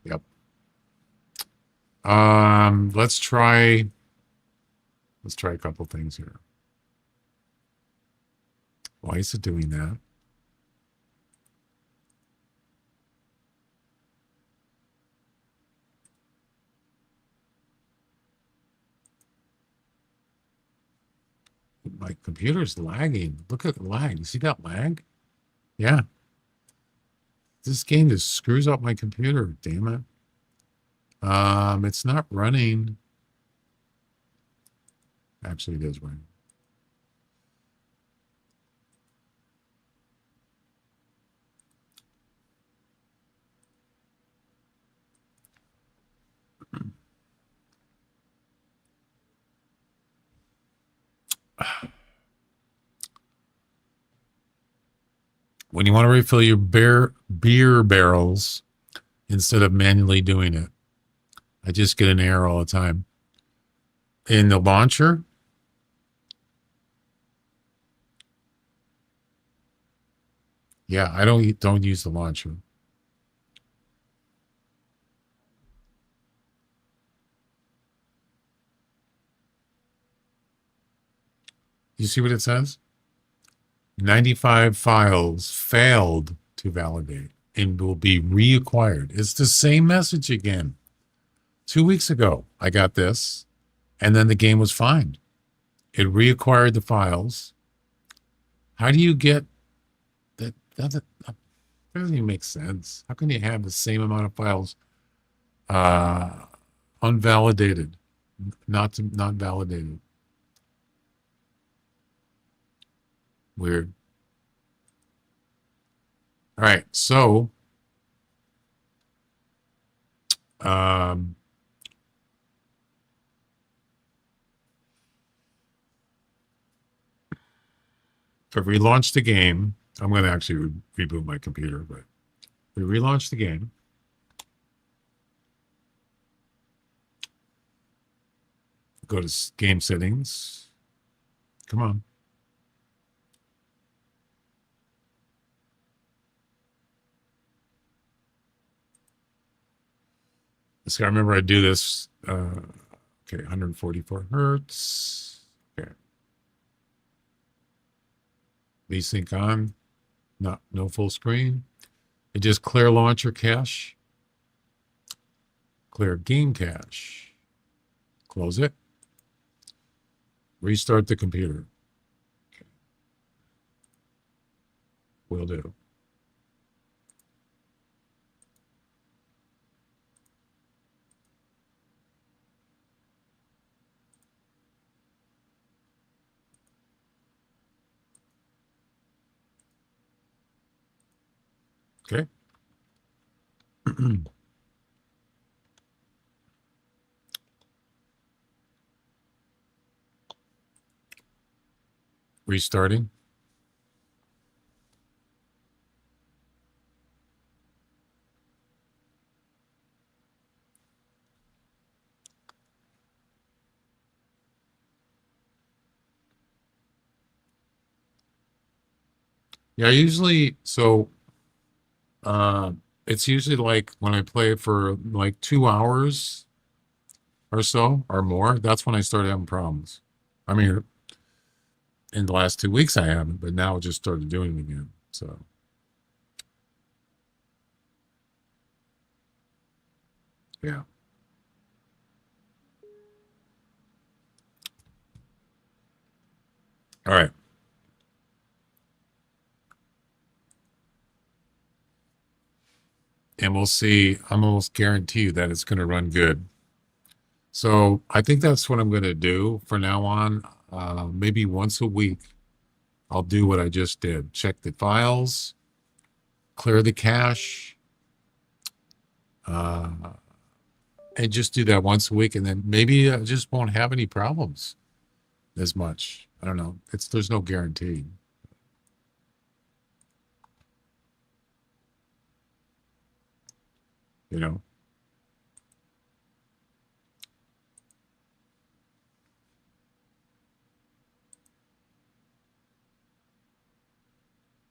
Yep. Let's try a couple things here. Why is it doing that? My computer's lagging. Look at the lag. You see that lag? Yeah. This game just screws up my computer. Damn it. It's not running. Actually, it is running. When you want to refill your beer barrels instead of manually doing it, I just get an error all the time. In the launcher, yeah, I don't use the launcher. You see what it says? 95 files failed to validate and will be reacquired. It's the same message again. 2 weeks ago, I got this, and then the game was fine. It reacquired the files. How do you get that? That doesn't even make sense. How can you have the same amount of files unvalidated, not validated? Weird. All right, so if I relaunch the game, I'm going to actually reboot my computer, but we relaunch the game. Go to game settings. Come on. So I remember I do this. Okay, 144 hertz. Okay. VSync on, no full screen. You just clear launcher cache, clear game cache, close it, restart the computer. Okay. Will do. Okay. Restarting. Yeah, usually, so uh, it's usually like when I play for like 2 hours or so or more, that's when I start having problems. I mean, in the last 2 weeks I haven't, but now I just started doing it again. So, yeah. All right. And we'll see. I'm almost guarantee you that it's going to run good. So I think that's what I'm going to do for now on. Maybe once a week, I'll do what I just did. Check the files, clear the cache, uh, and just do that once a week. And then maybe I just won't have any problems as much. I don't know. There's no guarantee. You know?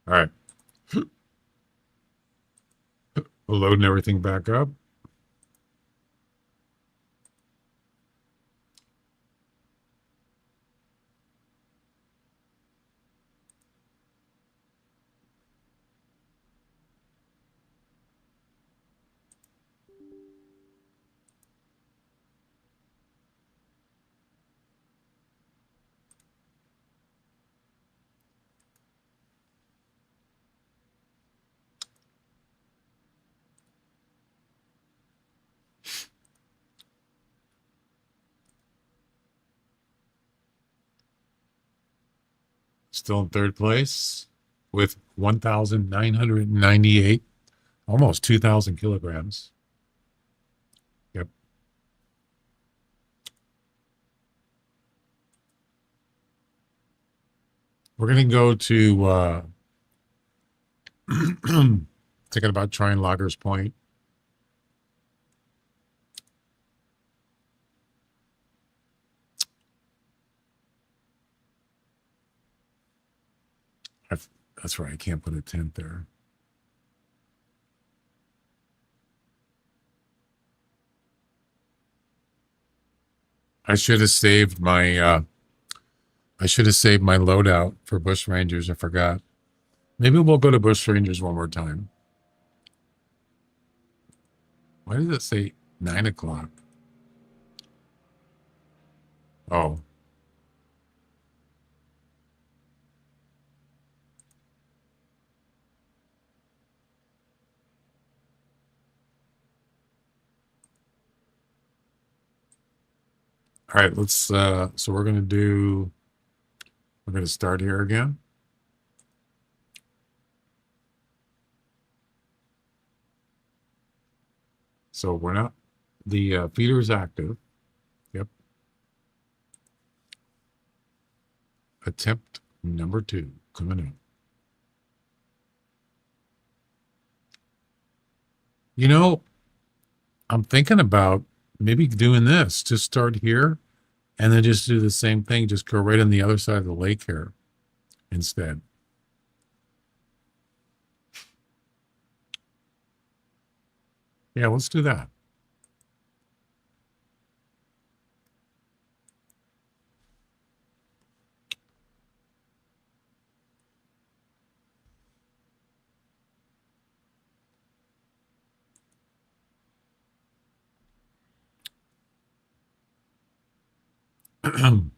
All right. We're loading everything back up. Still in third place with 1,998, almost 2,000 kilograms. Yep. We're going to go to thinking about trying Loggers Point. That's right. I can't put a tent there. I should have saved my loadout for Bush Rangers. I forgot. Maybe we'll go to Bush Rangers one more time. Why does it say 9 o'clock? Oh. All right, so we're going to start here again. So we're not, the feeder is active. Yep. Attempt number 2 coming in. You know, I'm thinking about maybe doing this. Just start here and then just do the same thing. Just go right on the other side of the lake here instead. Yeah, let's do that. I'm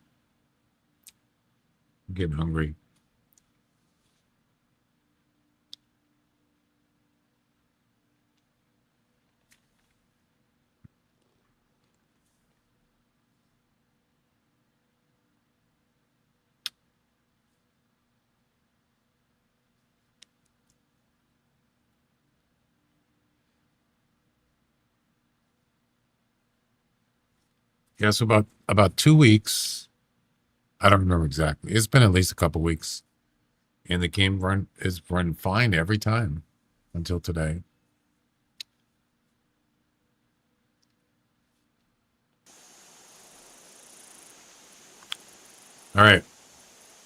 getting hungry. Yeah, so about 2 weeks. I don't remember exactly. It's been at least a couple weeks, and the game is run fine every time until today. All right,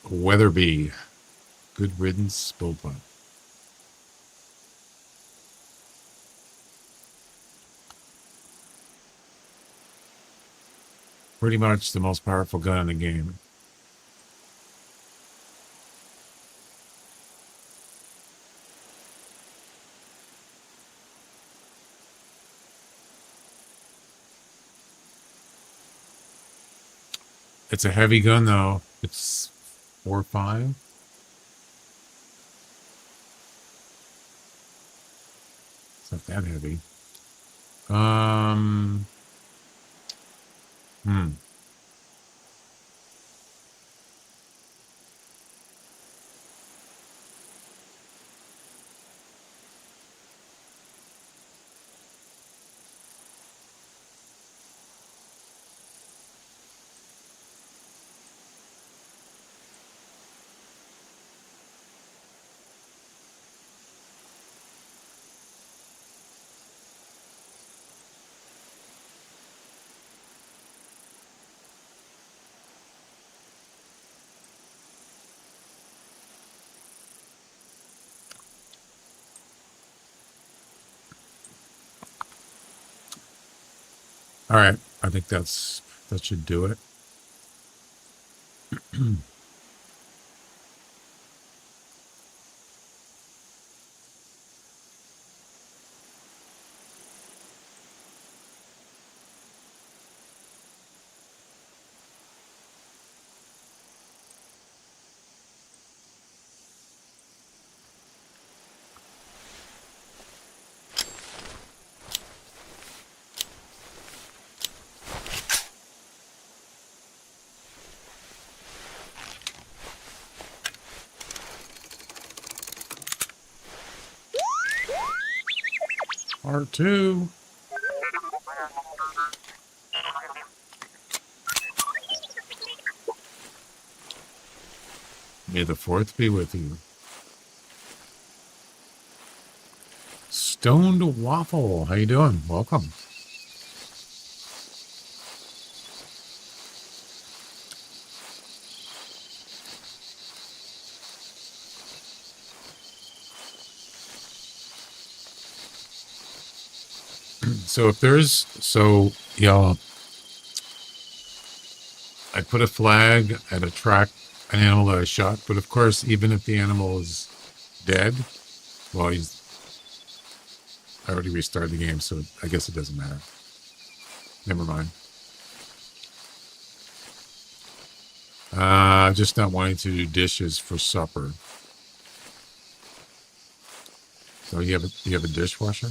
Weatherby, good riddance, Bopa. Pretty much the most powerful gun in the game. It's a heavy gun though. It's 4.5. It's not that heavy. Hmm. All right, I think that should do it. Part 2. May the 4th be with you. Stoned Waffle, how you doing? Welcome. So if there's, y'all, I put a flag at a track, an animal that I shot, but of course, even if the animal is dead, well, I already restarted the game, so I guess it doesn't matter. Never mind. Just not wanting to do dishes for supper. So you have a dishwasher?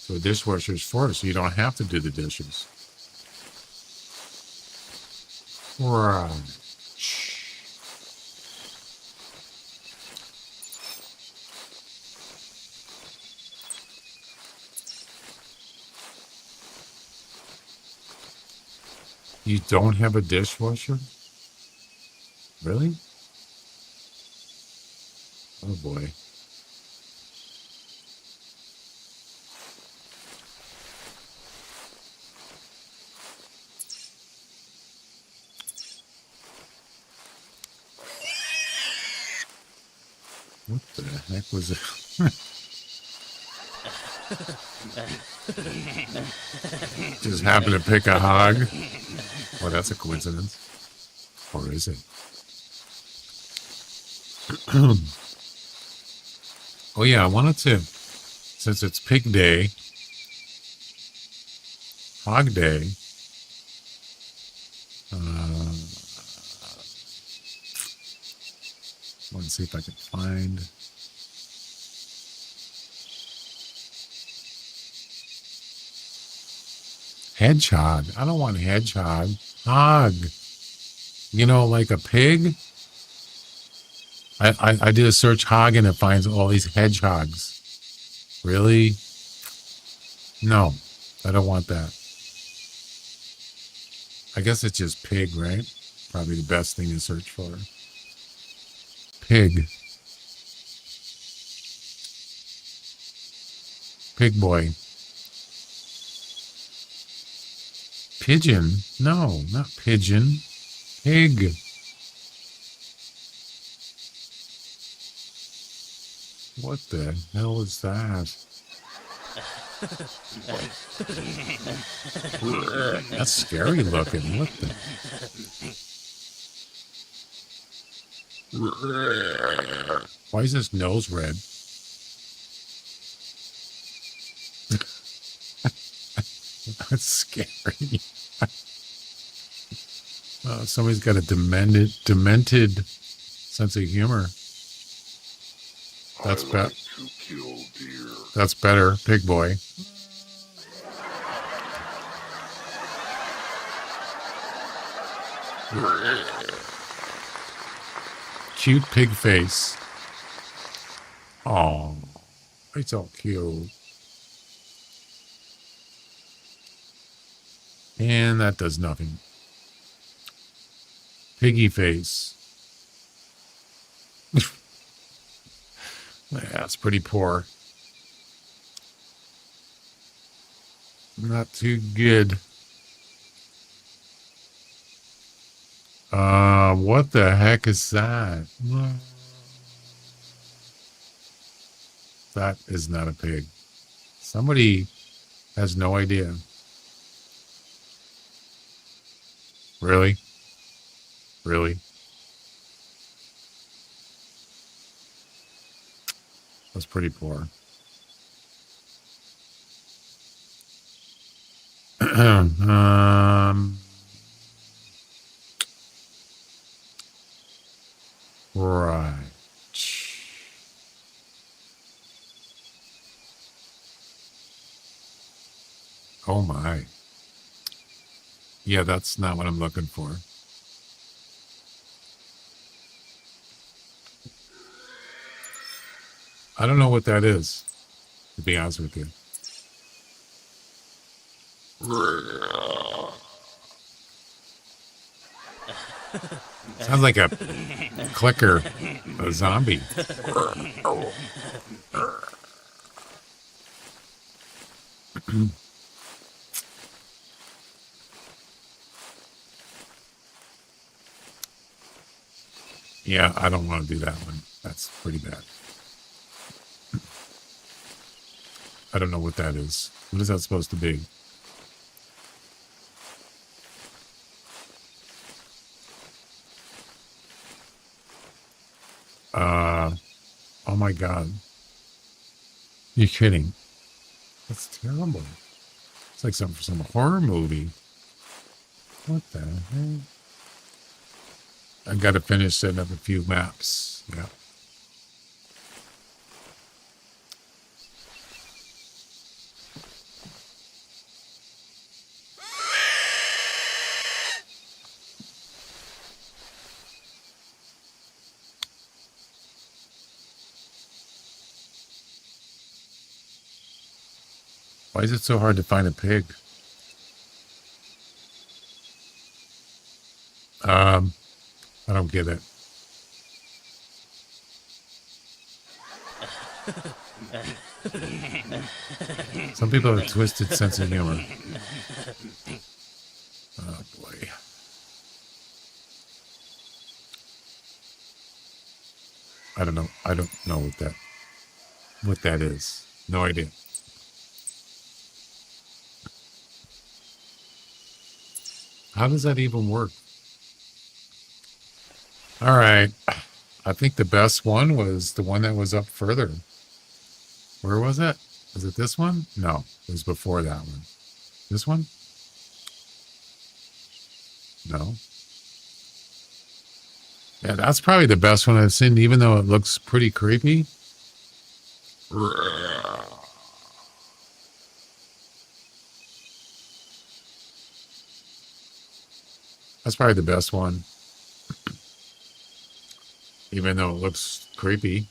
So the dishwasher is for us, so you don't have to do the dishes. Right. You don't have a dishwasher? Really? Oh boy. What the heck was it? Just happened to pick a hog. Oh, that's a coincidence. Or is it? Oh yeah, I wanted to, since it's pig day, Hog Day. I want to see if I can find. Hedgehog. I don't want hedgehog. Hog. You know, like a pig. I did a search hog and it finds all these hedgehogs. Really? No, I don't want that. I guess it's just pig, right? Probably the best thing to search for. Pig. Pig boy. Pigeon? No, not pigeon. Pig. What the hell is that? That's scary looking. What the? Why is his nose red? That's scary. Somebody's got a demented sense of humor. That's better. That's better, pig boy. Cute pig face. Oh, it's all cute. And that does nothing. Piggy face. That's pretty poor. Not too good. What the heck is that? That is not a pig. Somebody has no idea. Really? Really? That's pretty poor. Right. Oh my. Yeah, that's not what I'm looking for. I don't know what that is, to be honest with you. Sounds like a clicker, a zombie. Yeah, I don't want to do that one. That's pretty bad. I don't know what that is. What is that supposed to be? Oh my God. You're kidding. That's terrible. It's like something for some horror movie. What the heck? I've got to finish setting up a few maps. Yeah. Why is it so hard to find a pig? I don't get it. Some people have a twisted sense of humor. Oh boy. I don't know. I don't know what that is. No idea. How does that even work? All right. I think the best one was the one that was up further. Where was it? Was it this one? No, it was before that one. This one? No. Yeah, that's probably the best one I've seen, even though it looks pretty creepy. That's probably the best one, even though it looks creepy.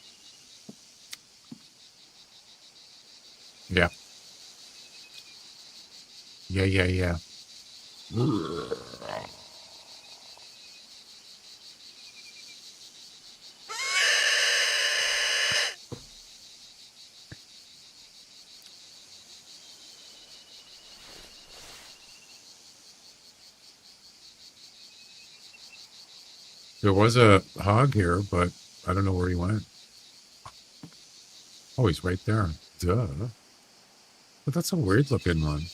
Yeah. Yeah. There was a hog here, but I don't know where he went. Oh, he's right there. Duh. But that's a weird looking one.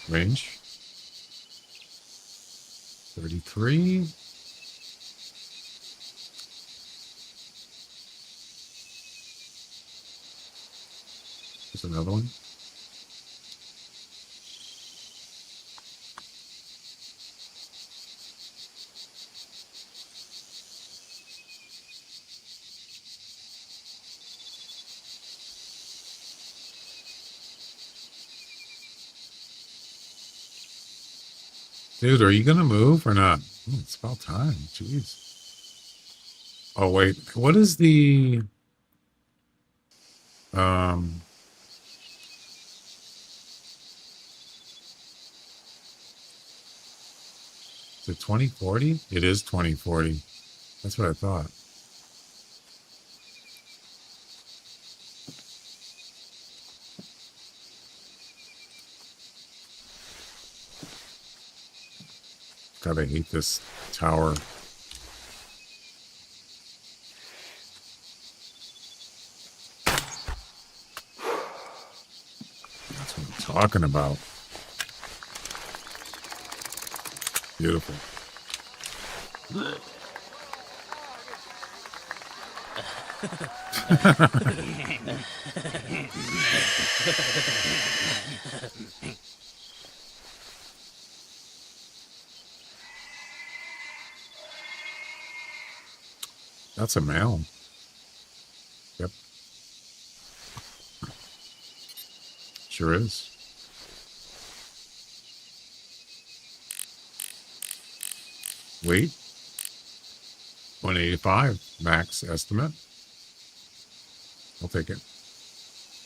Range 33. There's another one. Dude, are you gonna move or not? It's about time. Jeez. Oh wait, what is the um? Is it 2040? It is 2040. That's what I thought. God, I hate this tower. That's what I'm talking about. Beautiful. That's a male. Yep. Sure is. Weight 185 max estimate. I'll take it.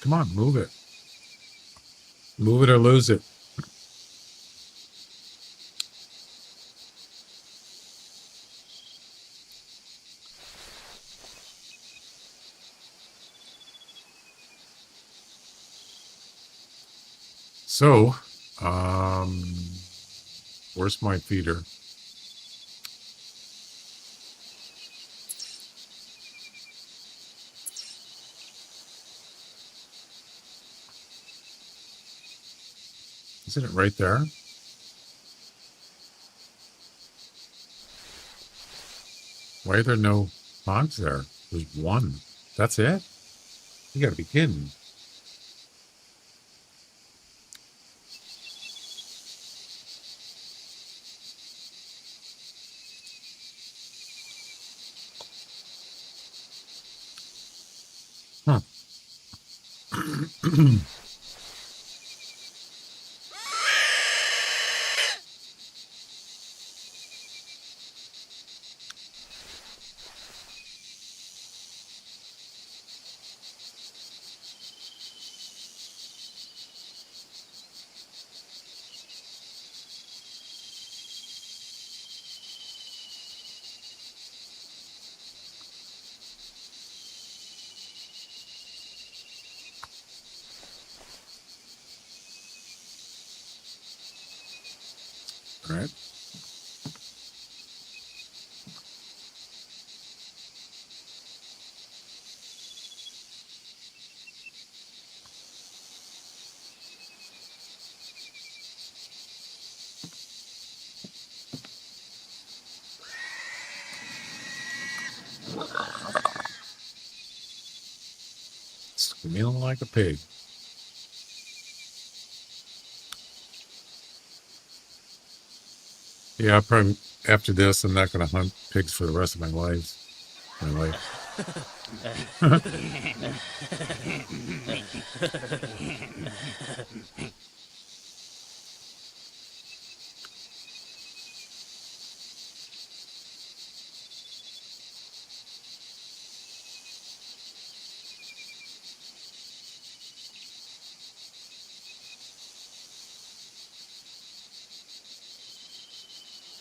Come on, move it. Move it or lose it. So, where's my feeder? Isn't it right there? Why are there no hogs there? There's one. That's it? You gotta be kidding. Huh. All right. Squealing like a pig. Yeah, probably after this, I'm not going to hunt pigs for the rest of my life. My life.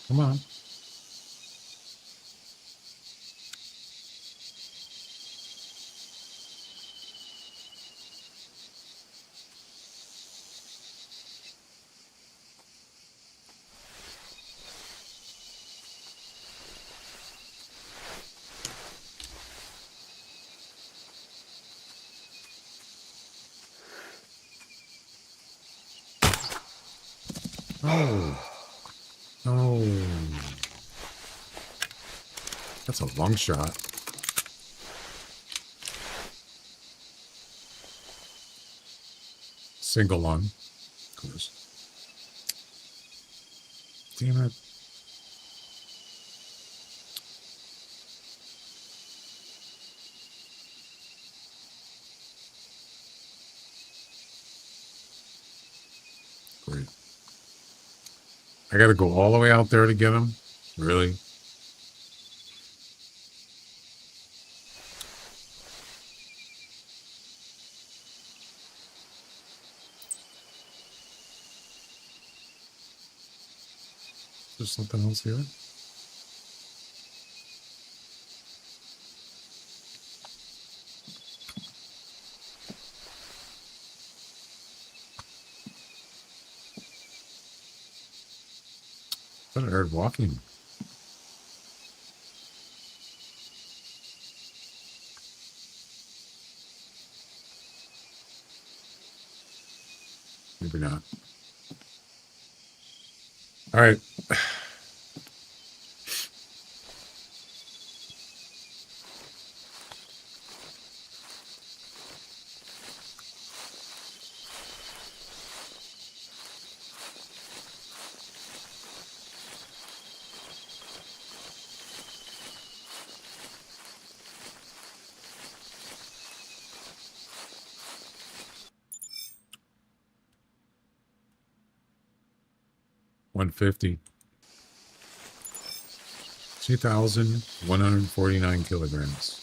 Come on. Oh, oh, that's a long shot. Single lung. Of course. Damn it. Great. I got to go all the way out there to get him? Really? There's something else here? I thought I heard walking. Maybe not. All right. $150. 2,149 kilograms.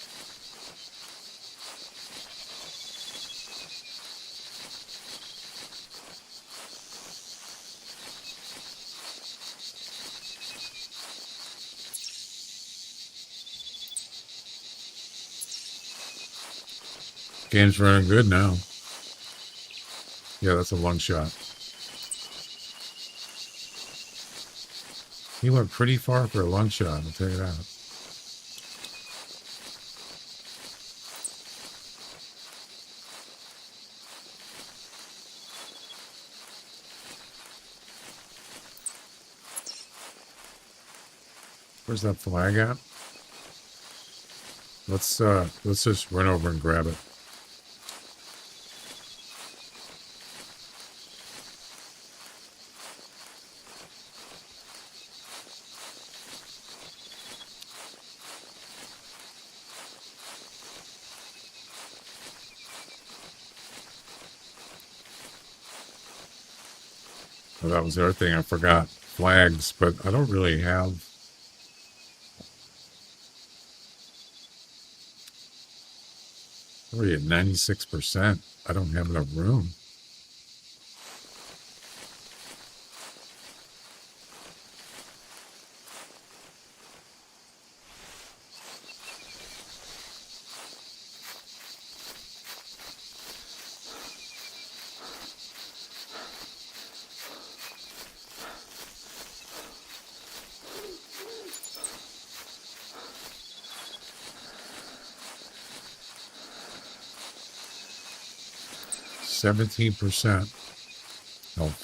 Game's running good now. Yeah, that's a long shot. He went pretty far for a long shot, I'll tell you that. Where's that flag at? Let's just run over and grab it. Oh, that was the other thing I forgot. Flags, but I don't really have. Already at 96%. I don't have enough room. %. Oh,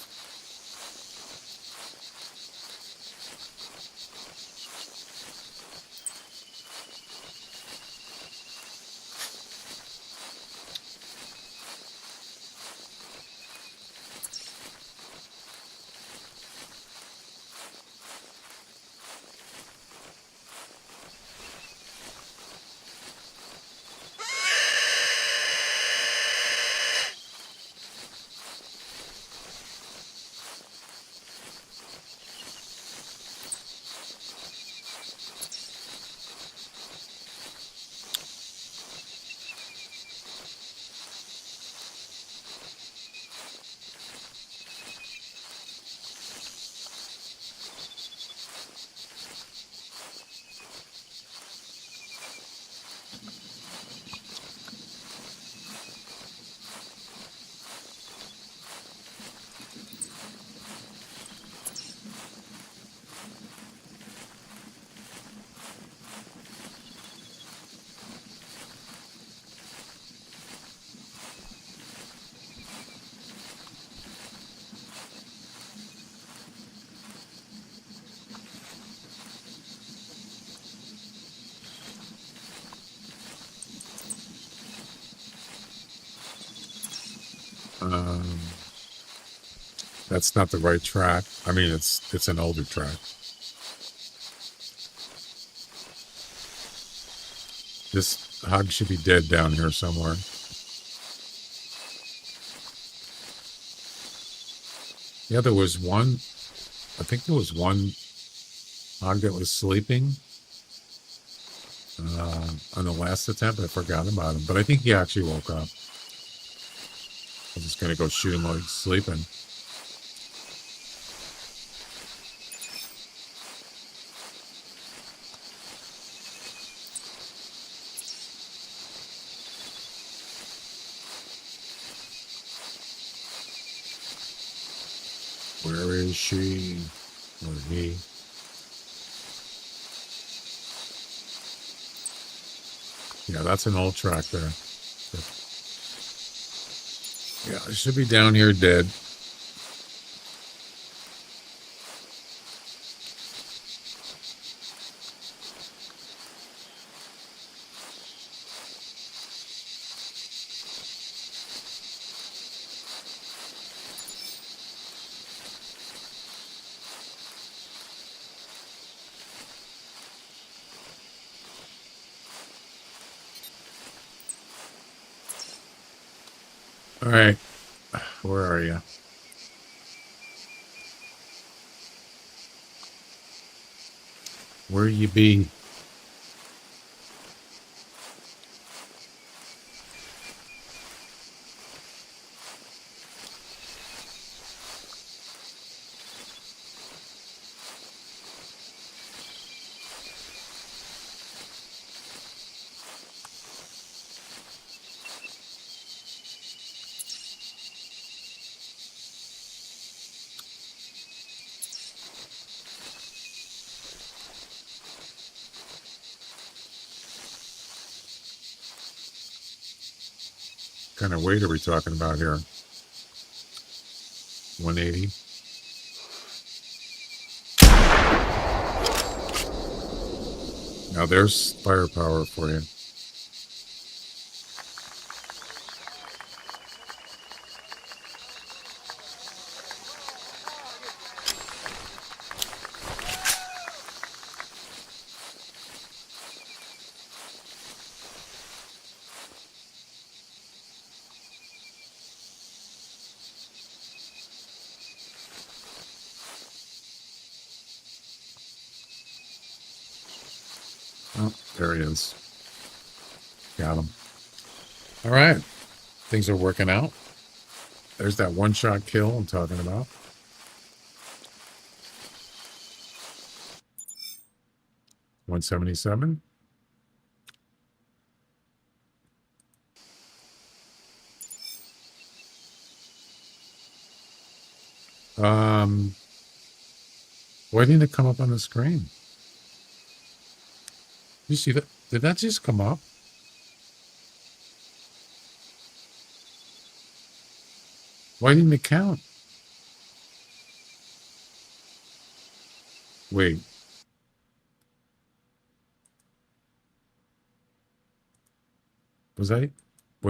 Um, that's not the right track. I mean, it's an older track. This hog should be dead down here somewhere. Yeah, there was one. I think there was one hog that was sleeping on the last attempt. I forgot about him, but I think he actually woke up. I'm just gonna go shoot him while he's sleeping. Where is she? Or he? Yeah, that's an old track there. Yeah, it should be down here dead. All right, where are you? Where you be? What kind of weight are we talking about here? 180. Now there's firepower for you. Oh, there he is. Got him. All right. Things are working out. There's that one-shot kill I'm talking about. $177. Why didn't it come up on the screen? You see that? Did that just come up? Why didn't it count? Wait. Was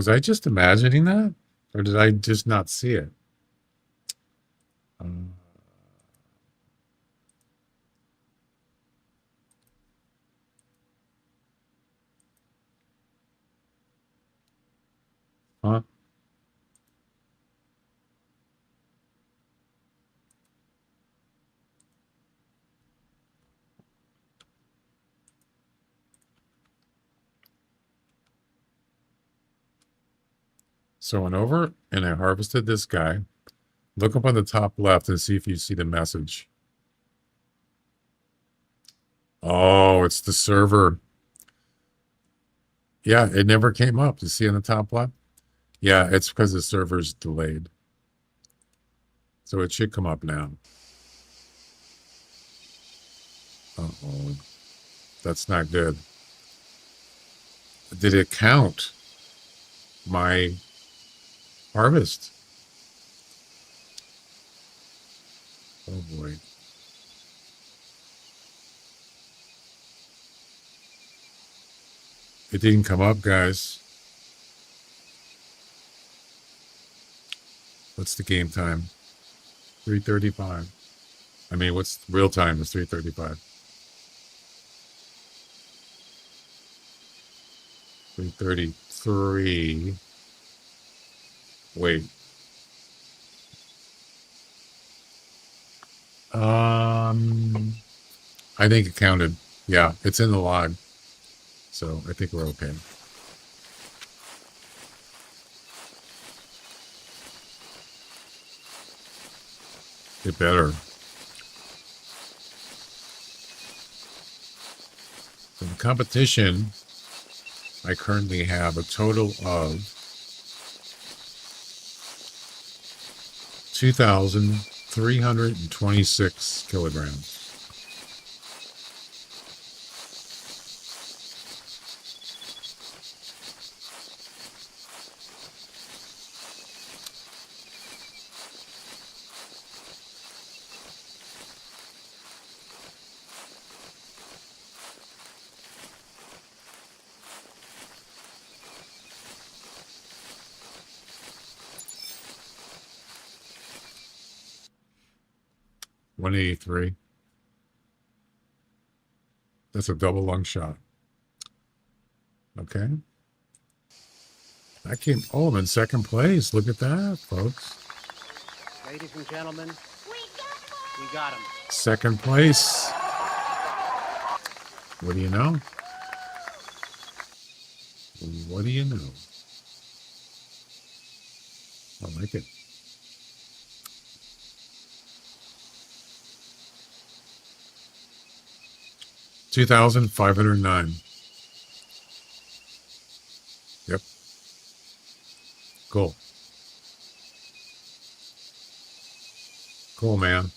I just imagining that? Or did I just not see it? Huh? So I went over and I harvested this guy. Look up on the top left and see if you see the message. Oh, it's the server. Yeah, it never came up. You see on the top left? Yeah, it's because the server's delayed. So it should come up now. Uh-oh. That's not good. Did it count my harvest? Oh boy. It didn't come up, guys. What's the game time? 3:35. I mean, what's real time is 3:35. 3:33. Wait. I think it counted. Yeah, it's in the log. So I think we're okay. It better. So the competition, I currently have a total of 2,326 kilograms. $183. That's a double lung shot. Okay. I came. Oh, I'm in second place. Look at that, folks. Ladies and gentlemen, we got him. Second place. What do you know? What do you know? I like it. $2,509. Yep. Cool. Cool, man.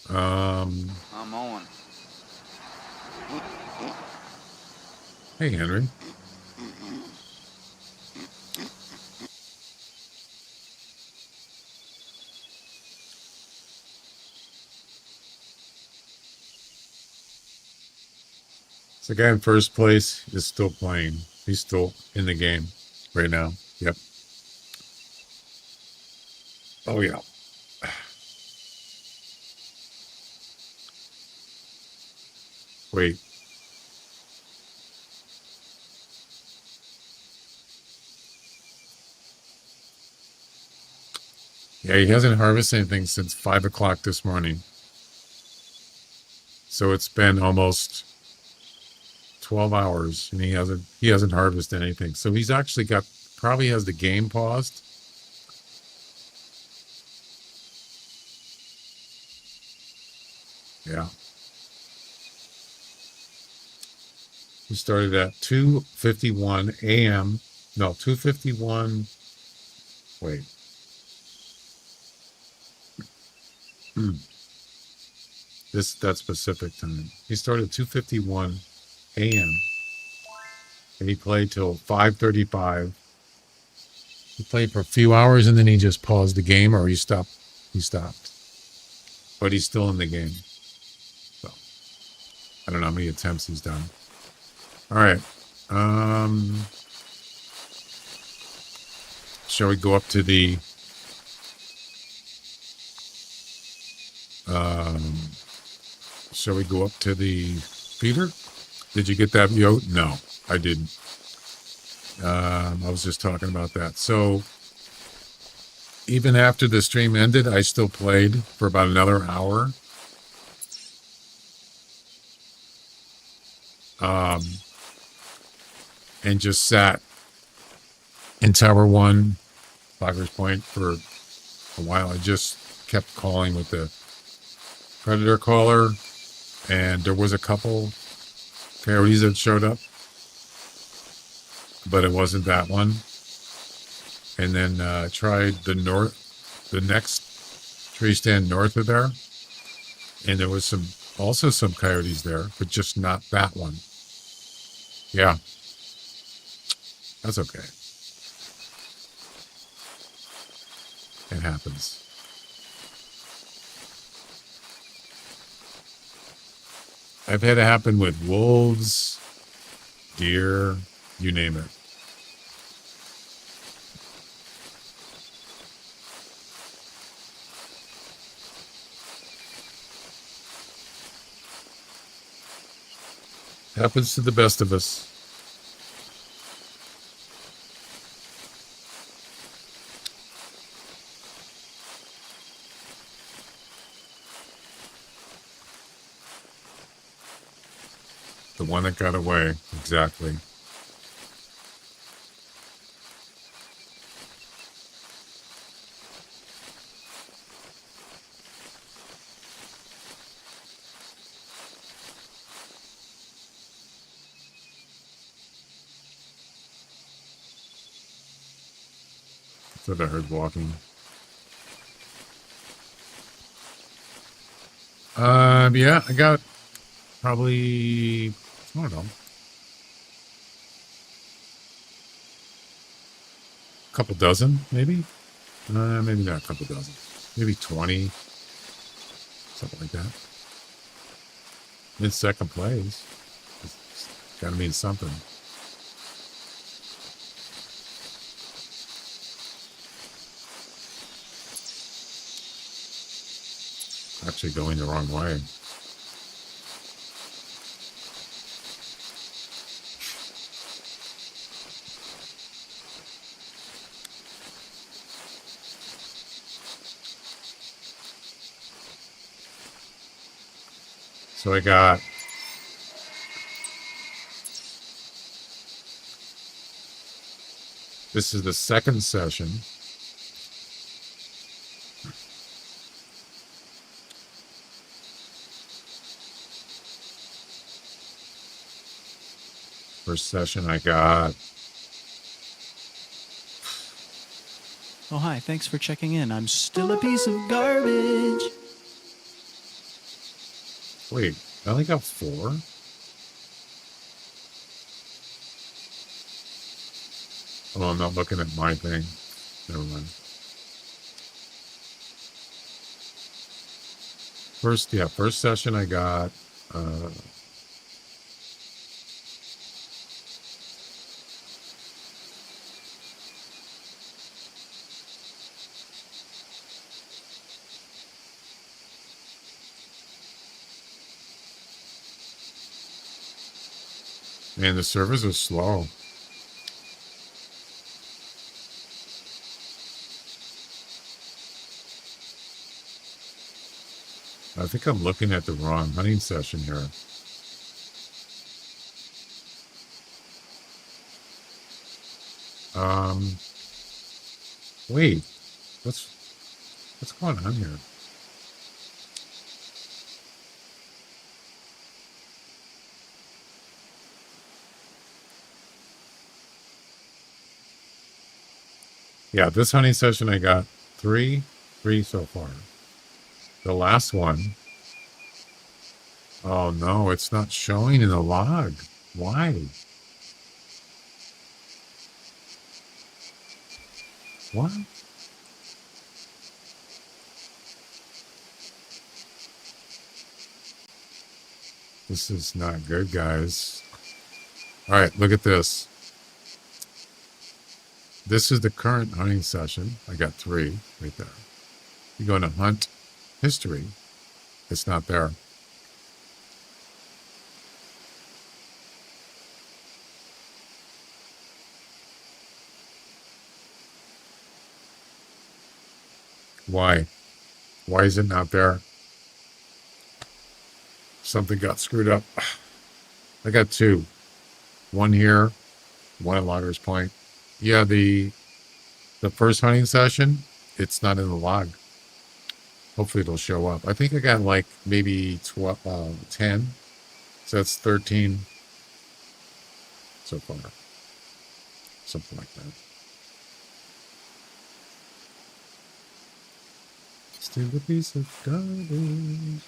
I'm on. Hey, Henry. So the guy in first place is still playing. He's still in the game right now. Yep. Oh, yeah. Wait. Yeah, he hasn't harvested anything since 5 o'clock this morning. So it's been almost 12 hours and he hasn't harvested anything. So he's actually probably has the game paused. Yeah. We started at 2:51 a.m. No, 2:51. Wait. That's Pacific time. He started 2:51 a.m. and he played till 5:35. He played for a few hours and then he just paused the game, or he stopped. He stopped. But he's still in the game. So I don't know how many attempts he's done. All right. Shall we go up to the feeder? Did you get that yote? No, I didn't. I was just talking about that. So even after the stream ended, I still played for about another hour. And just sat in Tower 1, Loggers Point, for a while. I just kept calling with the predator caller, and there was a couple coyotes that showed up, but it wasn't that one. And then tried the next tree stand north of there, and there was also some coyotes there, but just not that one. Yeah, that's okay. It happens. I've had it happen with wolves, deer, you name it. Happens to the best of us. The one that got away. Exactly. That's what I heard walking. Yeah, I got probably, I don't know, a couple dozen, maybe? Maybe not a couple dozen. Maybe 20, something like that. In second place. It's gotta mean something. Actually going the wrong way. So I got this is the second session. First session I got. Oh, hi. Thanks for checking in. I'm still a piece of garbage. Wait, I only got 4? Oh, I'm not looking at my thing. Never mind. First session I got man, the servers are slow. I think I'm looking at the wrong hunting session here. Wait, what's going on here? Yeah, this hunting session I got 3 so far. The last one, oh no, it's not showing in the log. Why? What? This is not good, guys. All right, look at this. This is the current hunting session. I got 3 right there. You go into hunt history. It's not there. Why? Why is it not there? Something got screwed up. I got 2. One here, one at Loggers Point. Yeah, the first hunting session, it's not in the log. Hopefully it'll show up. I think I got like maybe 10. So that's 13 so far. Something like that. Still a piece of garbage.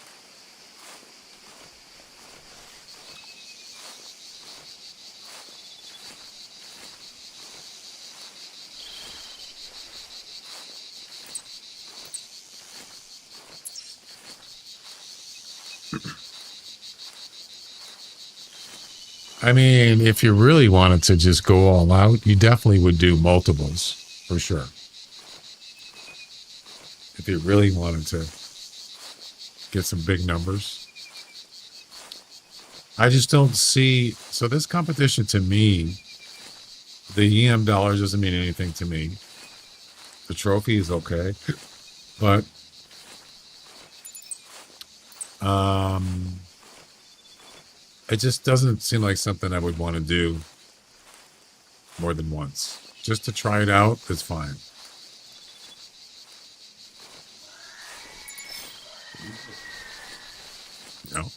I mean, if you really wanted to just go all out, you definitely would do multiples, for sure. If you really wanted to get some big numbers. I just don't see. So this competition to me, the EM dollars doesn't mean anything to me. The trophy is okay, but it just doesn't seem like something I would want to do more than once. Just to try it out is fine. No.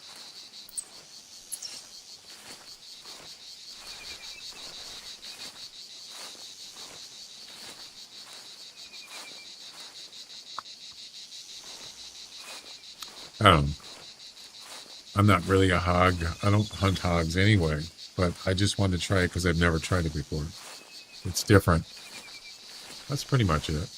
I don't know. I'm not really a hog. I don't hunt hogs anyway, but I just wanted to try it because I've never tried it before. It's different. That's pretty much it.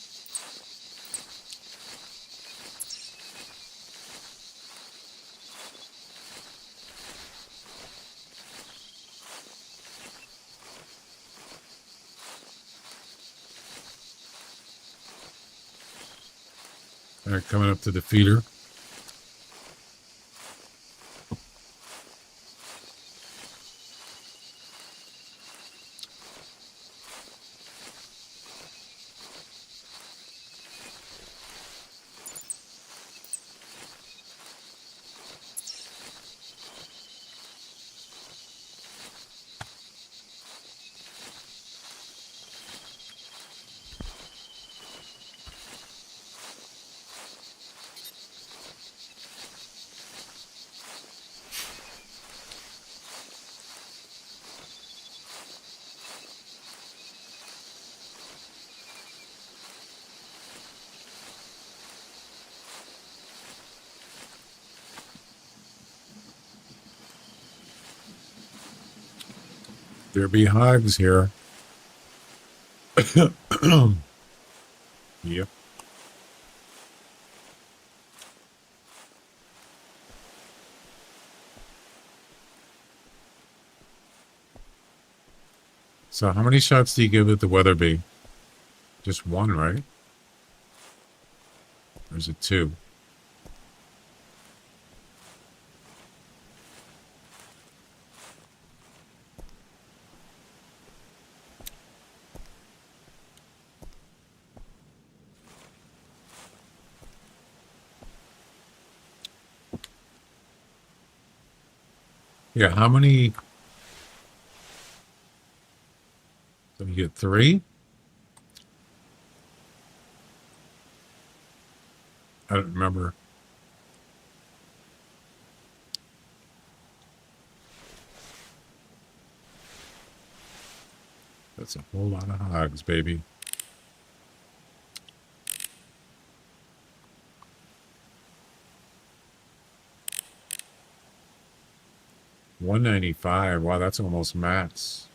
All right, coming up to the feeder. There be hogs here. Yep. So how many shots do you give it the Weatherby? Just one, right? Or is it two? Yeah, how many? So you get three? I don't remember. That's a whole lot of hogs, baby. $195. Wow, that's almost max.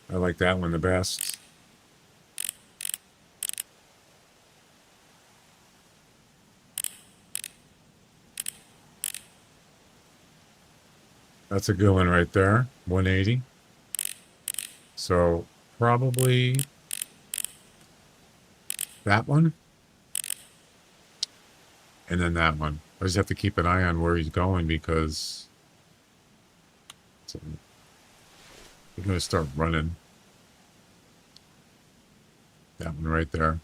I like that one the best. That's a good one right there. 180. So probably that one. And then that one. I just have to keep an eye on where he's going because we're going to start running. That one right there.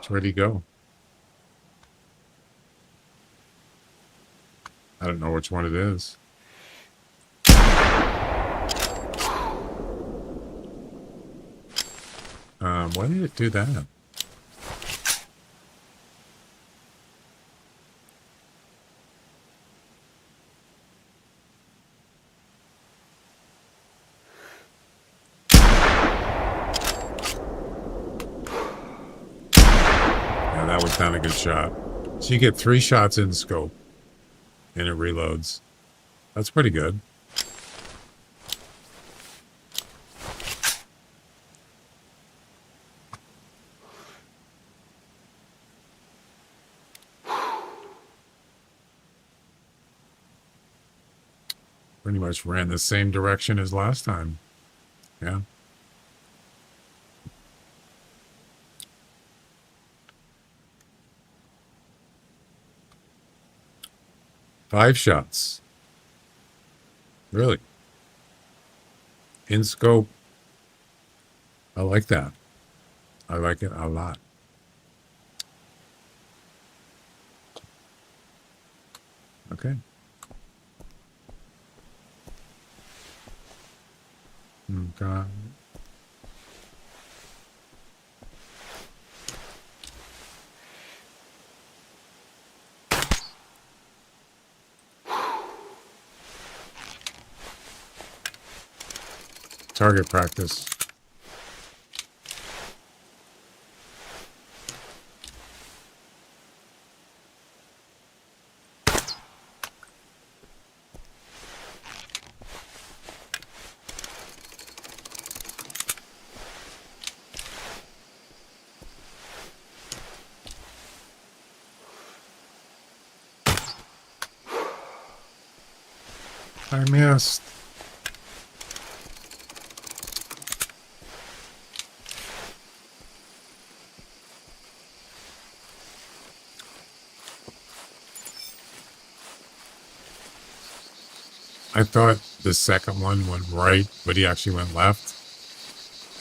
Where'd he go? I don't know which one it is. Why did it do that? That was not a good shot. So you get 3 shots in scope and it reloads. That's pretty good. Pretty much ran the same direction as last time. Yeah. Five shots. Really? In scope. I like that. I like it a lot. Okay. Okay. Target practice. I missed. I thought the second one went right, but he actually went left.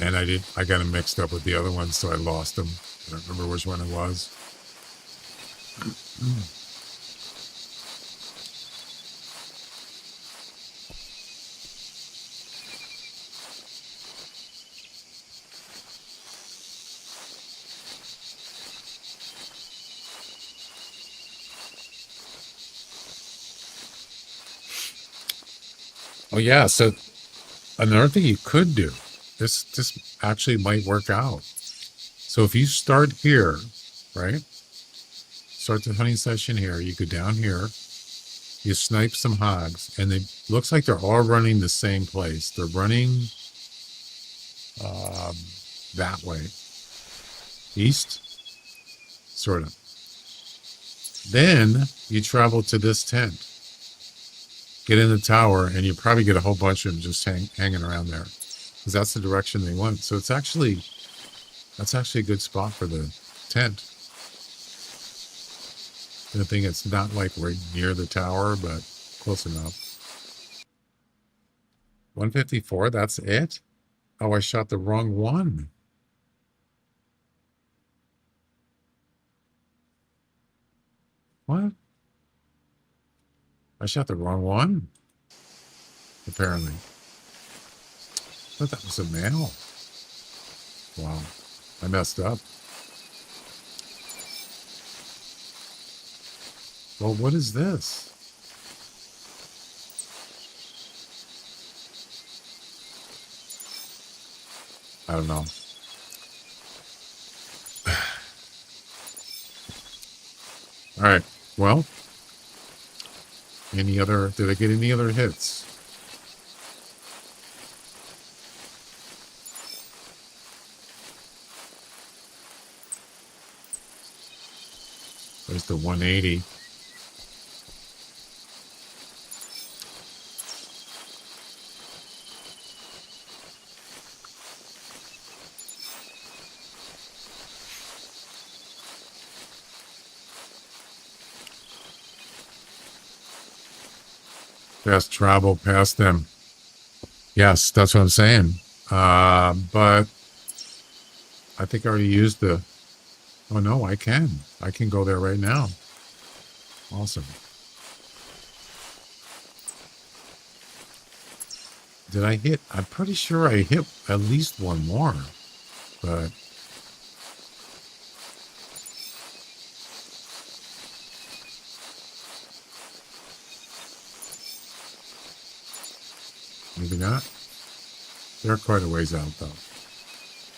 And I got him mixed up with the other one, so I lost him. I don't remember which one it was. Oh yeah, so another thing you could do, this actually might work out. So if you start here, right? Start the hunting session here, you go down here, you snipe some hogs, and it looks like they're all running the same place. They're running that way. East, sort of. Then you travel to this tent. Get in the tower, and you probably get a whole bunch of them just hanging around there, because that's the direction they went. So that's actually a good spot for the tent. The thing, it's not like right near the tower, but close enough. 154. That's it. Oh, I shot the wrong one. What? I shot the wrong one, apparently. I thought that was a male. Wow. I messed up. Well, what is this? I don't know. All right. Well, did I get any other hits? There's the 180. Fast travel past them. Yes, that's what I'm saying. But I think I already used the... Oh, no, I can. I can go there right now. Awesome. Did I hit? I'm pretty sure I hit at least one more. But... maybe not. They're quite a ways out, though.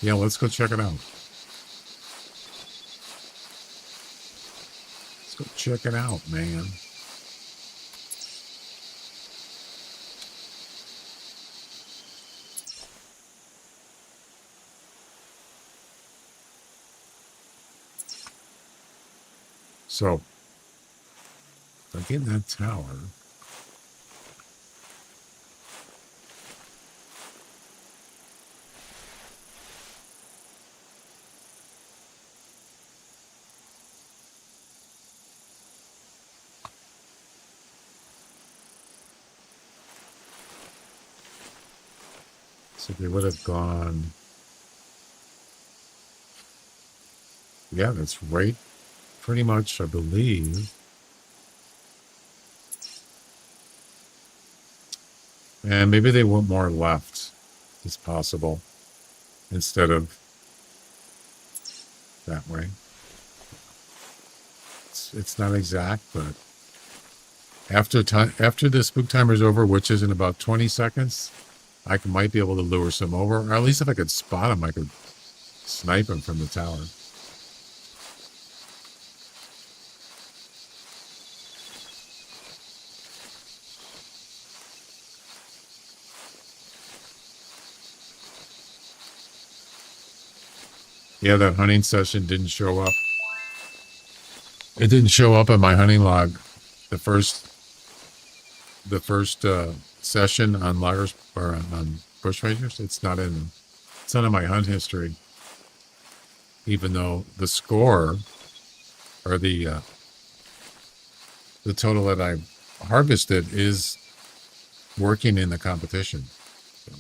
Yeah, let's go check it out. Let's go check it out, man. So, if I get in that tower... So they would have gone. Yeah, that's right. Pretty much, I believe. And maybe they went more left. It's possible. Instead of that way. It's not exact, but after the spook timer is over, which is in about 20 seconds, might be able to lure some over. Or at least if I could spot them, I could snipe them from the tower. Yeah, that hunting session didn't show up. It didn't show up in my hunting log. The first session on loggers or on bushrangers. It's not in my hunt history. Even though the score or the total that I harvested is working in the competition. So.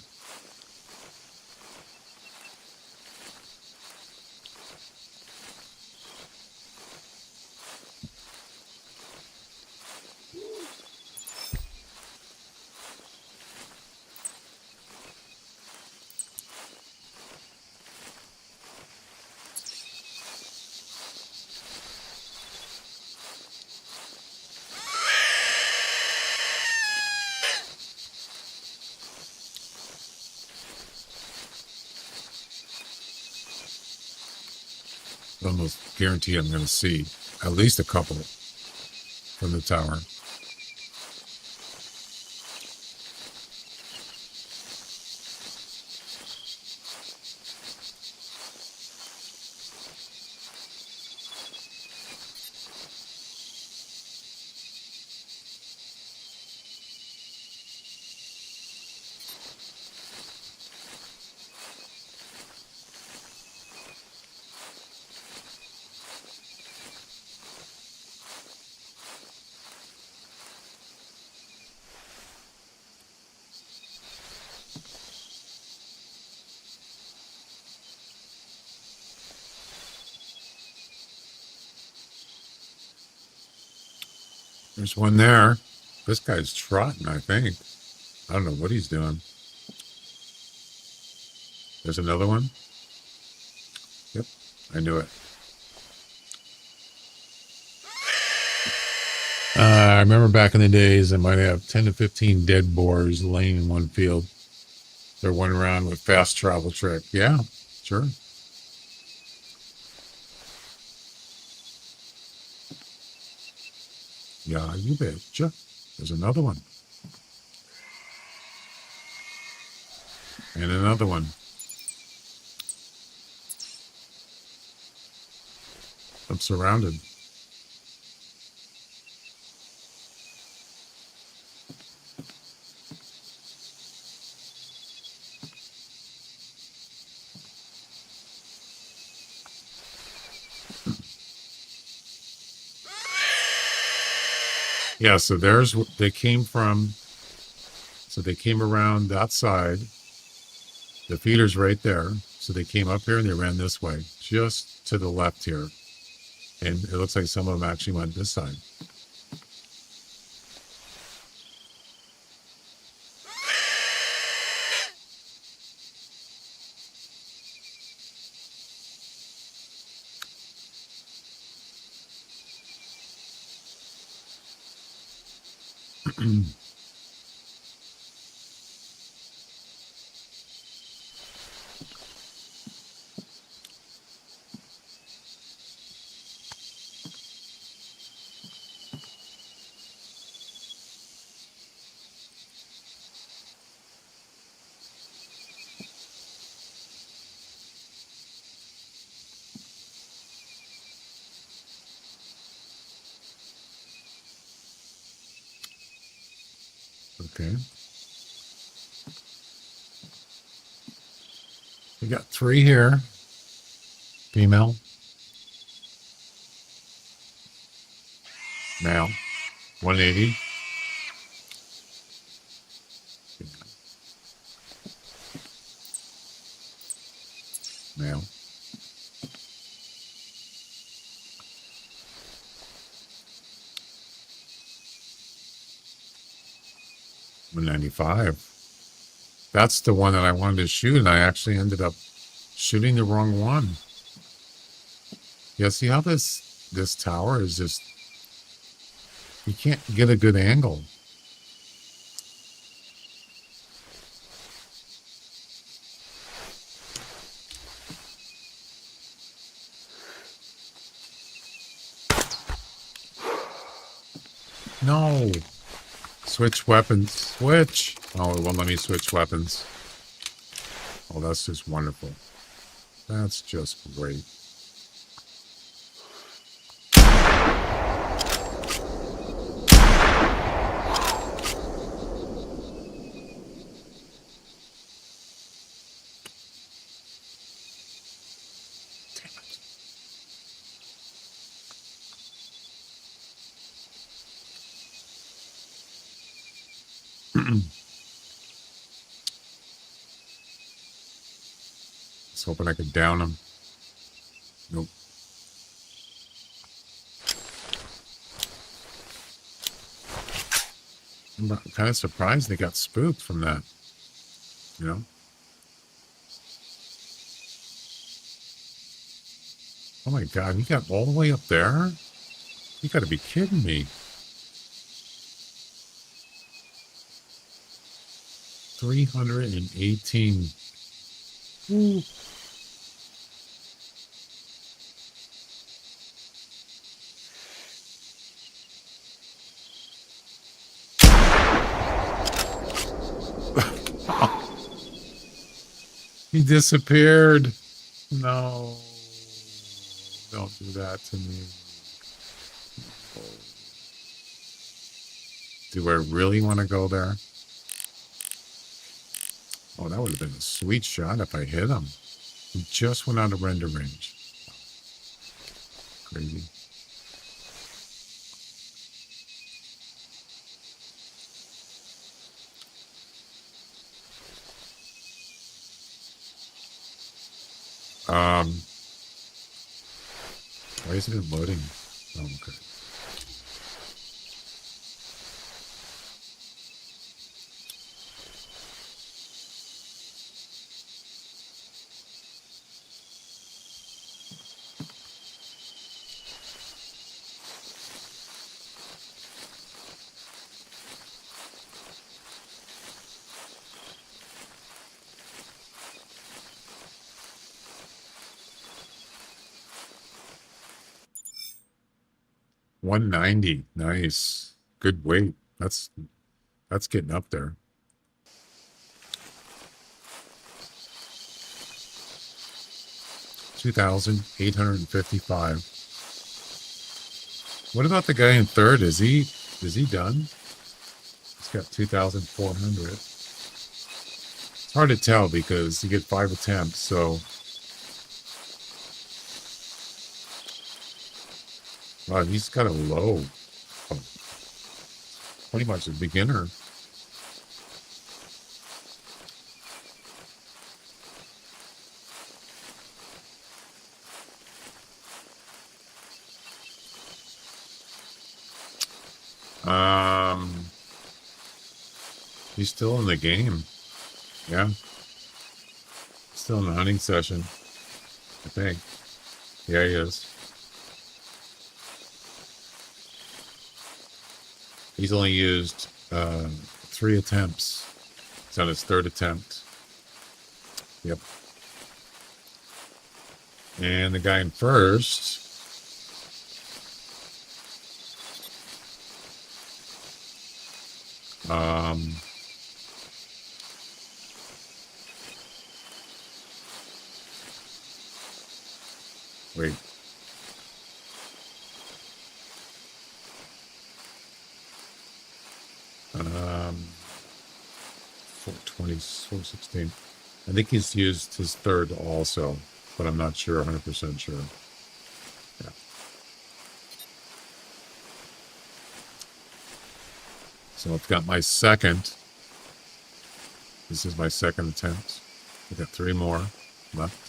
Almost guarantee I'm going to see at least a couple from the tower. There's one there. This guy's trotting, I think. I don't know what he's doing. There's another one. Yep, I knew it. I remember back in the days, I might have 10 to 15 dead boars laying in one field. They're one around with fast travel trick. Yeah, sure. Yeah, you betcha. There's another one. And another one. I'm surrounded. Yeah, so they came from, so they came around that side. The feeder's right there. So they came up here and they ran this way, just to the left here. And it looks like some of them actually went this side. Okay. We got 3 here. Female. Male. 180. 195. That's the one that I wanted to shoot, and I actually ended up shooting the wrong one. Yeah, see how this tower is just, you can't get a good angle. No. Switch weapons. Switch. Oh, it won't let me switch weapons. Oh, that's just wonderful. That's just great. I was hoping I could down him. Nope. I'm kind of surprised they got spooked from that. You know? Oh my god, he got all the way up there? You gotta be kidding me. 318. Ooh. He disappeared. No. Don't do that to me. Do I really want to go there? Oh, that would have been a sweet shot if I hit him. He just went out of render range. Crazy. Why isn't it loading? Oh, okay. $190. Nice. Good weight. That's getting up there. $2,855. What about the guy in third? Is he done? He's got 2,400. It's hard to tell because you get 5 attempts, so wow, he's got a low. Oh, pretty much a beginner. He's still in the game. Yeah. Still in the hunting session, I think. Yeah, he is. He's only used 3 attempts. It's on his 3rd attempt. Yep. And the guy in first, wait. Um, 420, 416. I think he's used his 3rd also, but I'm not sure, 100% sure. Yeah. So I've got my 2nd. This is my 2nd attempt. I've got 3 more left.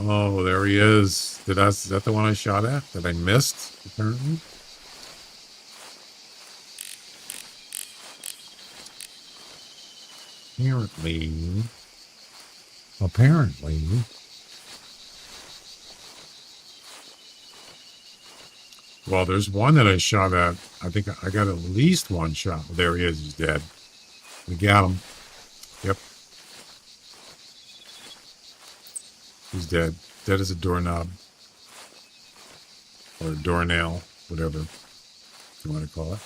Oh, there he is. Is that the one I shot at that I missed, apparently? apparently, well, there's one that I shot at. I think I got at least one shot. There he is. He's dead. We got him. Yep. He's dead. Dead as a doorknob. Or a doornail. Whatever you want to call it.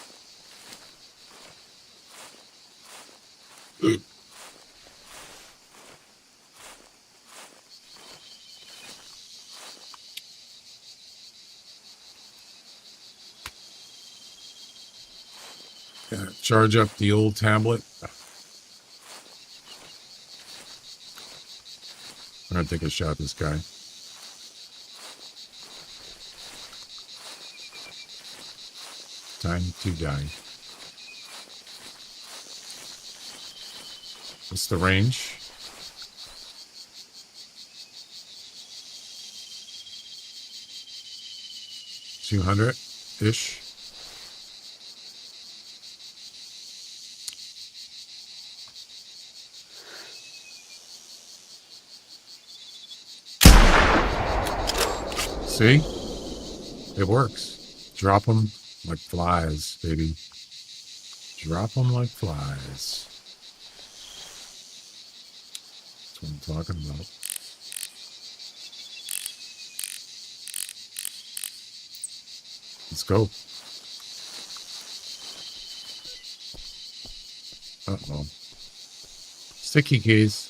Charge up the old tablet. I'm gonna take a shot at this guy. Time to die. What's the range? $200-ish. See? It works. Drop them like flies, baby. Drop them like flies. That's what I'm talking about. Let's go. Uh-oh. Sticky keys.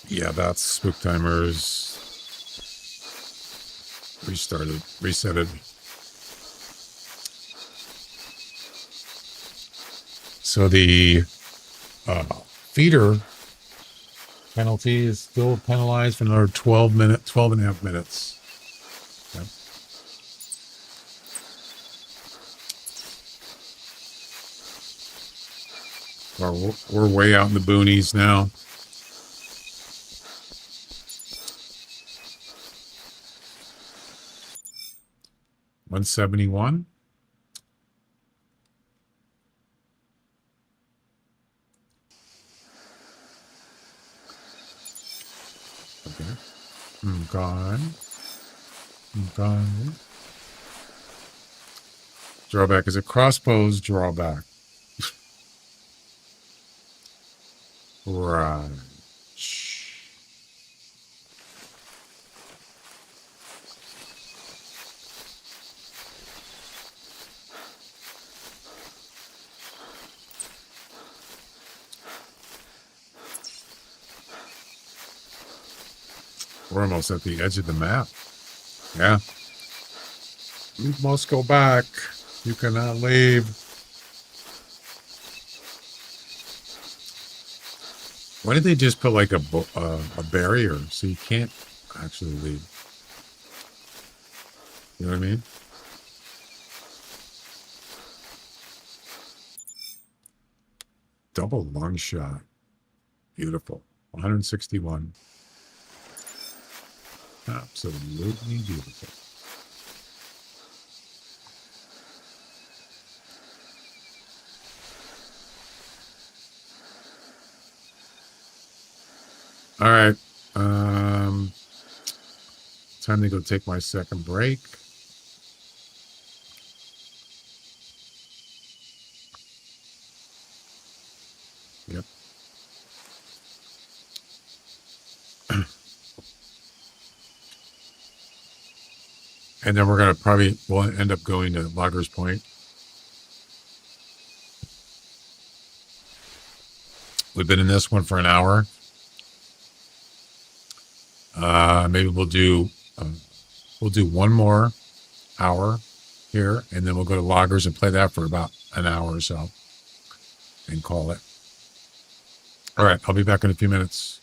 Yeah, that's spook timers. Restarted, resetted. So the feeder penalty is still penalized for another 12 and a half minutes. Okay. Well, we're way out in the boonies now. $171. Okay. Gone. Gone. Drawback is a crossbows drawback. Right. We're almost at the edge of the map. Yeah. You must go back. You cannot leave. Why did they just put like a barrier so you can't actually leave? You know what I mean? Double lung shot. Beautiful. 161. Absolutely beautiful. All right. Time to go take my second break. Yep. And then we're going to we'll end up going to Loggers Point. We've been in this one for an hour. Maybe we'll do one more hour here, and then we'll go to Loggers and play that for about an hour or so and call it. All right, I'll be back in a few minutes.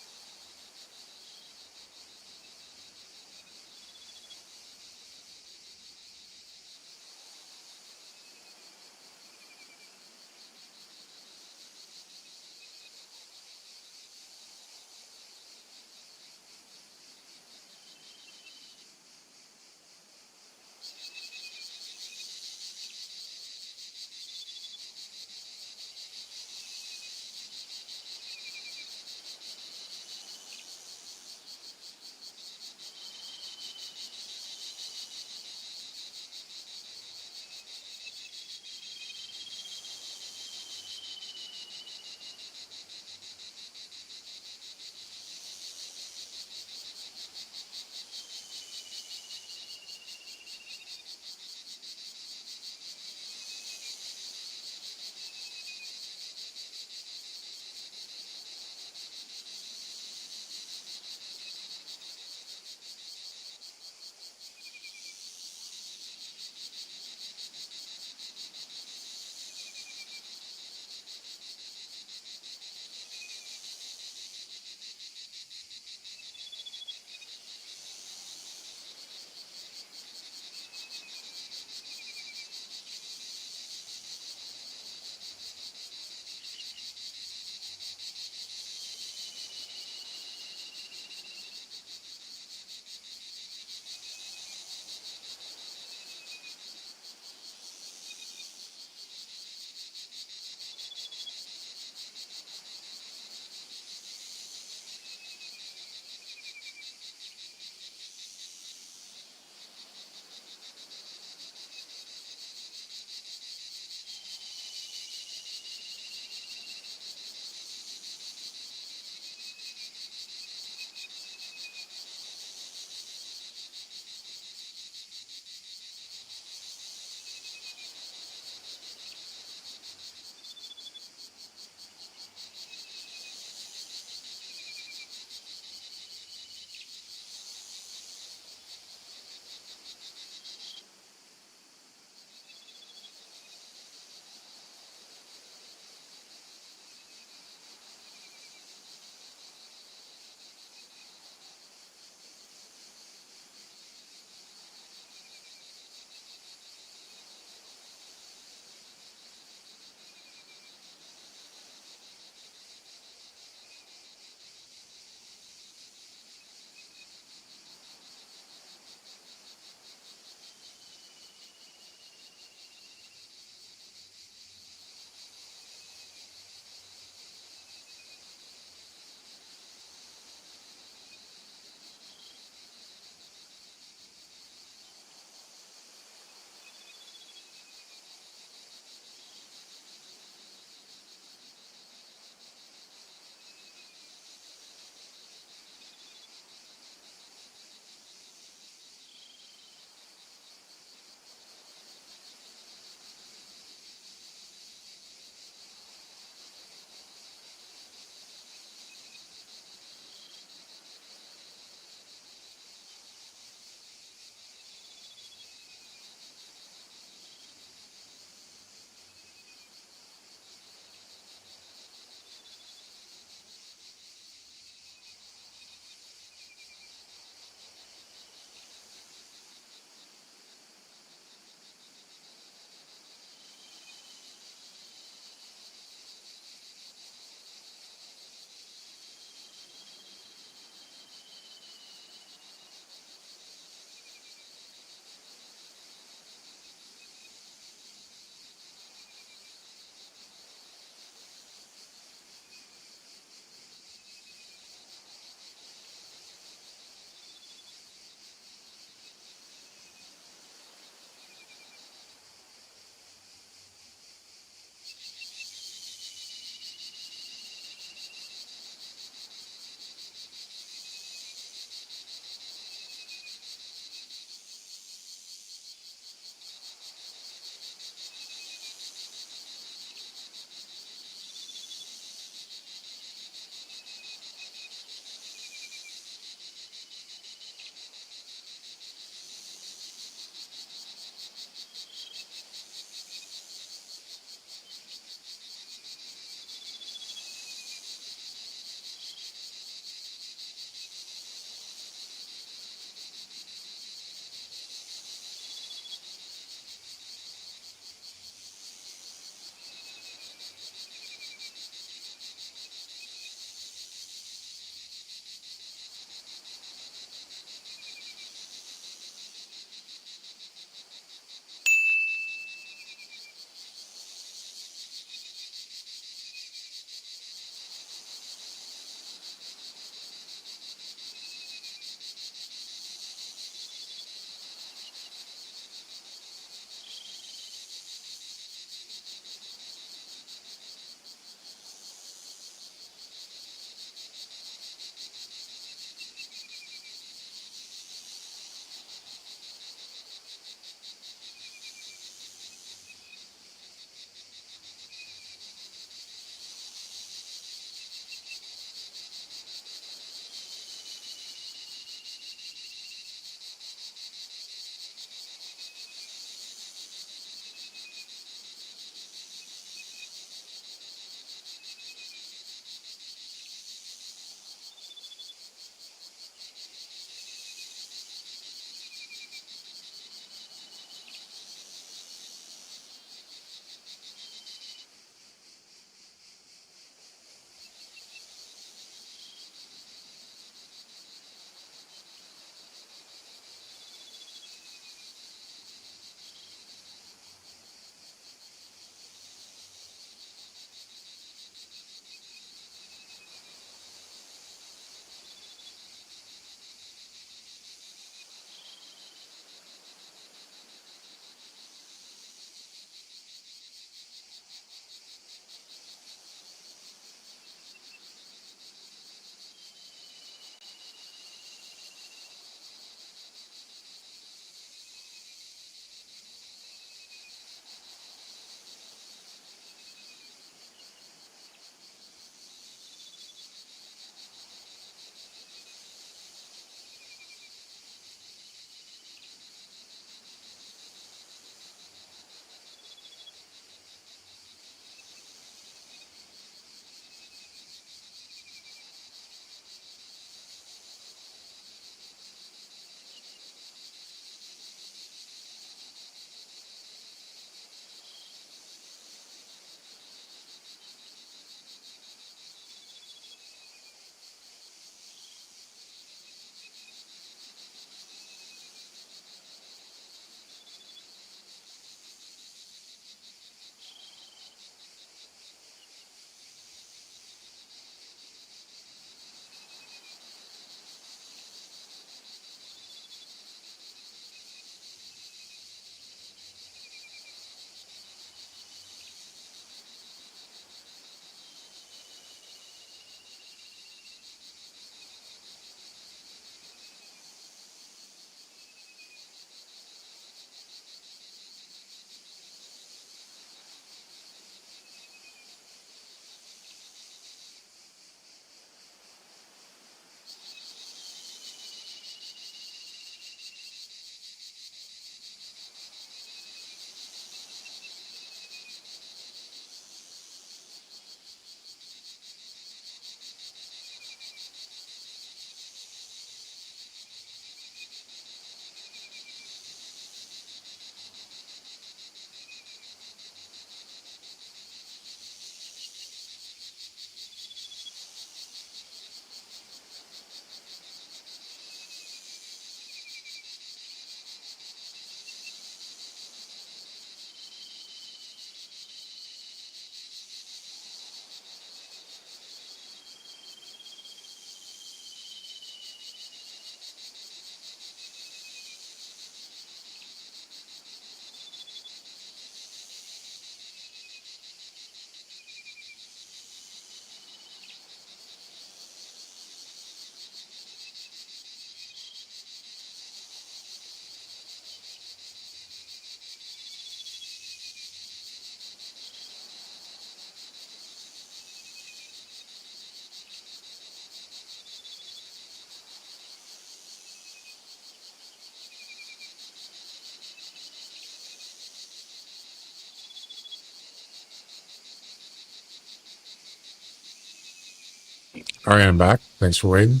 All right, I'm back. Thanks for waiting.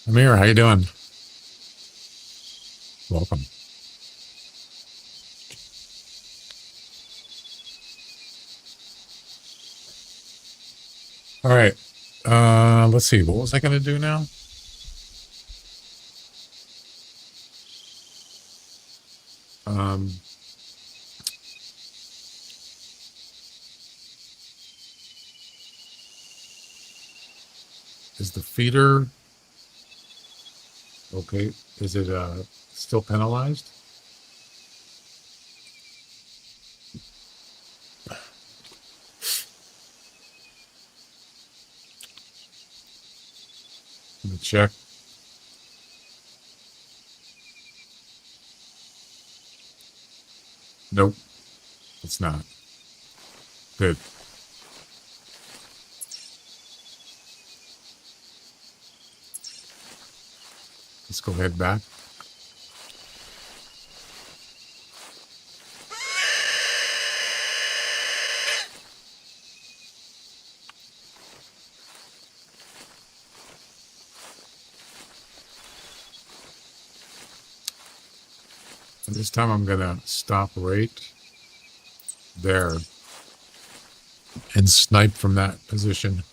Amir, how you doing? Welcome. All right. Let's see. What was I going to do now? Is the feeder okay? Is it still penalized? Let me check. Nope, it's not. Good. Let's go head back. And this time I'm going to stop right there and snipe from that position.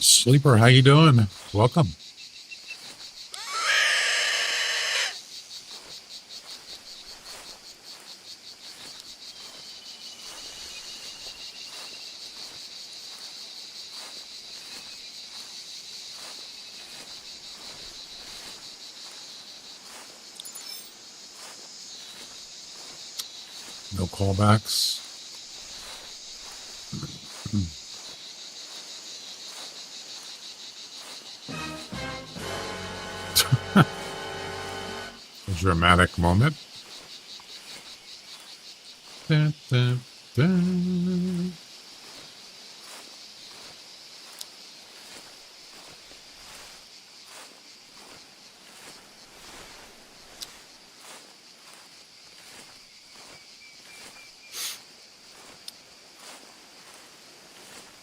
Sleeper, how you doing? Welcome. No callbacks. A dramatic moment. Dun, dun, dun.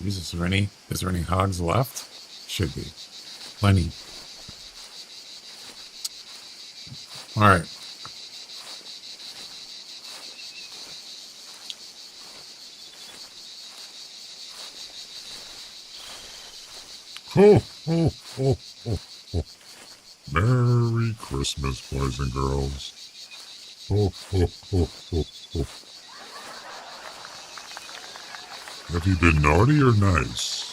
Jesus, is there any hogs left? Should be. Plenty. All right. Ho, ho, ho, ho, ho. Merry Christmas, boys and girls. Ho, ho, ho, ho, ho. Have you been naughty or nice?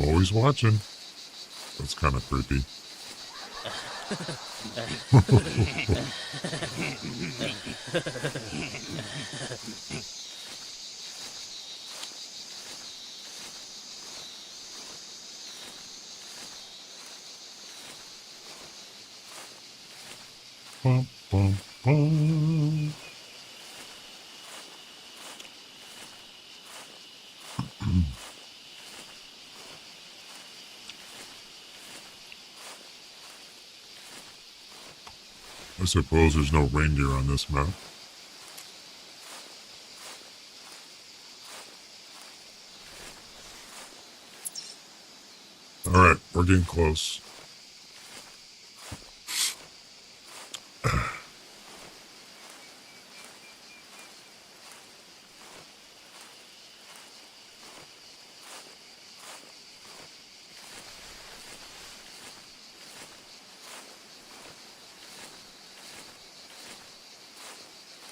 I'm always watching. That's kind of creepy. Bum, bum, bum. I suppose there's no reindeer on this map. Alright, we're getting close.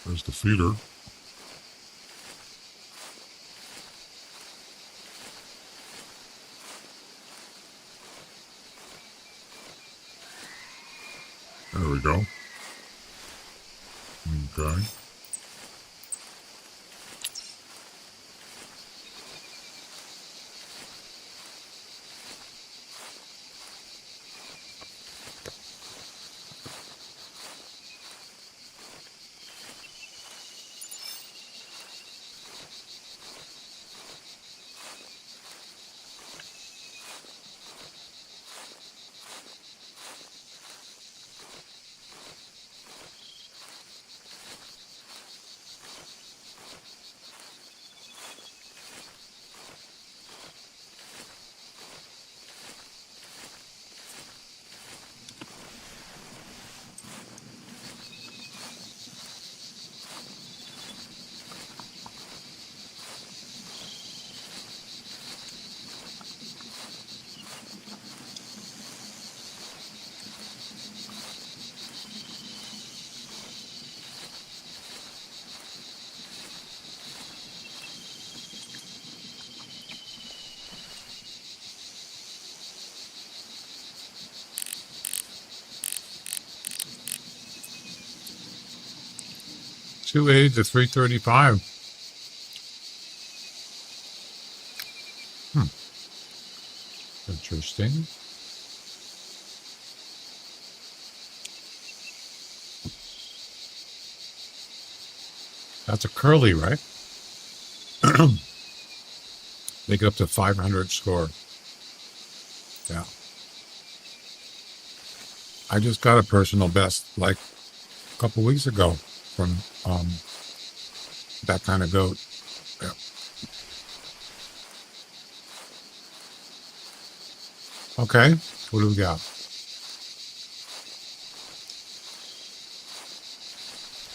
There's the feeder. There we go. Okay. $280 to $335. Interesting. That's a curly, right? Make it up to 500 score. Yeah. I just got a personal best like a couple weeks ago from that kind of goat. Yeah. Okay, what do we got? I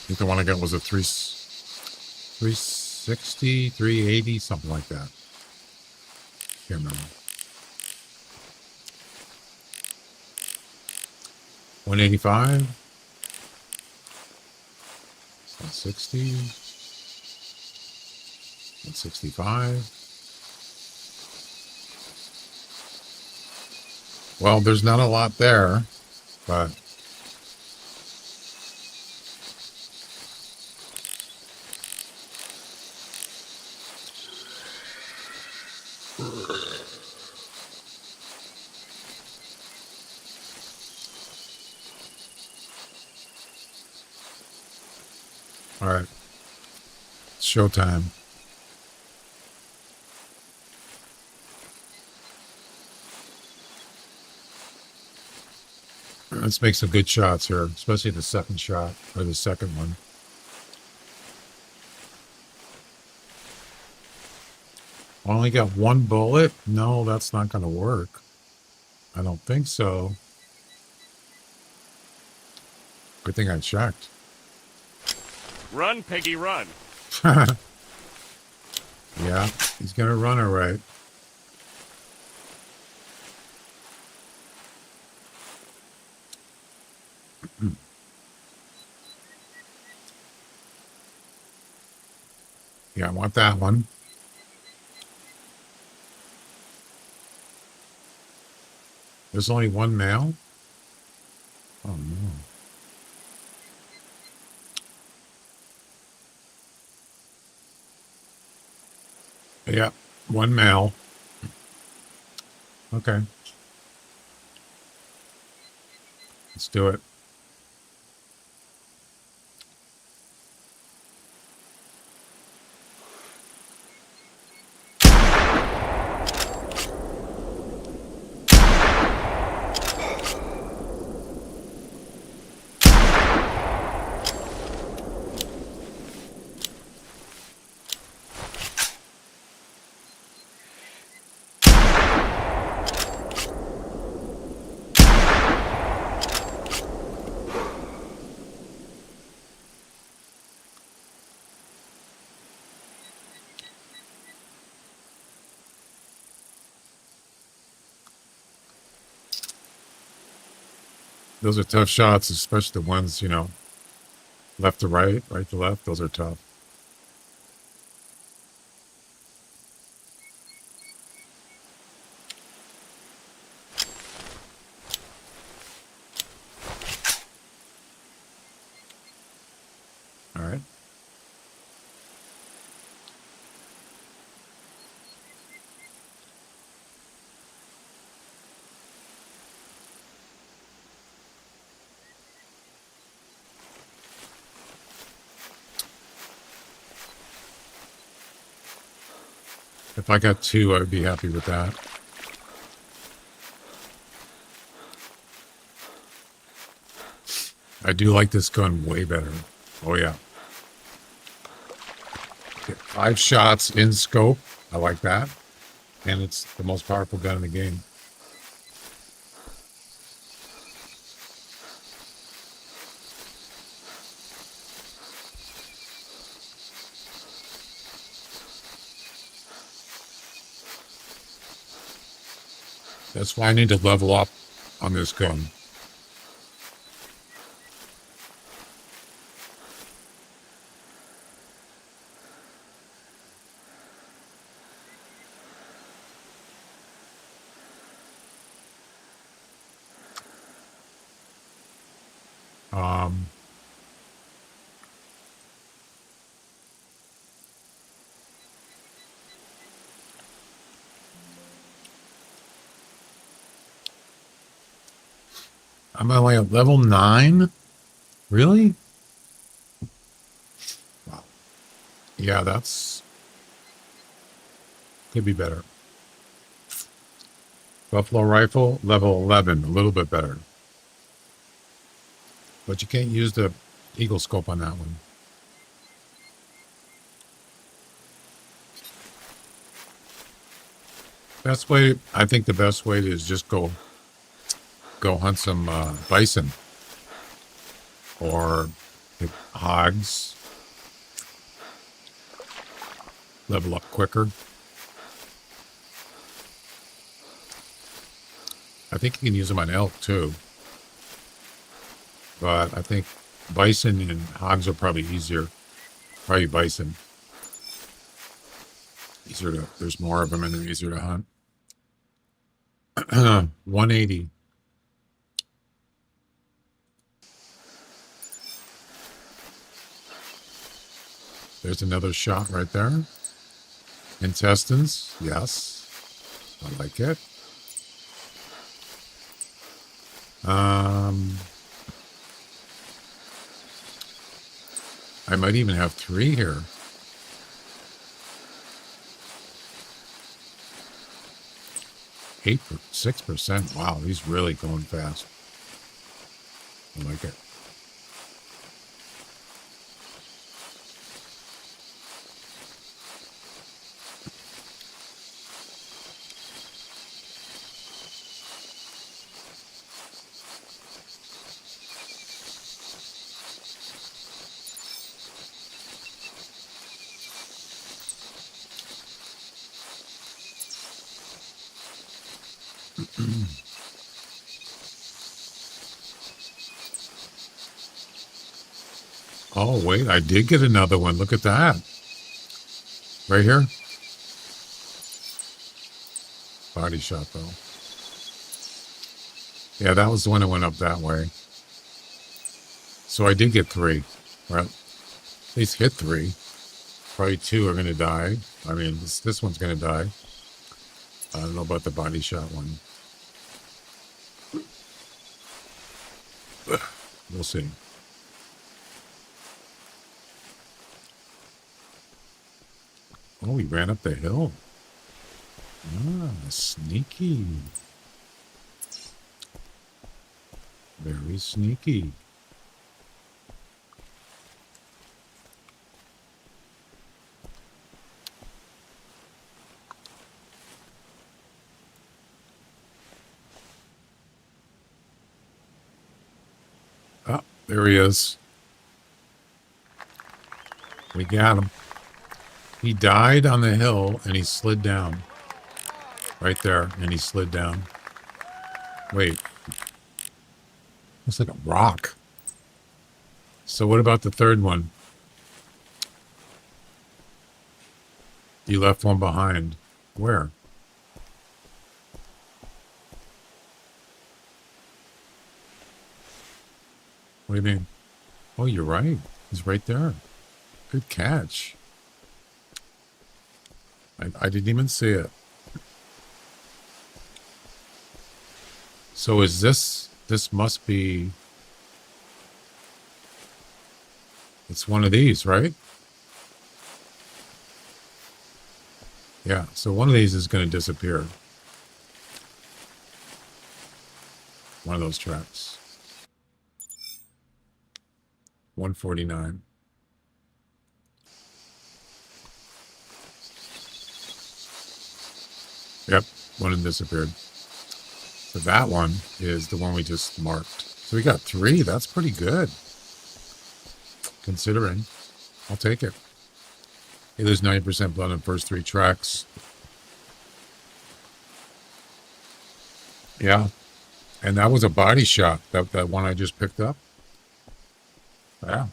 think the one I got was a 360, 380, something like that. Can't remember. 185, 160, 165. Well, there's not a lot there, but all right. It's showtime. Let's make some good shots here, especially the second shot or the second one. Only got one bullet? No, that's not going to work. I don't think so. Good thing I checked. Run, piggy, run. Yeah, he's going to run all right. Yeah, I want that one. There's only one male? Oh no. Yeah, one male. Okay. Let's do it. Those are tough shots, especially the ones, left to right, right to left. Those are tough. All right. If I got two, I would be happy with that. I do like this gun way better. Oh, yeah. Get 5 shots in scope. I like that. And it's the most powerful gun in the game. That's why I need to level up on this gun. I'm only at level 9? Really? Wow. Yeah, that's... could be better. Buffalo rifle, level 11, a little bit better. But you can't use the eagle scope on that one. Best way, I think the best way is just go hunt some bison. Or pick hogs. Level up quicker. I think you can use them on elk too. But I think bison and hogs are probably easier. Probably bison. Easier to, there's more of them and they're easier to hunt. 180. There's another shot right there. Intestines, yes. I like it. I might even have 3 here. 6%. Wow, he's really going fast. I like it. Oh, wait, I did get another one. Look at that. Right here. Body shot, though. Yeah, that was the one that went up that way. So I did get 3. Well, at least hit 3. Probably 2 are going to die. I mean, this one's going to die. I don't know about the body shot one. We'll see. Oh, he ran up the hill. Ah, sneaky. Very sneaky. Ah, there he is. We got him. He died on the hill and he slid down. Right there, and he slid down. Wait. Looks like a rock. So what about the third one? You left one behind. Where? What do you mean? Oh, you're right. He's right there. Good catch. I didn't even see it. So is this must be, it's one of these, right? Yeah, so one of these is going to disappear. One of those tracks. 149. Yep, one of them disappeared. So that one is the one we just marked. So we got 3. That's pretty good. Considering. I'll take it. Hey, there's 90% blood on the first 3 tracks. Yeah. And that was a body shot. That one I just picked up. Yeah.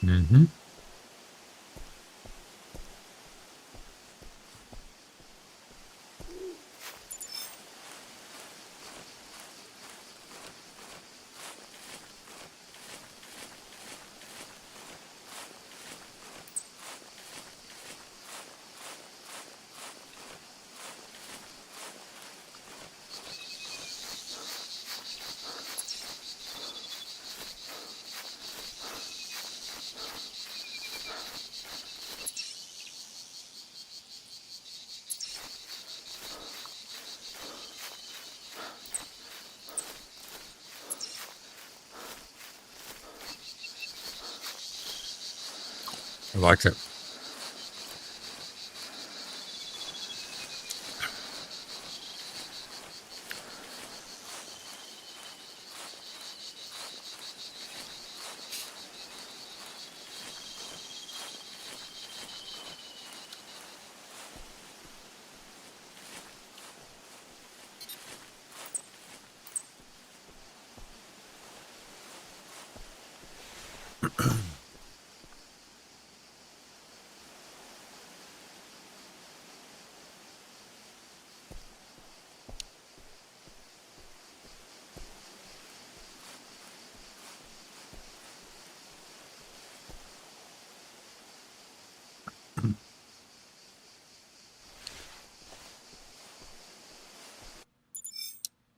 Mm-hmm. I liked it.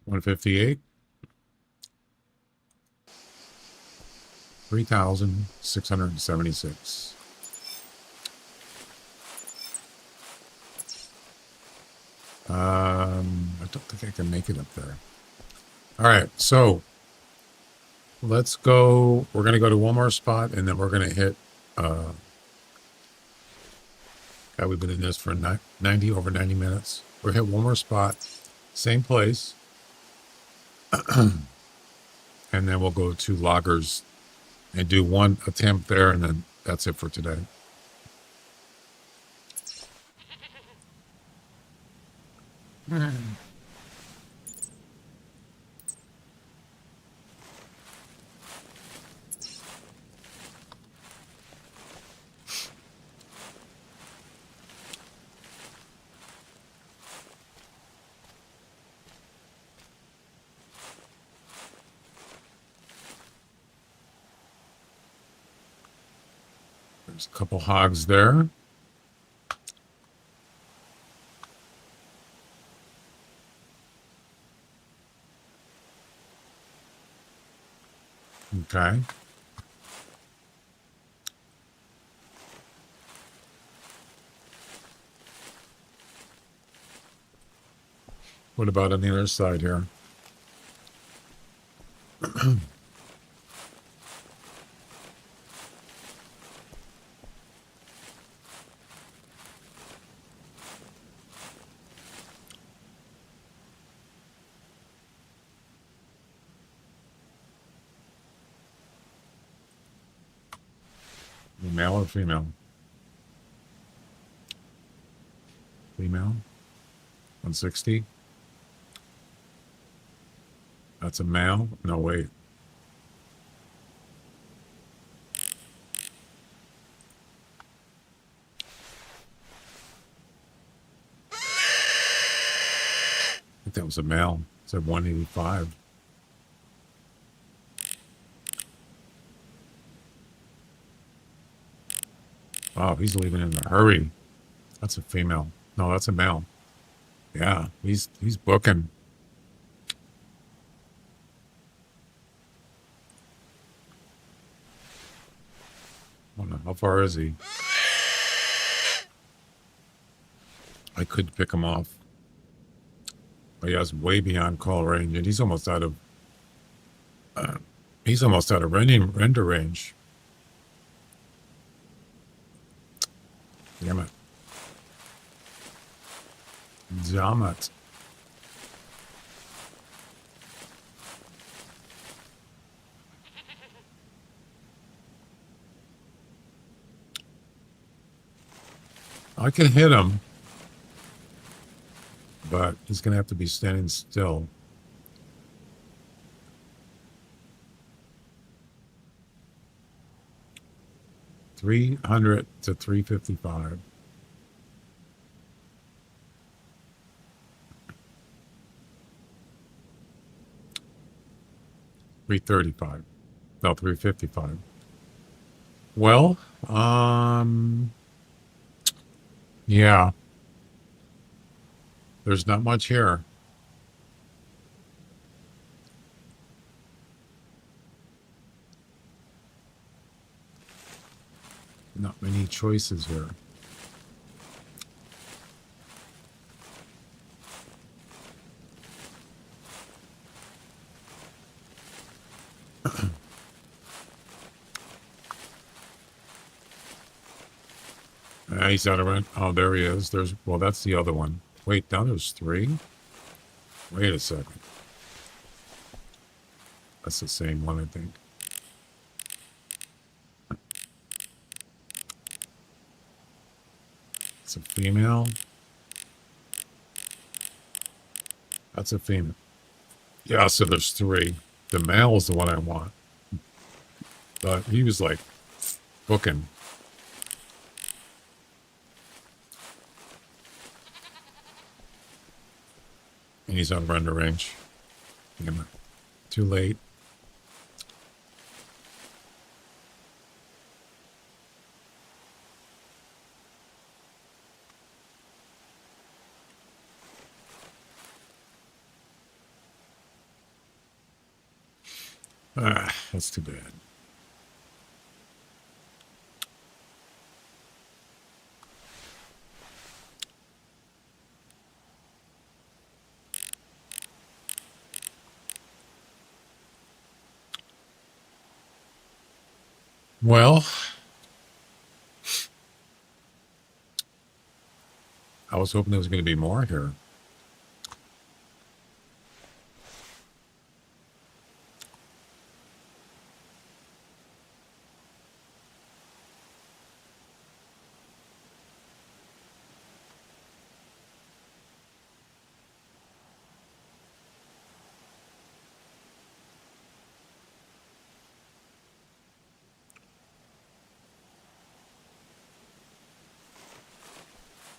$158. 3,676. I don't think I can make it up there. All right, so let's go. We're going to go to one more spot, and then we're going to hit. God, we've been in this for 90 over 90 minutes. We'll hit one more spot, same place, and then we'll go to Loggers and do one attempt there, and then that's it for today. There's a couple hogs there. Okay. What about on the other side here? Male or female? Female. 160. That's a male? No, wait. I think that was a male. It said 185. Wow, he's leaving in a hurry. That's a female. No, that's a male. Yeah, he's booking. I don't know. How far is he? I could pick him off. But yeah, it's way beyond call range, and he's almost out of render range. Damn it. Damn it. I can hit him, but he's going to have to be standing still. $300 to $355. $335. No, $355. Well, yeah. There's not much here. Not many choices here. He's out of rent. Oh, there he is. Well, that's the other one. Wait, now there's 3? Wait a second. That's the same one, I think. It's a female. That's a female. Yeah, so there's 3. The male is the one I want. But he was like booking. And he's on render range. Damn it. Too late. That's too bad. Well, I was hoping there was going to be more here.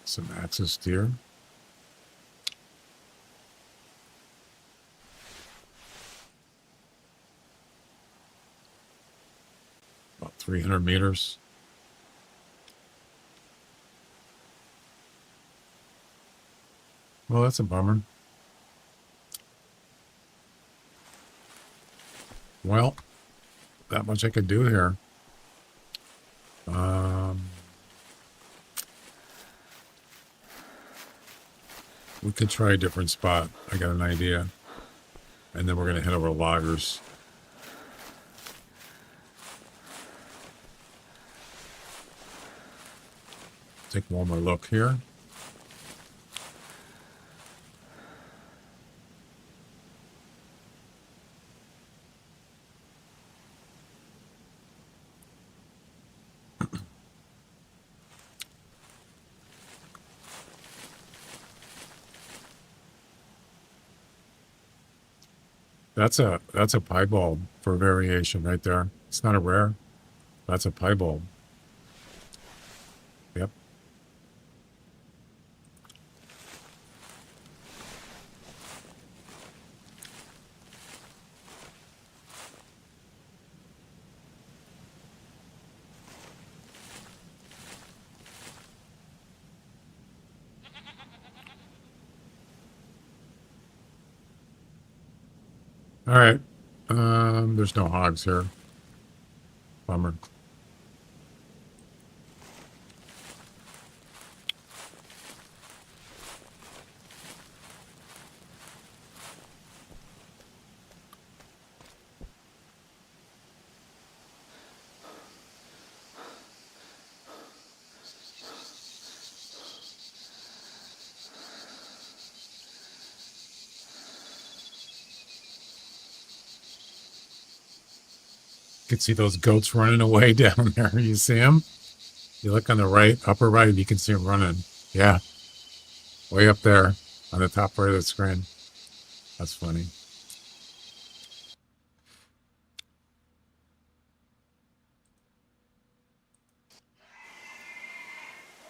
Some axis deer. About 300 meters. Well, that's a bummer. Well, that much I could do here. We could try a different spot. I got an idea. And then we're going to head over to Loggers. Take one more look here. That's a piebald for variation right there. It's not a rare. That's a piebald. Yep. All right. There's no hogs here. Bummer. You can see those goats running away down there. You see them? You look on the right, upper right, you can see them running. Yeah. Way up there on the top right of the screen. That's funny.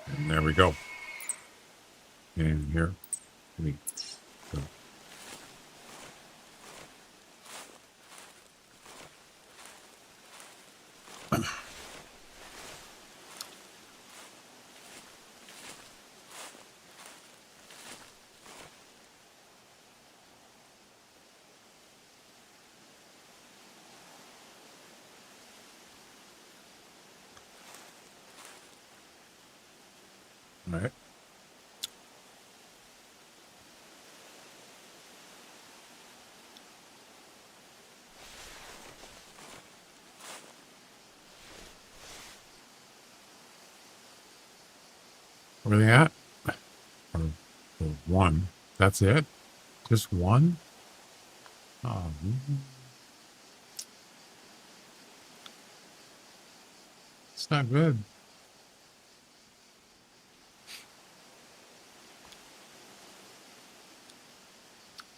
And there we go. And here we go. All right. Where are they at? Or one. That's it? Just one? Oh, it's not good.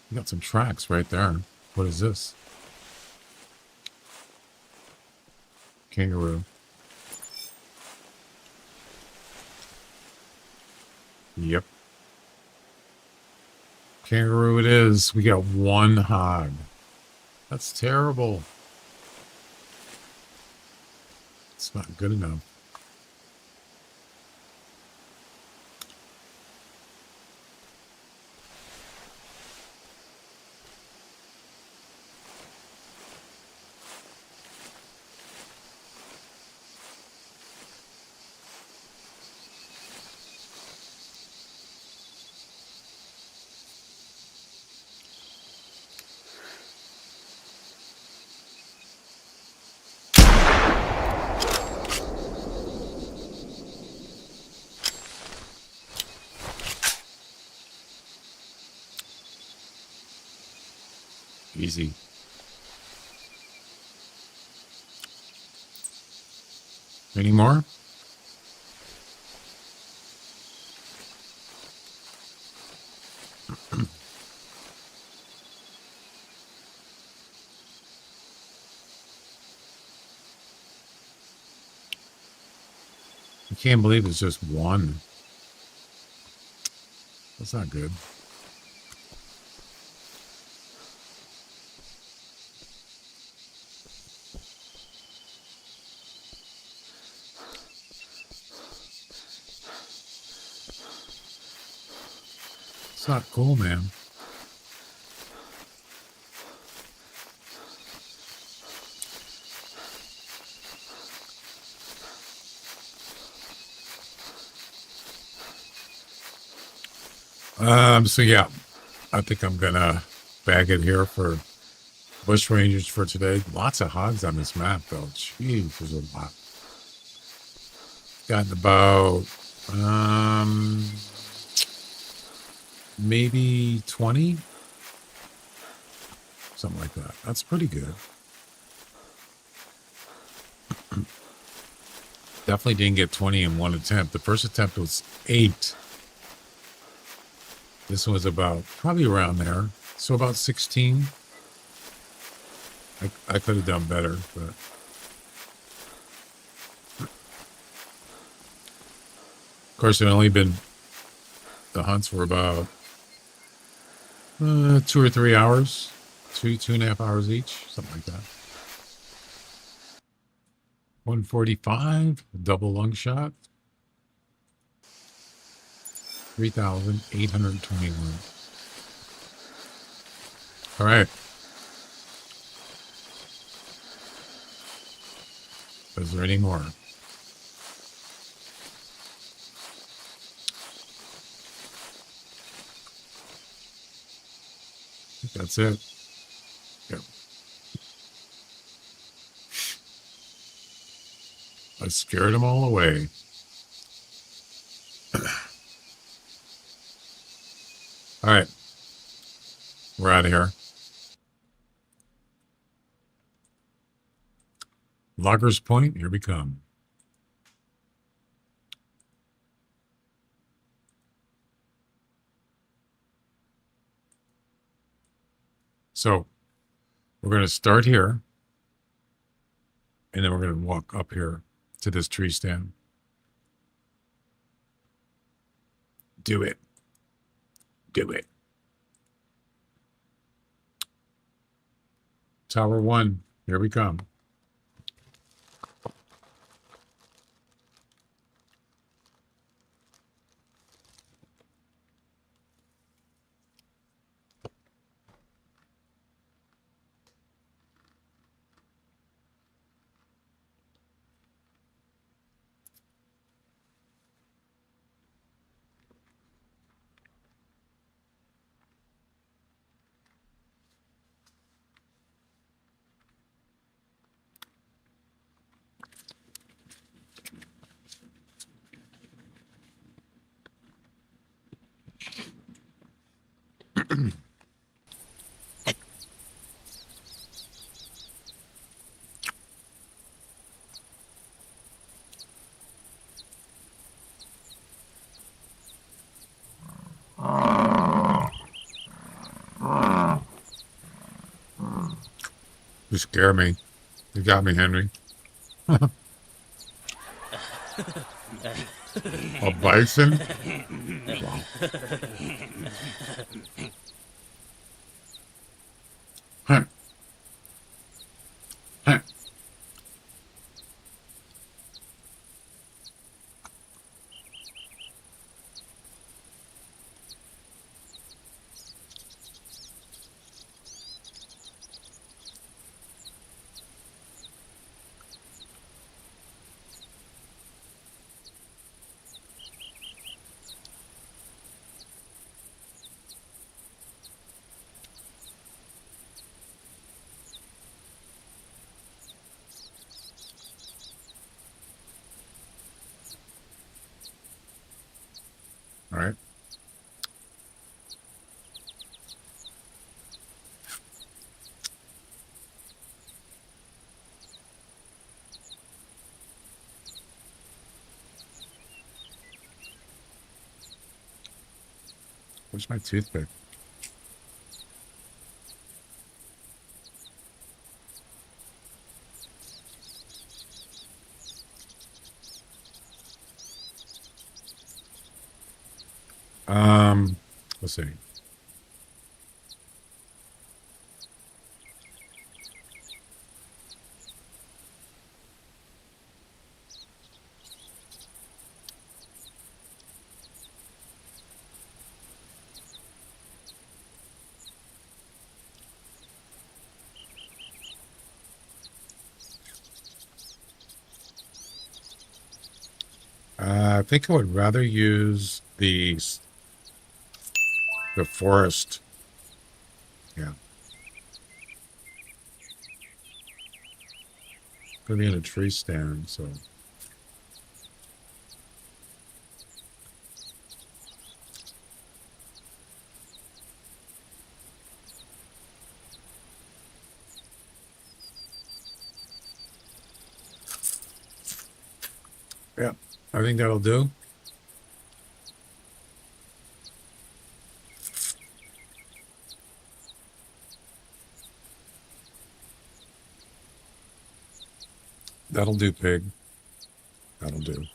You got some tracks right there. What is this? Kangaroo. Yep. Kangaroo it is. We got one hog. That's terrible. It's not good enough. Easy. Any more? I can't believe it's just one. That's not good. It's not cool, man. So yeah, I think I'm gonna bag it here for bush rangers for today. Lots of hogs on this map, though. Jeez, there's a lot. Gotten about maybe 20, something like that. That's pretty good. Definitely didn't get 20 in one attempt. The first attempt was 8. This one was about probably around there, so about 16. I could have done better, but of course it only been the hunts were about 2 or 3 hours, 2.5 hours each, something like that. 145 double lung shot, 3,821. All right. Is there any more? I think that's it. Yep. I scared them all away. All right. We're out of here. Loggers Point, here we come. So we're going to start here, and then we're going to walk up here to this tree stand. Do it. Do it. Tower 1, here we come. You scare me. You got me, Henry. A bison? Wow. Huh. Huh. All right. Where's my toothpick? Let's see. I think I would rather use the forest. Yeah. Gonna be in a tree stand, so. Yeah, I think that'll do. That'll do, pig. That'll do.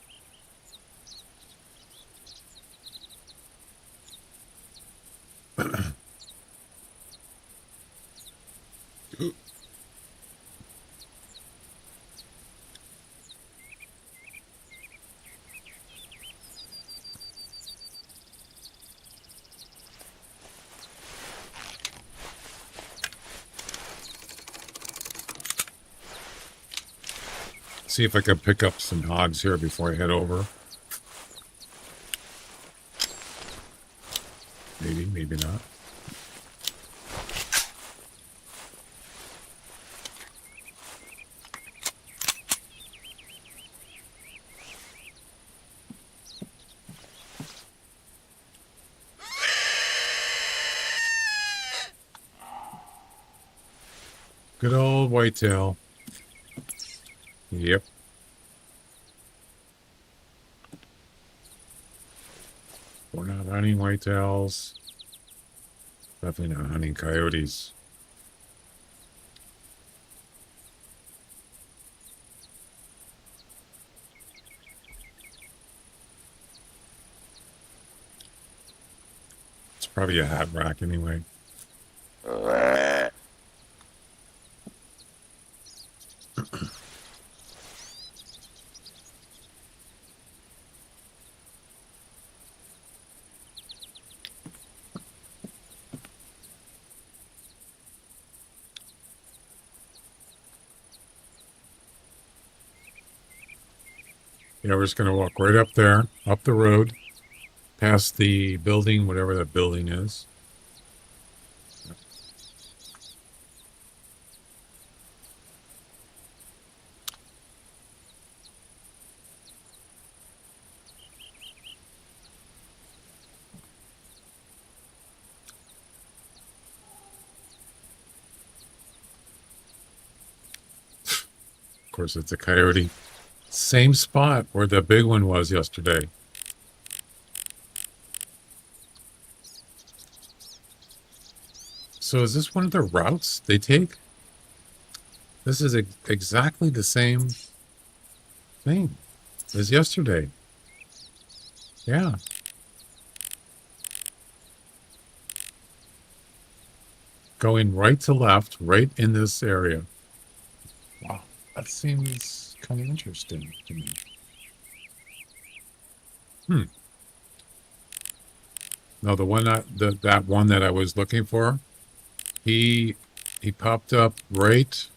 See if I can pick up some hogs here before I head over. Maybe, maybe not. Good old whitetail. Yep. We're not hunting whitetails. Definitely not hunting coyotes. It's probably a hat rack anyway. Yeah, we're just going to walk right up there, up the road, past the building, whatever that building is. Of course, it's a coyote. Same spot where the big one was yesterday. So is this one of the routes they take? This is exactly the same thing as yesterday. Yeah. Going right to left, right in this area. Wow, that seems kind of interesting to me. No, the one that one that I was looking for, he popped up right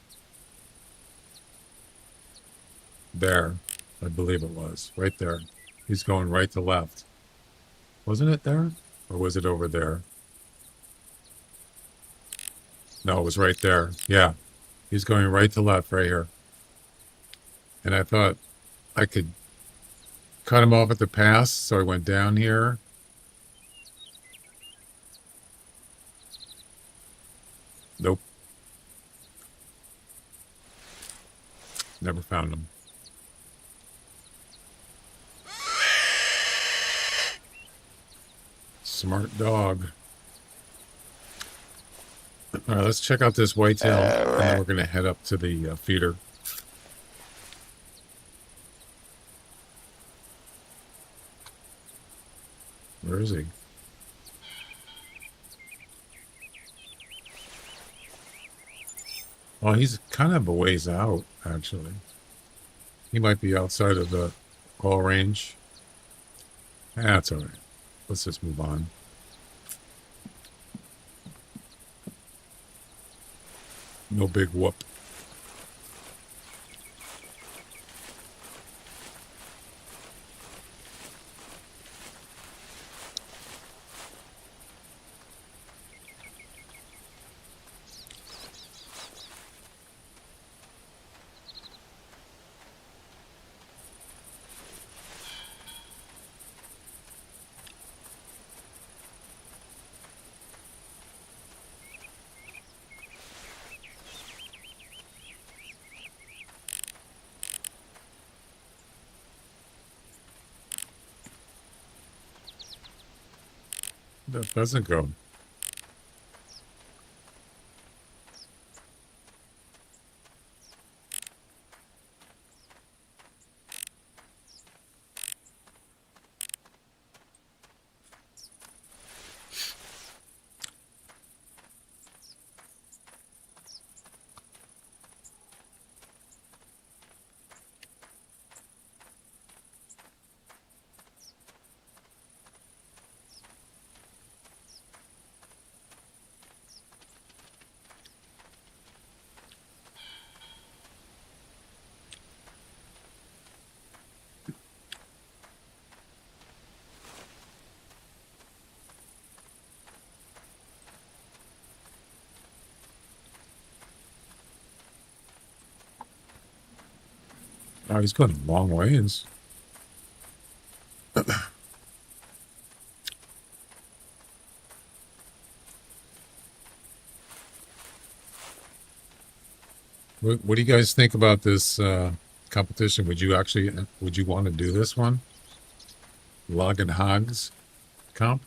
there. I believe it was right there. He's going right to left. Wasn't it there? Or was it over there? No, it was right there. Yeah. He's going right to left right here. And I thought I could cut him off at the pass, so I went down here. Nope. Never found him. Smart dog. All right, let's check out this whitetail, and then we're going to head up to the feeder. Where is he? Well, he's kind of a ways out, actually. He might be outside of the call range. That's all right. Let's just move on. No big whoop. that doesn't go? Oh, he's going a long ways. What do you guys think about this competition? Would you want to do this one? Loggin Hogs comp?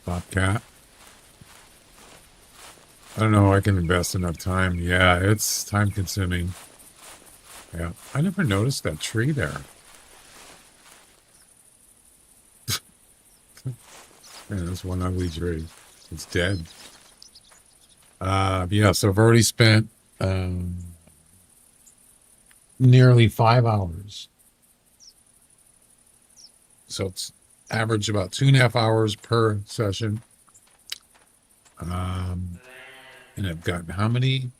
Bobcat. I don't know. I can invest enough time. Yeah, it's time consuming. Yeah, I never noticed that tree there. Yeah, that's one ugly tree. It's dead. Yeah, so I've already spent nearly 5 hours. So it's average about 2.5 hours per session. And I've gotten how many?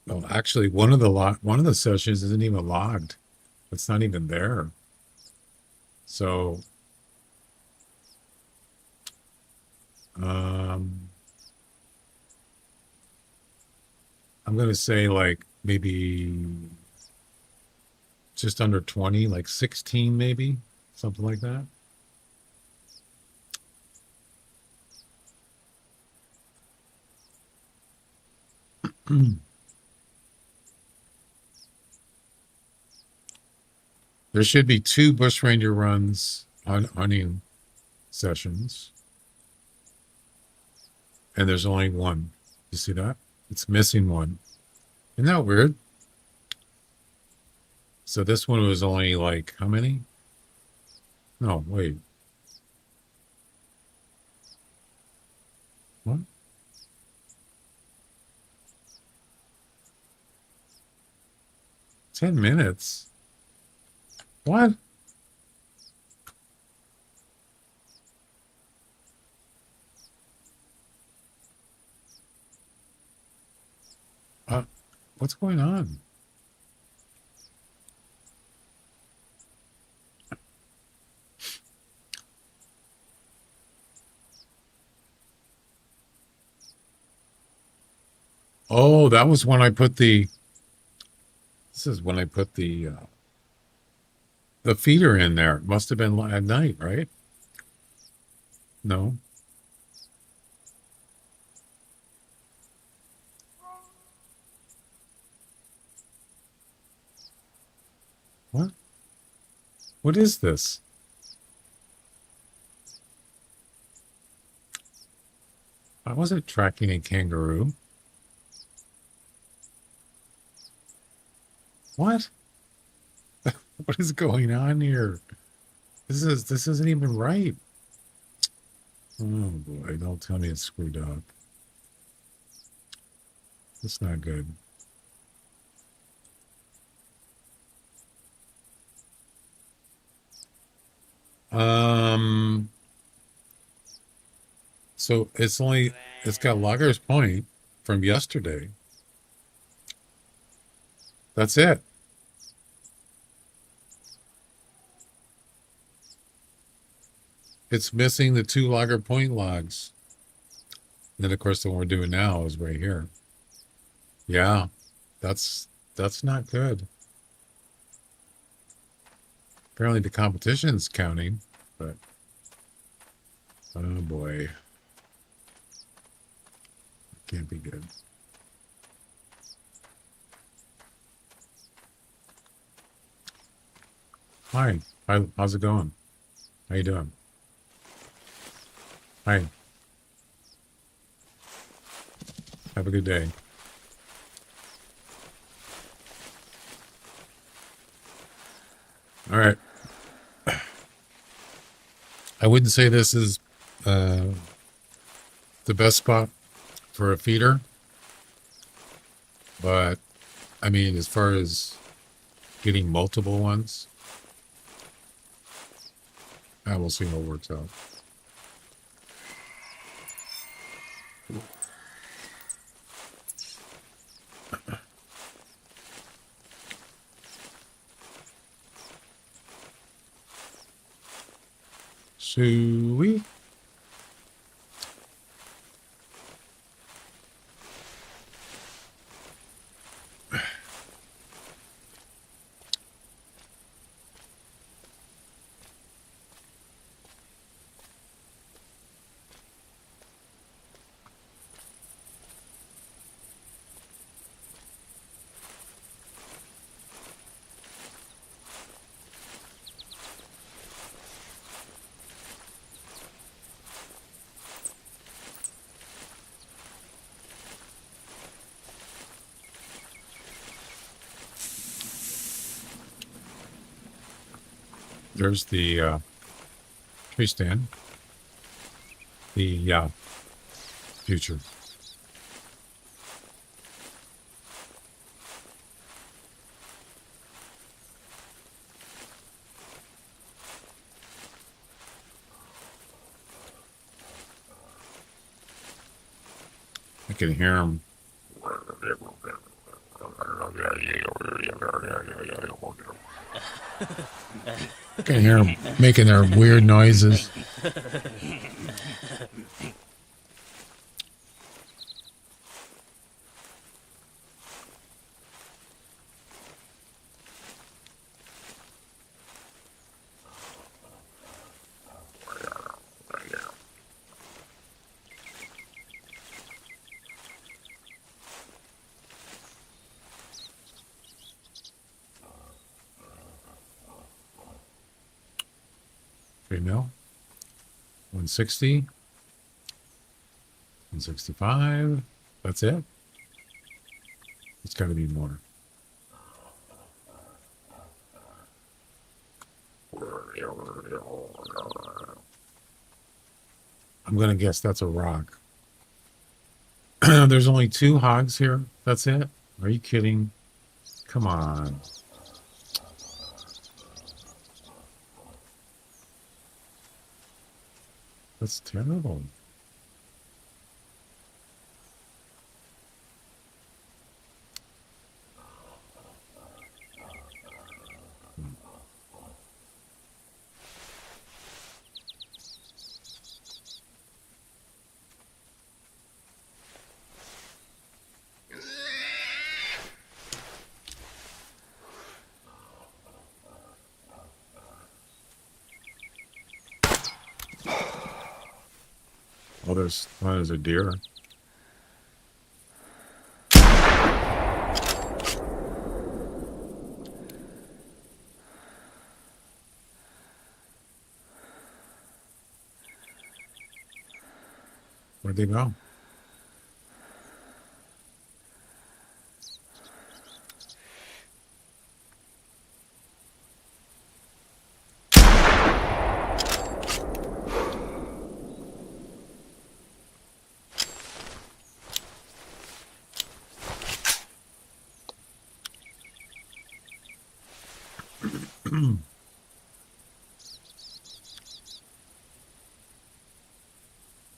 Well, actually, one of the sessions isn't even logged. It's not even there. So, I'm gonna say like maybe just under 20, like 16 maybe, something like that. There should be 2 bush ranger runs on onion sessions. And there's only one. You see that? It's missing one. Isn't that weird? So this one was only like, how many? No, wait. What? 10 minutes? What? What's going on? Oh, that was when I put the This is when I put the feeder in there. It must have been at night, right? No. What? What is this? I wasn't tracking a kangaroo. What? What is going on here? This isn't even right. Oh boy, don't tell me it's screwed up. That's not good. So it's got Logger's Point from yesterday. That's it. It's missing the 2 Logger Point logs. And then of course the one we're doing now is right here. Yeah, that's not good. Apparently the competition's counting, but oh boy. Can't be good. Hi. How's it going? How you doing? Hi. Have a good day. All right. I wouldn't say this is the best spot for a feeder, but I mean, as far as getting multiple ones, we'll see how it works out. Suey. There's the tree stand. The future. I can hear them. I can hear them making their weird noises. Okay, no. 160. 165. That's it. It's got to be more. I'm going to guess that's a rock. There's only 2 hogs here. That's it? Are you kidding? Come on. That's terrible. there's a deer. Where'd they go?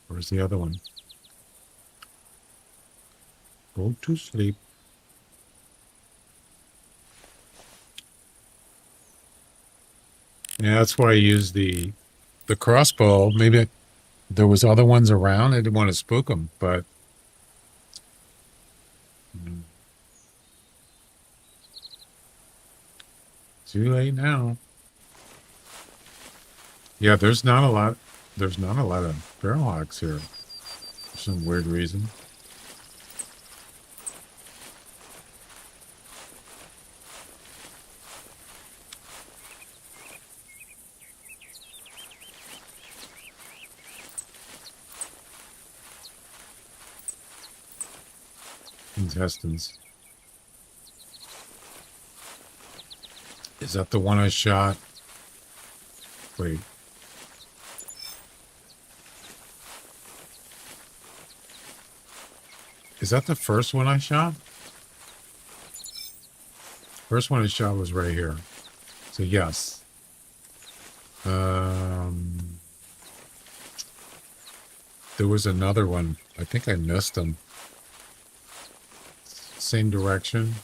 Where's the other one? Go to sleep. Yeah, that's why I used the crossbow. Maybe there was other ones around. I didn't want to spook them, but too late now. Yeah, there's not a lot. There's not a lot of feral hogs here for some weird reason. Intestines. Is that the one I shot? Wait. Is that the first one I shot? First one I shot was right here. So yes. There was another one. I think I missed them. Same direction.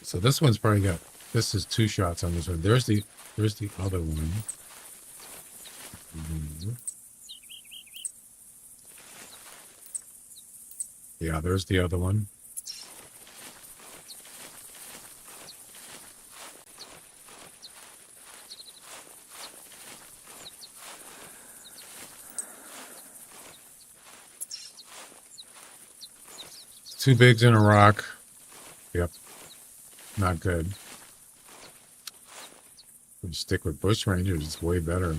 So this one's probably got, this is 2 shots on this one. There's the other one. Yeah, there's the other one. Two bigs in a rock. Yep. Not good. We stick with bush rangers. It's way better.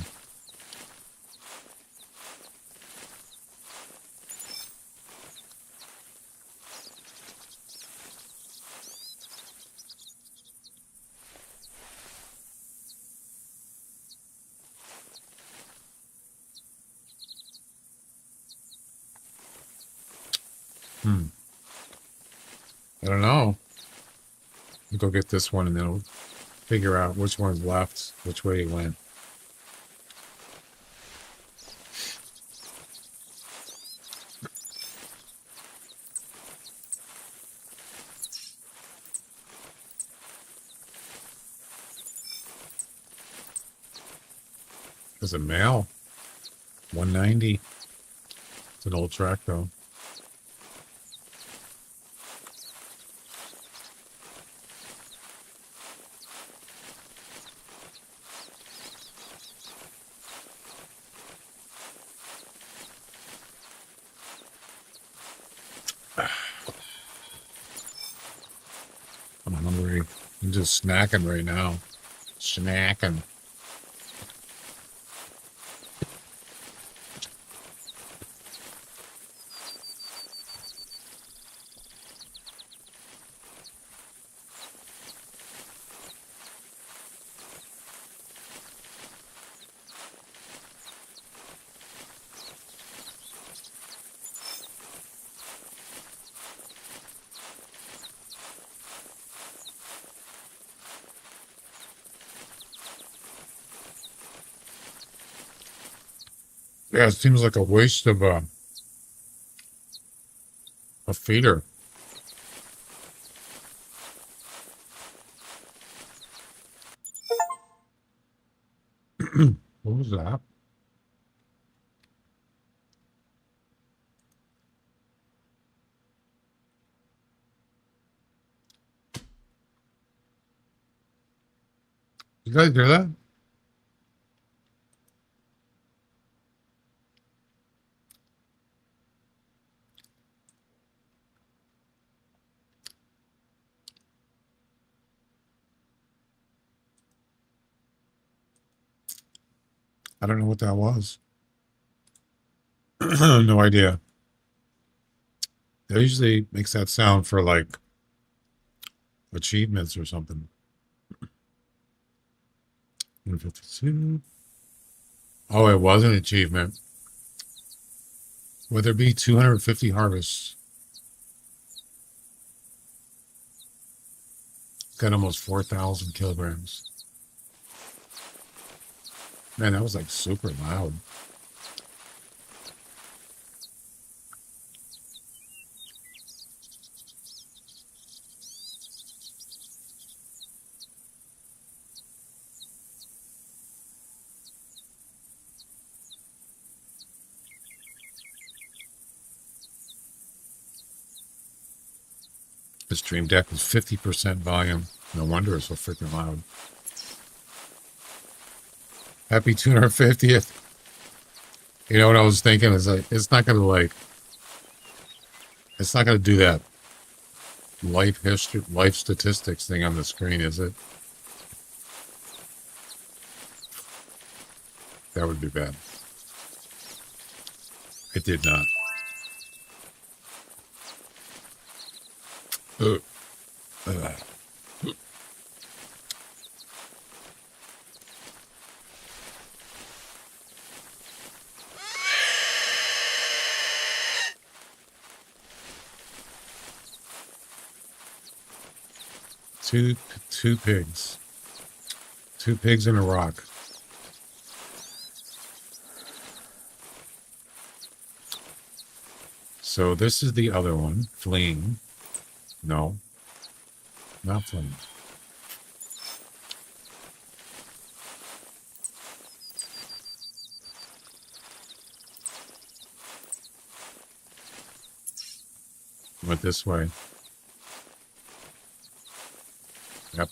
I don't know. I'll go get this one and then we'll figure out which one's left, which way he went. There's a male. 190. It's an old track though. I'm hungry. I'm just snacking right now. Snacking. Yeah, it seems like a waste of a feeder. What was that? You guys hear that? I don't know what that was. No idea. That usually makes that sound for like achievements or something. 152. Oh, it was an achievement. Would there be 250 harvests? Got almost 4,000 kilograms. Man, that was like super loud. The stream deck was 50% volume. No wonder it's so freaking loud. Happy 250th. You know what I was thinking is like it's not gonna do that life history, life statistics thing on the screen, is it? That would be bad. It did not. Ugh. Ugh. Two pigs. 2 pigs and a rock. So this is the other one. Fleeing. No. Not fleeing. Went this way. Yep.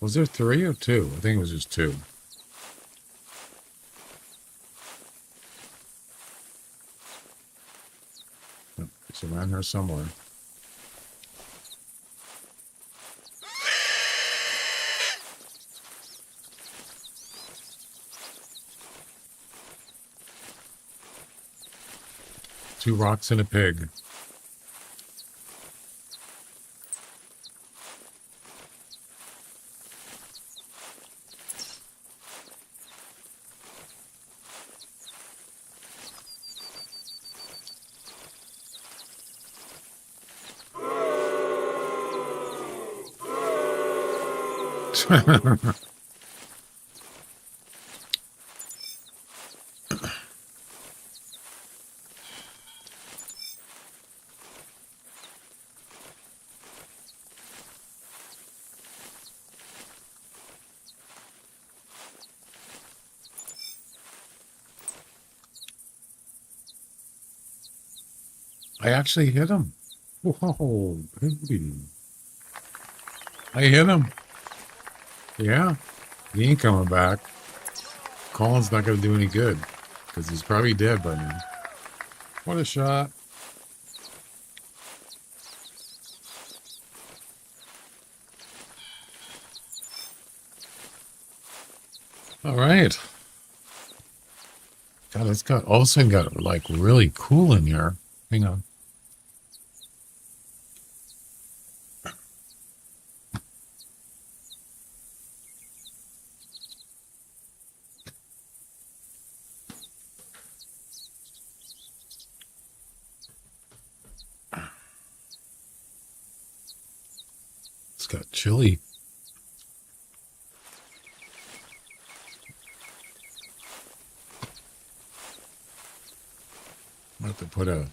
Was there 3 or 2? I think it was just 2. Yep, it's around here somewhere. Two rocks and a pig. I actually hit him. Whoa, baby. I hit him. Yeah, he ain't coming back. Colin's not going to do any good because he's probably dead by now. What a shot. All right. God, it's got all of a sudden got like really cool in here. Hang on. It's got chili. I have to put a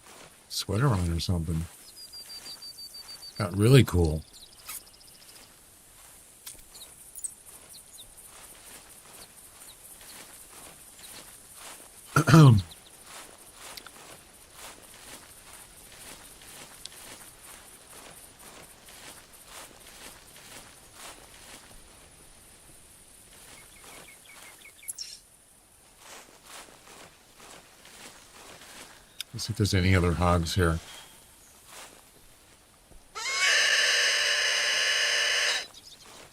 sweater on or something. Got really cool. Let's see if there's any other hogs here.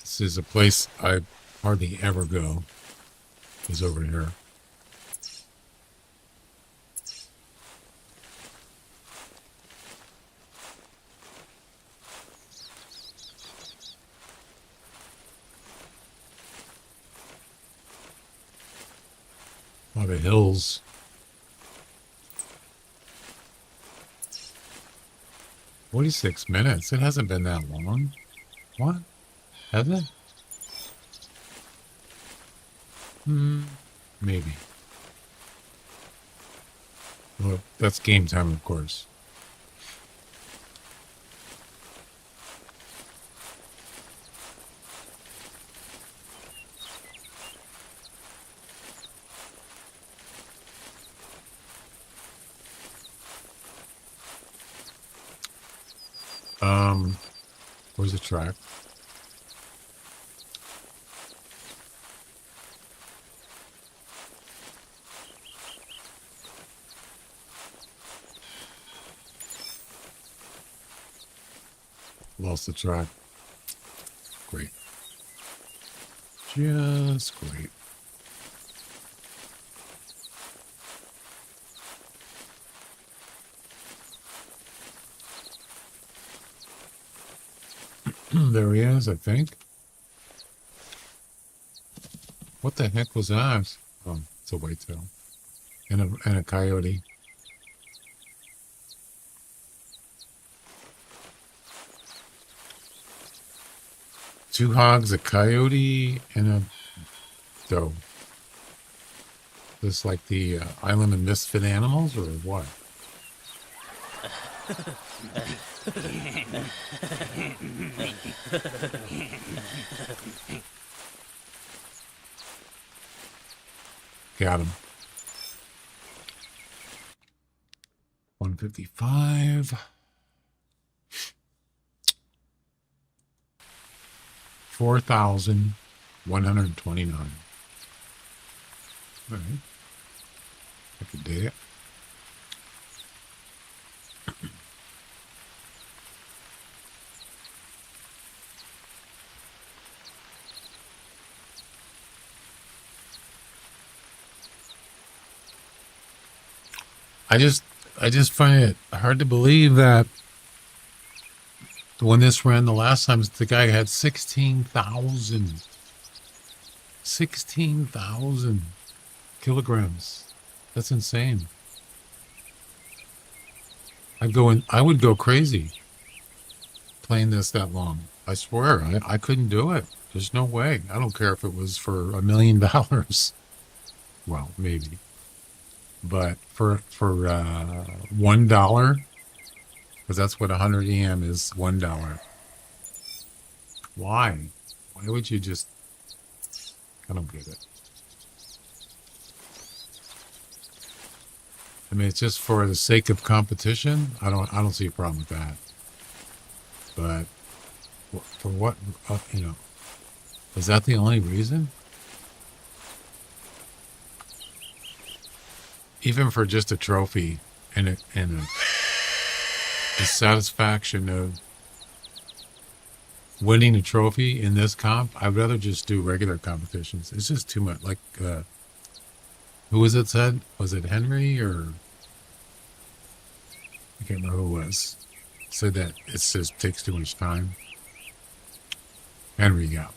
This is a place I hardly ever go is over here. A lot of hills. $46. It hasn't been that long. What? Has it? Maybe. Well, that's game time, of course. Where's the track? Lost the track. Great. Just great. There he is, I think. What the heck was that? Oh, it's a whitetail. And a coyote. Two hogs, a coyote, and a doe. This like the Island of Misfit Animals, or what? Got him. 155. 4,129. All right. I could dig it. I just find it hard to believe that when this ran the last time, the guy had 16,000 kilograms. That's insane. I would go crazy playing this that long. I swear, I couldn't do it. There's no way. I don't care if it was for $1 million. Well, maybe. But for $1, because that's what 100 EM is, $1. Why? Why would you just? I don't get it. I mean, it's just for the sake of competition. I don't see a problem with that. But for what? Is that the only reason? Even for just a trophy and the satisfaction of winning a trophy in this comp, I'd rather just do regular competitions. It's just too much. Like, who was it said? Was it Henry or I can't remember who it was. Said that it just takes too much time. Henry, yeah.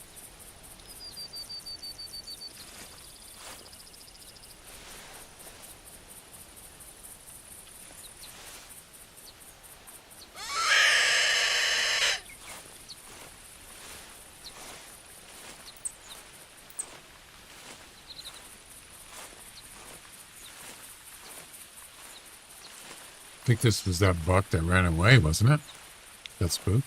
I think this was that buck that ran away, wasn't it? That spook.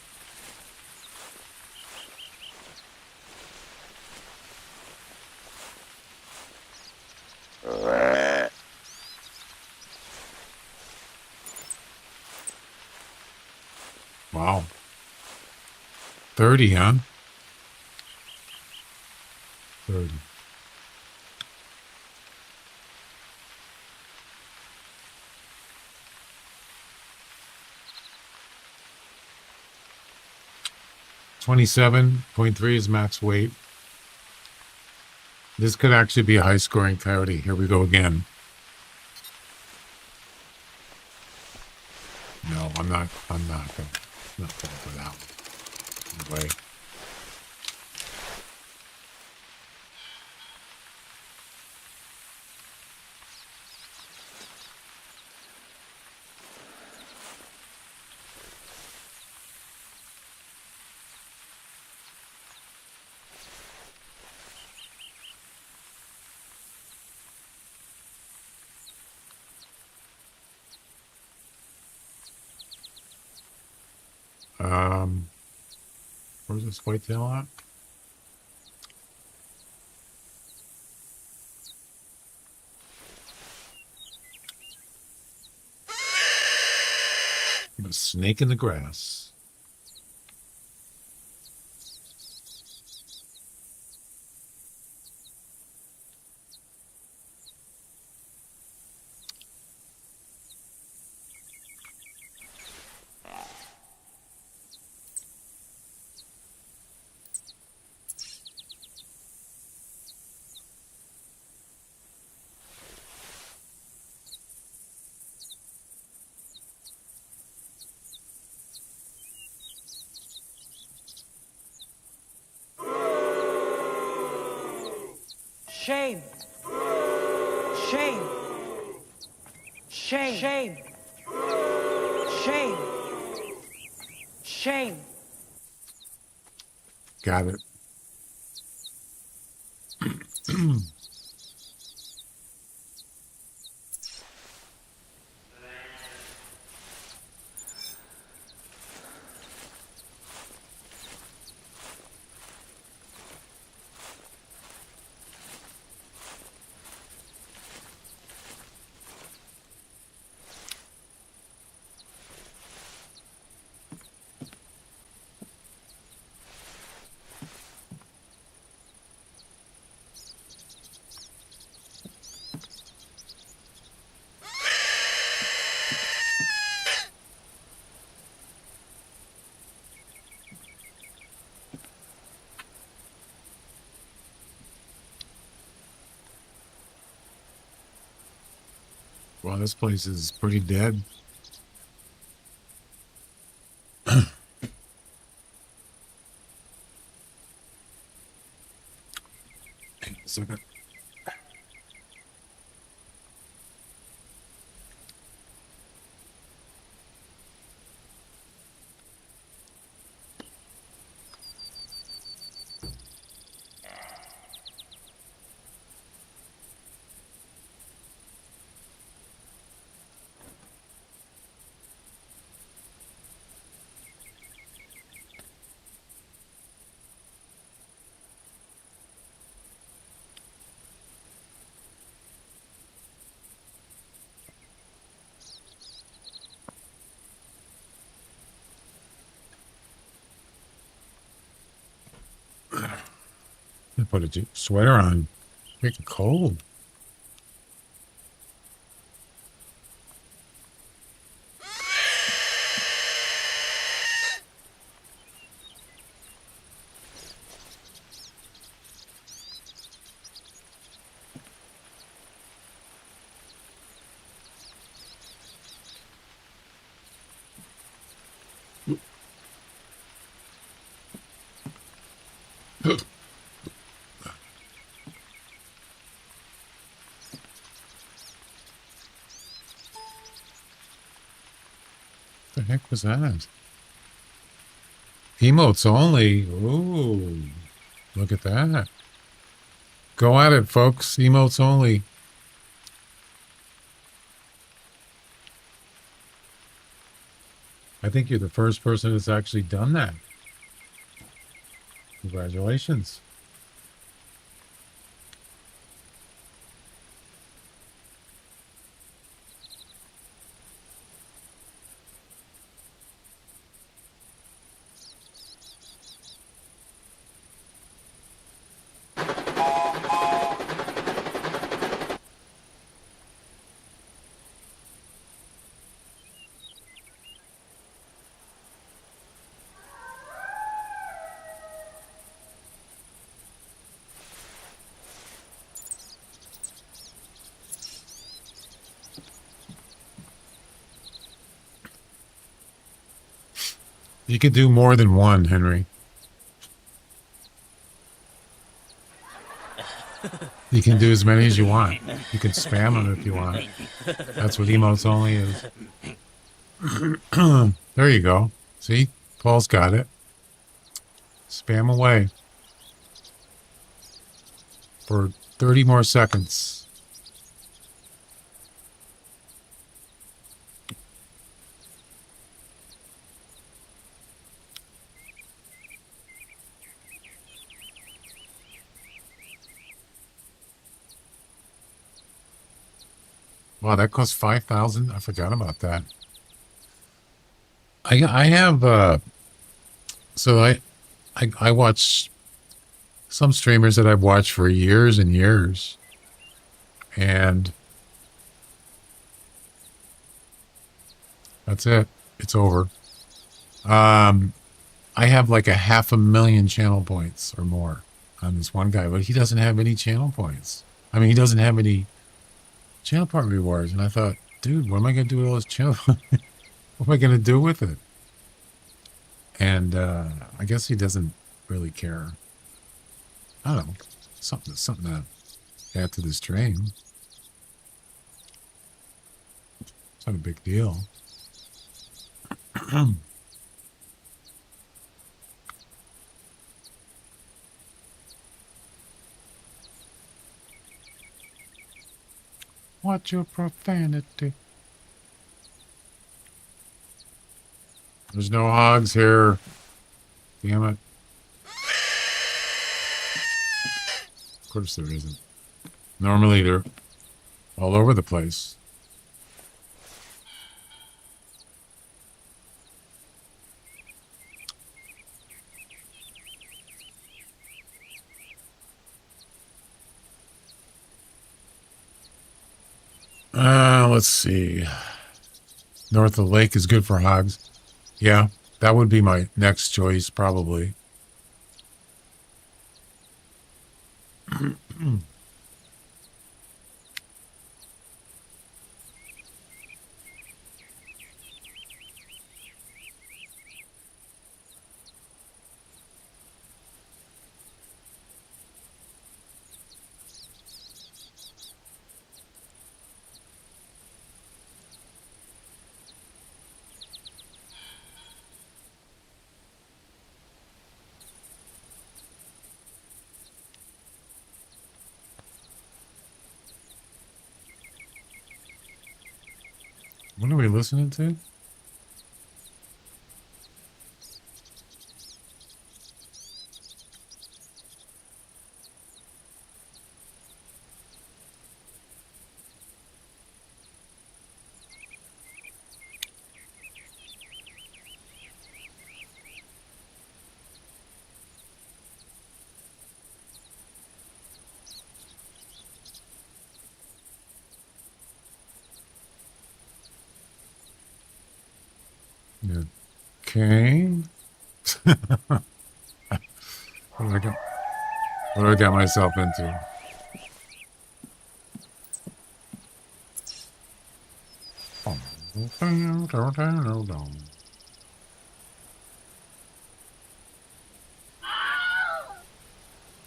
Wow. 30, huh? 30. .3 is max weight. This could actually be a high-scoring coyote. Here we go again. No, I'm not going for that one. No way. Where's this whitetail at? A snake in the grass. Shame. Shame. Shame. Shame. Shame. Shame. Got it. Well, this place is pretty dead. Hang on a second. I put a sweater on. Freaking cold. The heck was that? Emotes only. Ooh, look at that. Go at it, folks. Emotes only. I think you're the first person that's actually done that. Congratulations. You could do more than one, Henry. You can do as many as you want. You can spam them if you want. That's what emotes only is. There you go. See? Paul's got it. Spam away. For 30 more seconds. Wow, that costs 5,000. I forgot about that. I have so I watch some streamers that I've watched for years and years, and that's it. It's over. I have like 500,000 channel points or more on this one guy, but he doesn't have any channel points. I mean, he doesn't have any channel point rewards, and I thought, dude, what am I gonna do with all this channel? What am I gonna do with it? And I guess he doesn't really care. I don't know, something to add to this stream. It's not a big deal. Watch your profanity. There's no hogs here. Damn it. Of course there isn't. Normally they're all over the place. Let's see. North of the lake is good for hogs. Yeah, that would be my next choice, probably. What are we listening to? Okay. What do I got myself into?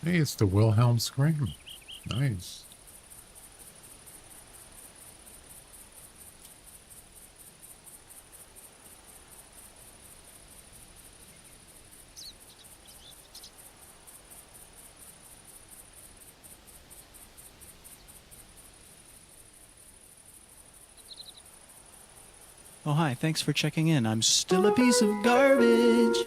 Hey, it's the Wilhelm scream. Nice. Oh, hi. Thanks for checking in. I'm still a piece of garbage.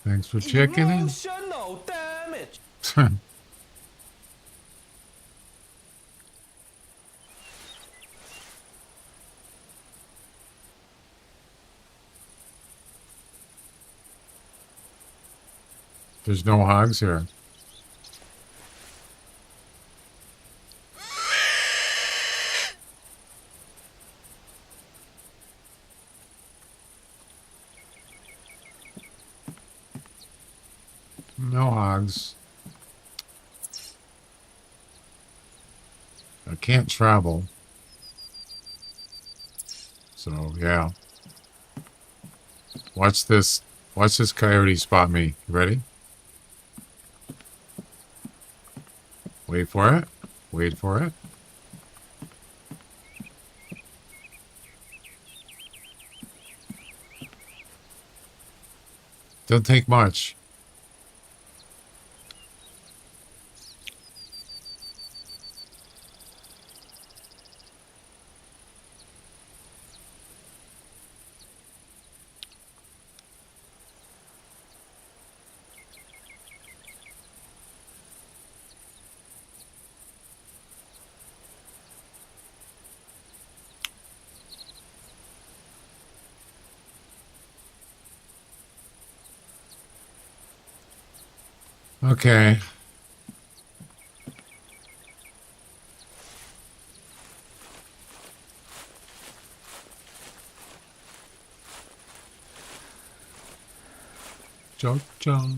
Thanks for checking in. Emotional damage. There's no hogs here. hogs. I can't travel. So, yeah. Watch this. Watch this coyote spot me. You ready? Wait for it. Wait for it. Doesn't take much. Okay. Chug, chug.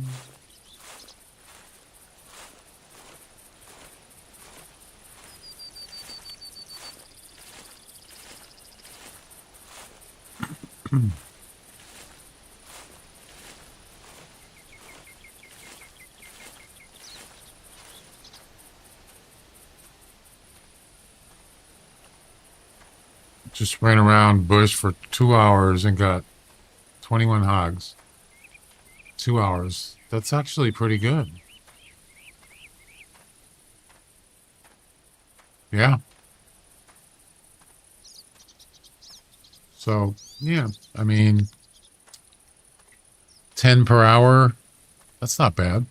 Just ran around bush for 2 hours and got 21 hogs. 2 hours. That's actually pretty good. Yeah. So, yeah. I mean, 10 per hour. That's not bad.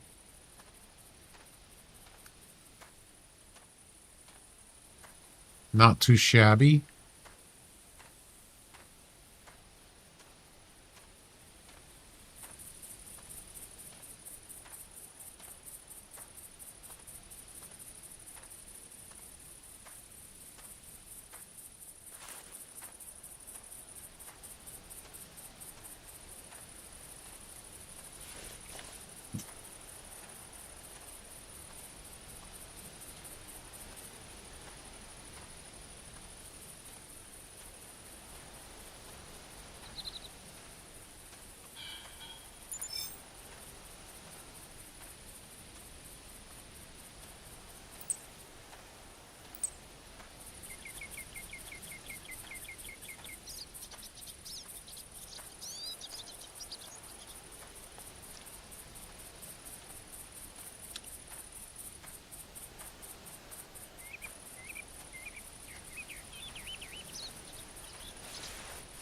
Not too shabby.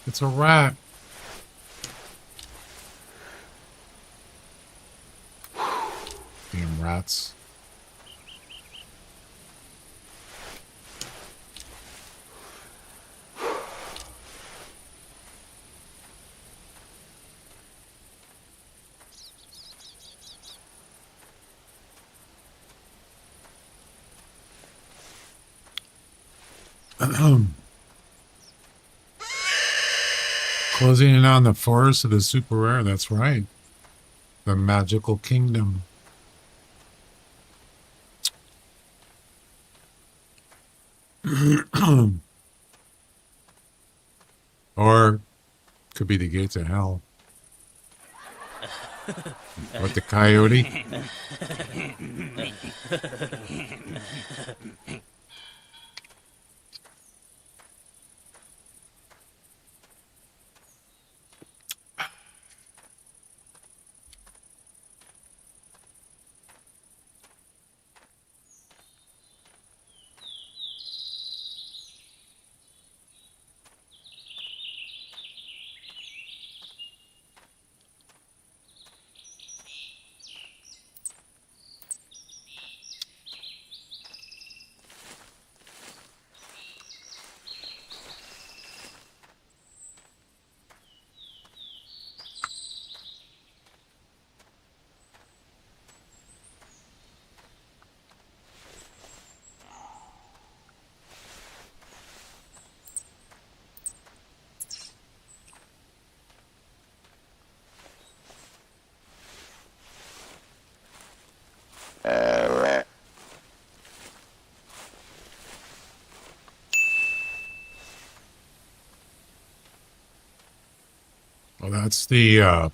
It's a rat. Damn rats. Closing in on the forest of the super rare. That's right. The magical kingdom. Or could be the gates of hell. What, the coyote? That's the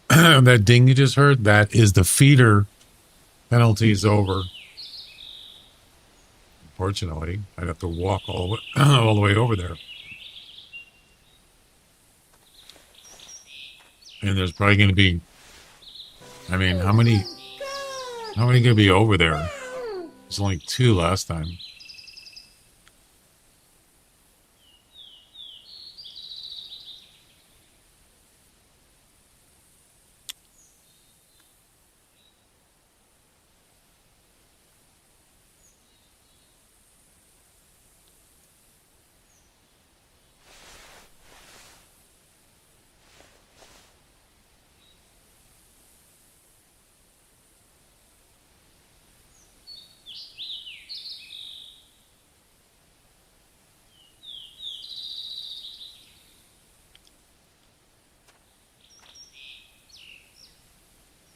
that ding you just heard. That is the feeder. Penalty is over. Unfortunately, I'd have to walk all the way, all the way over there. And there's probably going to be, I mean, how many going to be over there? There's only 2 last time.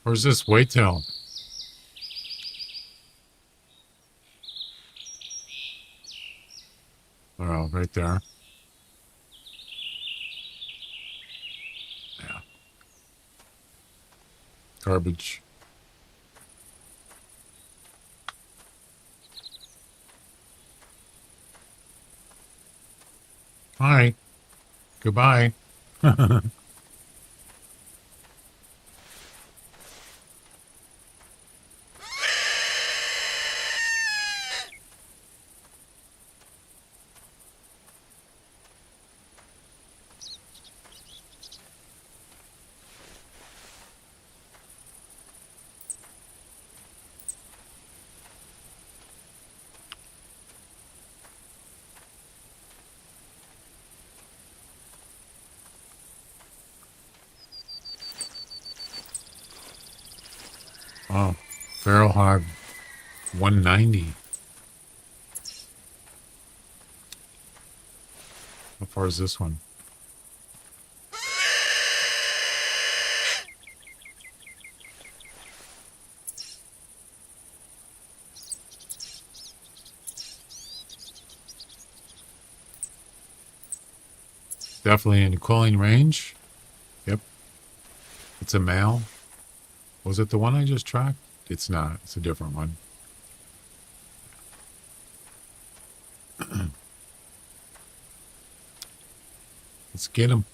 Where's this whitetail? Oh, right there. Yeah. Garbage. Hi. Goodbye. Oh, feral hog 190. How far is this one? Definitely in calling range. Yep. It's a male. Was it the one I just tracked? It's not. It's a different one. Let's get him.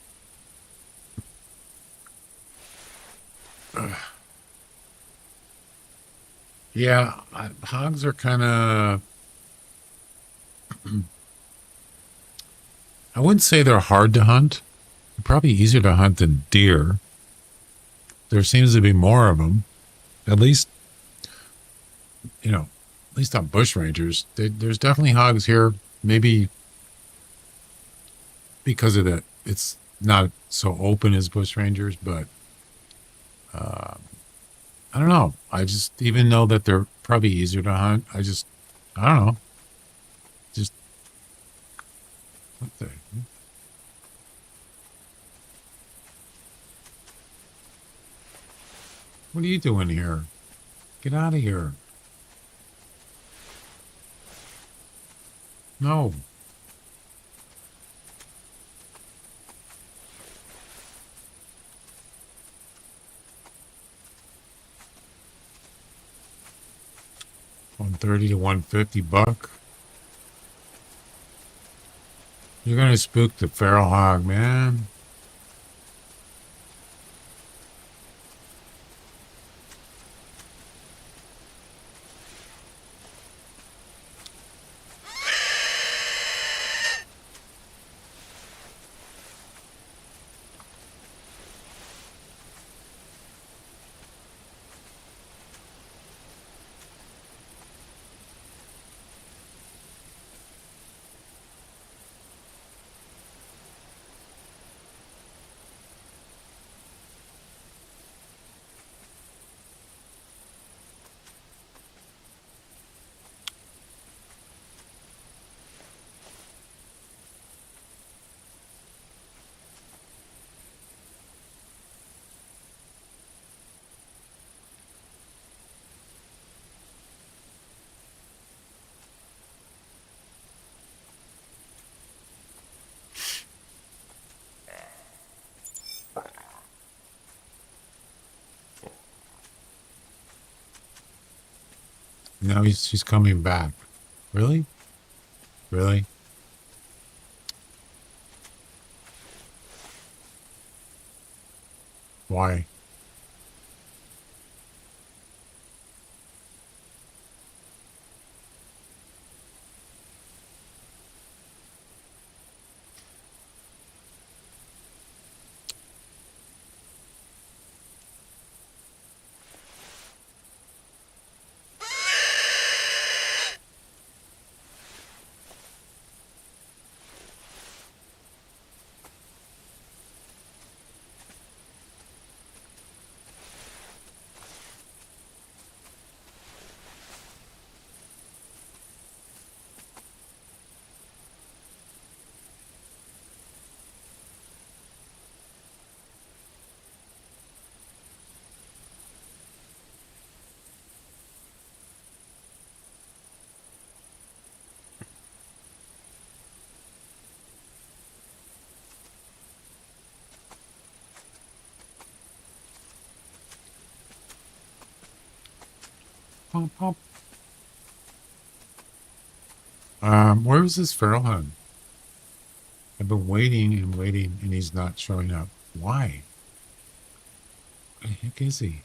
Yeah, hogs are kind of... I wouldn't say they're hard to hunt. They're probably easier to hunt than deer. There seems to be more of them. At least, you know, at least on bush rangers. There's definitely hogs here. Maybe because of that, it's not so open as bush rangers, but I don't know. I just, even know that they're probably easier to hunt. I don't know. Just, what the... What are you doing here? Get out of here. No. $130 to $150. You're gonna spook the feral hog, man. Now she's coming back. Really? Really? Why? Pop, pop. Where is this feral hunt? I've been waiting and waiting, and he's not showing up. Why? Where the heck is he?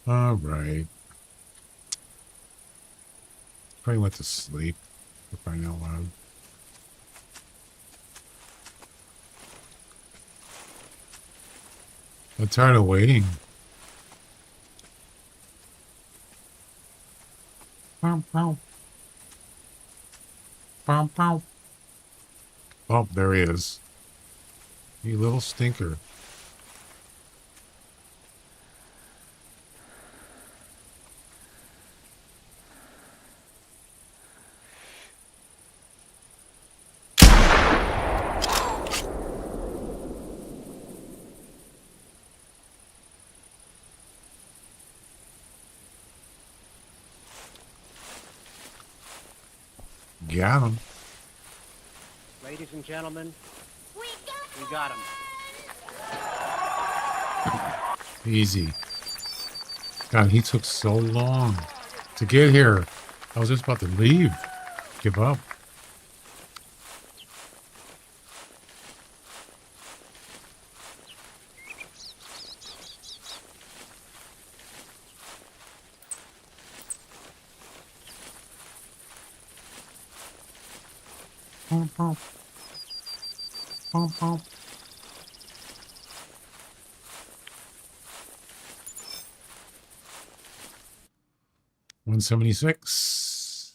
All right. Probably went to sleep, for crying out loud. I'm tired of waiting. Pow, pow. Pow, pow. Oh, there he is. You little stinker. Got him. Ladies and gentlemen, we got him. Easy. God, he took so long to get here. I was just about to leave. Give up. Pump, pump. Pump, pump. $176.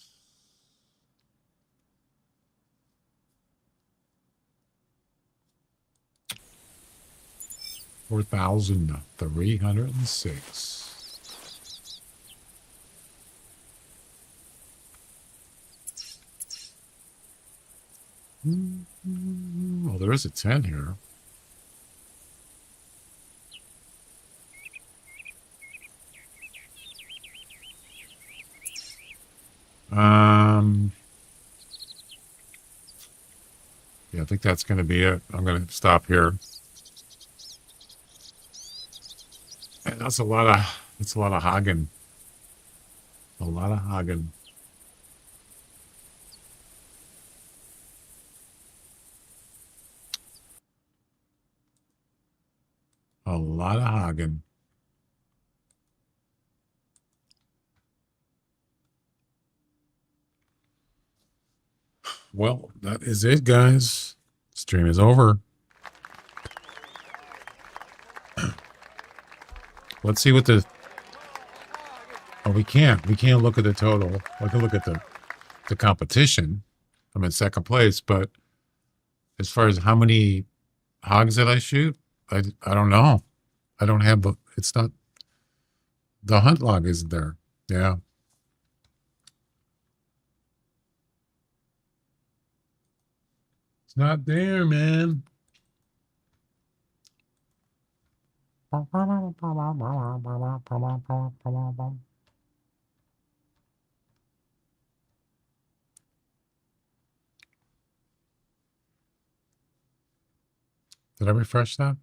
$4,306. Well, there is a 10 here. Yeah, I think that's going to be it. I'm going to stop here. And that's a lot of hogging. A lot of hogging. A lot of hogging. Well, that is it, guys. Stream is over. Let's see what the... Oh, we can't. We can't look at the total. I can look at the competition. I'm in second place, but as far as how many hogs did I shoot, I don't know. I don't have the... It's not... The hunt log isn't there. Yeah. It's not there, man. Did I refresh that?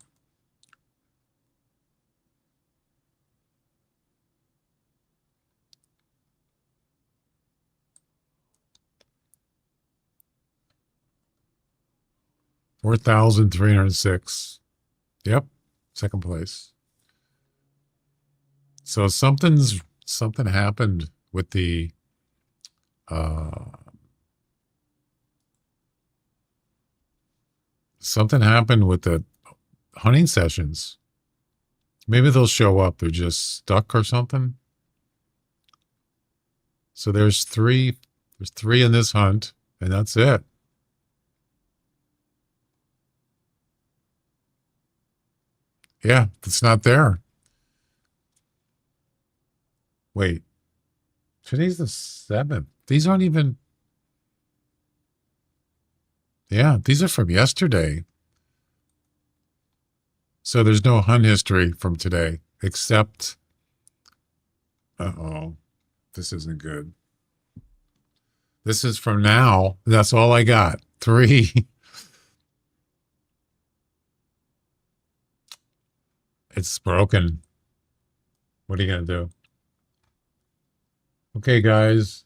4,306. Yep. Second place. So something happened with the something happened with the hunting sessions. Maybe they'll show up. They're just stuck or something. So there's three in this hunt, and that's it. Yeah, it's not there. Wait. Today's the 7th. These aren't even... Yeah, these are from yesterday. So there's no hunt history from today, except... Uh-oh. This isn't good. This is from now. That's all I got. 3. It's broken. What are you going to do? Okay, guys.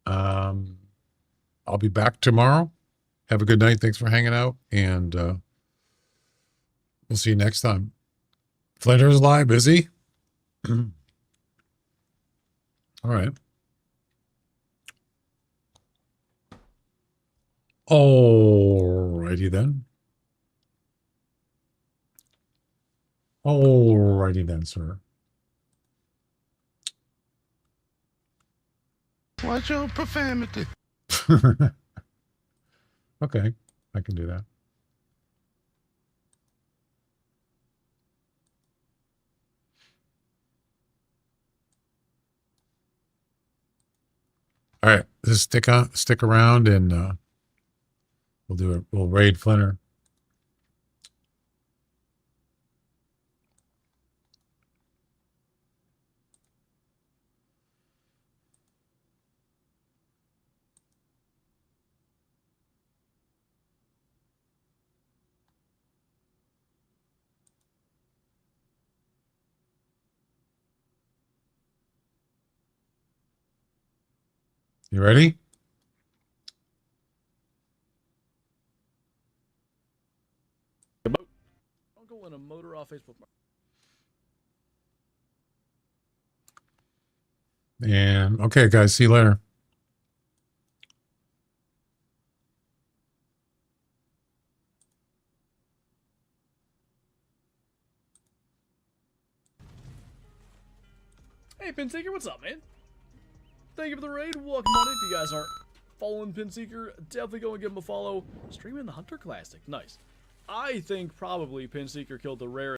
I'll be back tomorrow. Have a good night. Thanks for hanging out. And we'll see you next time. Flinter's live, is he? All right. Alrighty then. Alrighty then, sir. Watch your profanity. Okay, I can do that. All right, just stick around, and we'll do it. We'll raid Flinter. You ready? Uncle and a motor off Facebook. And okay, guys, see you later. Hey, Pinseeker, what's up, man? Thank you for the raid. Welcome on in. If you guys aren't following Pinseeker, definitely go and give him a follow. Streaming the Hunter Classic. Nice. I think probably Pinseeker killed the rare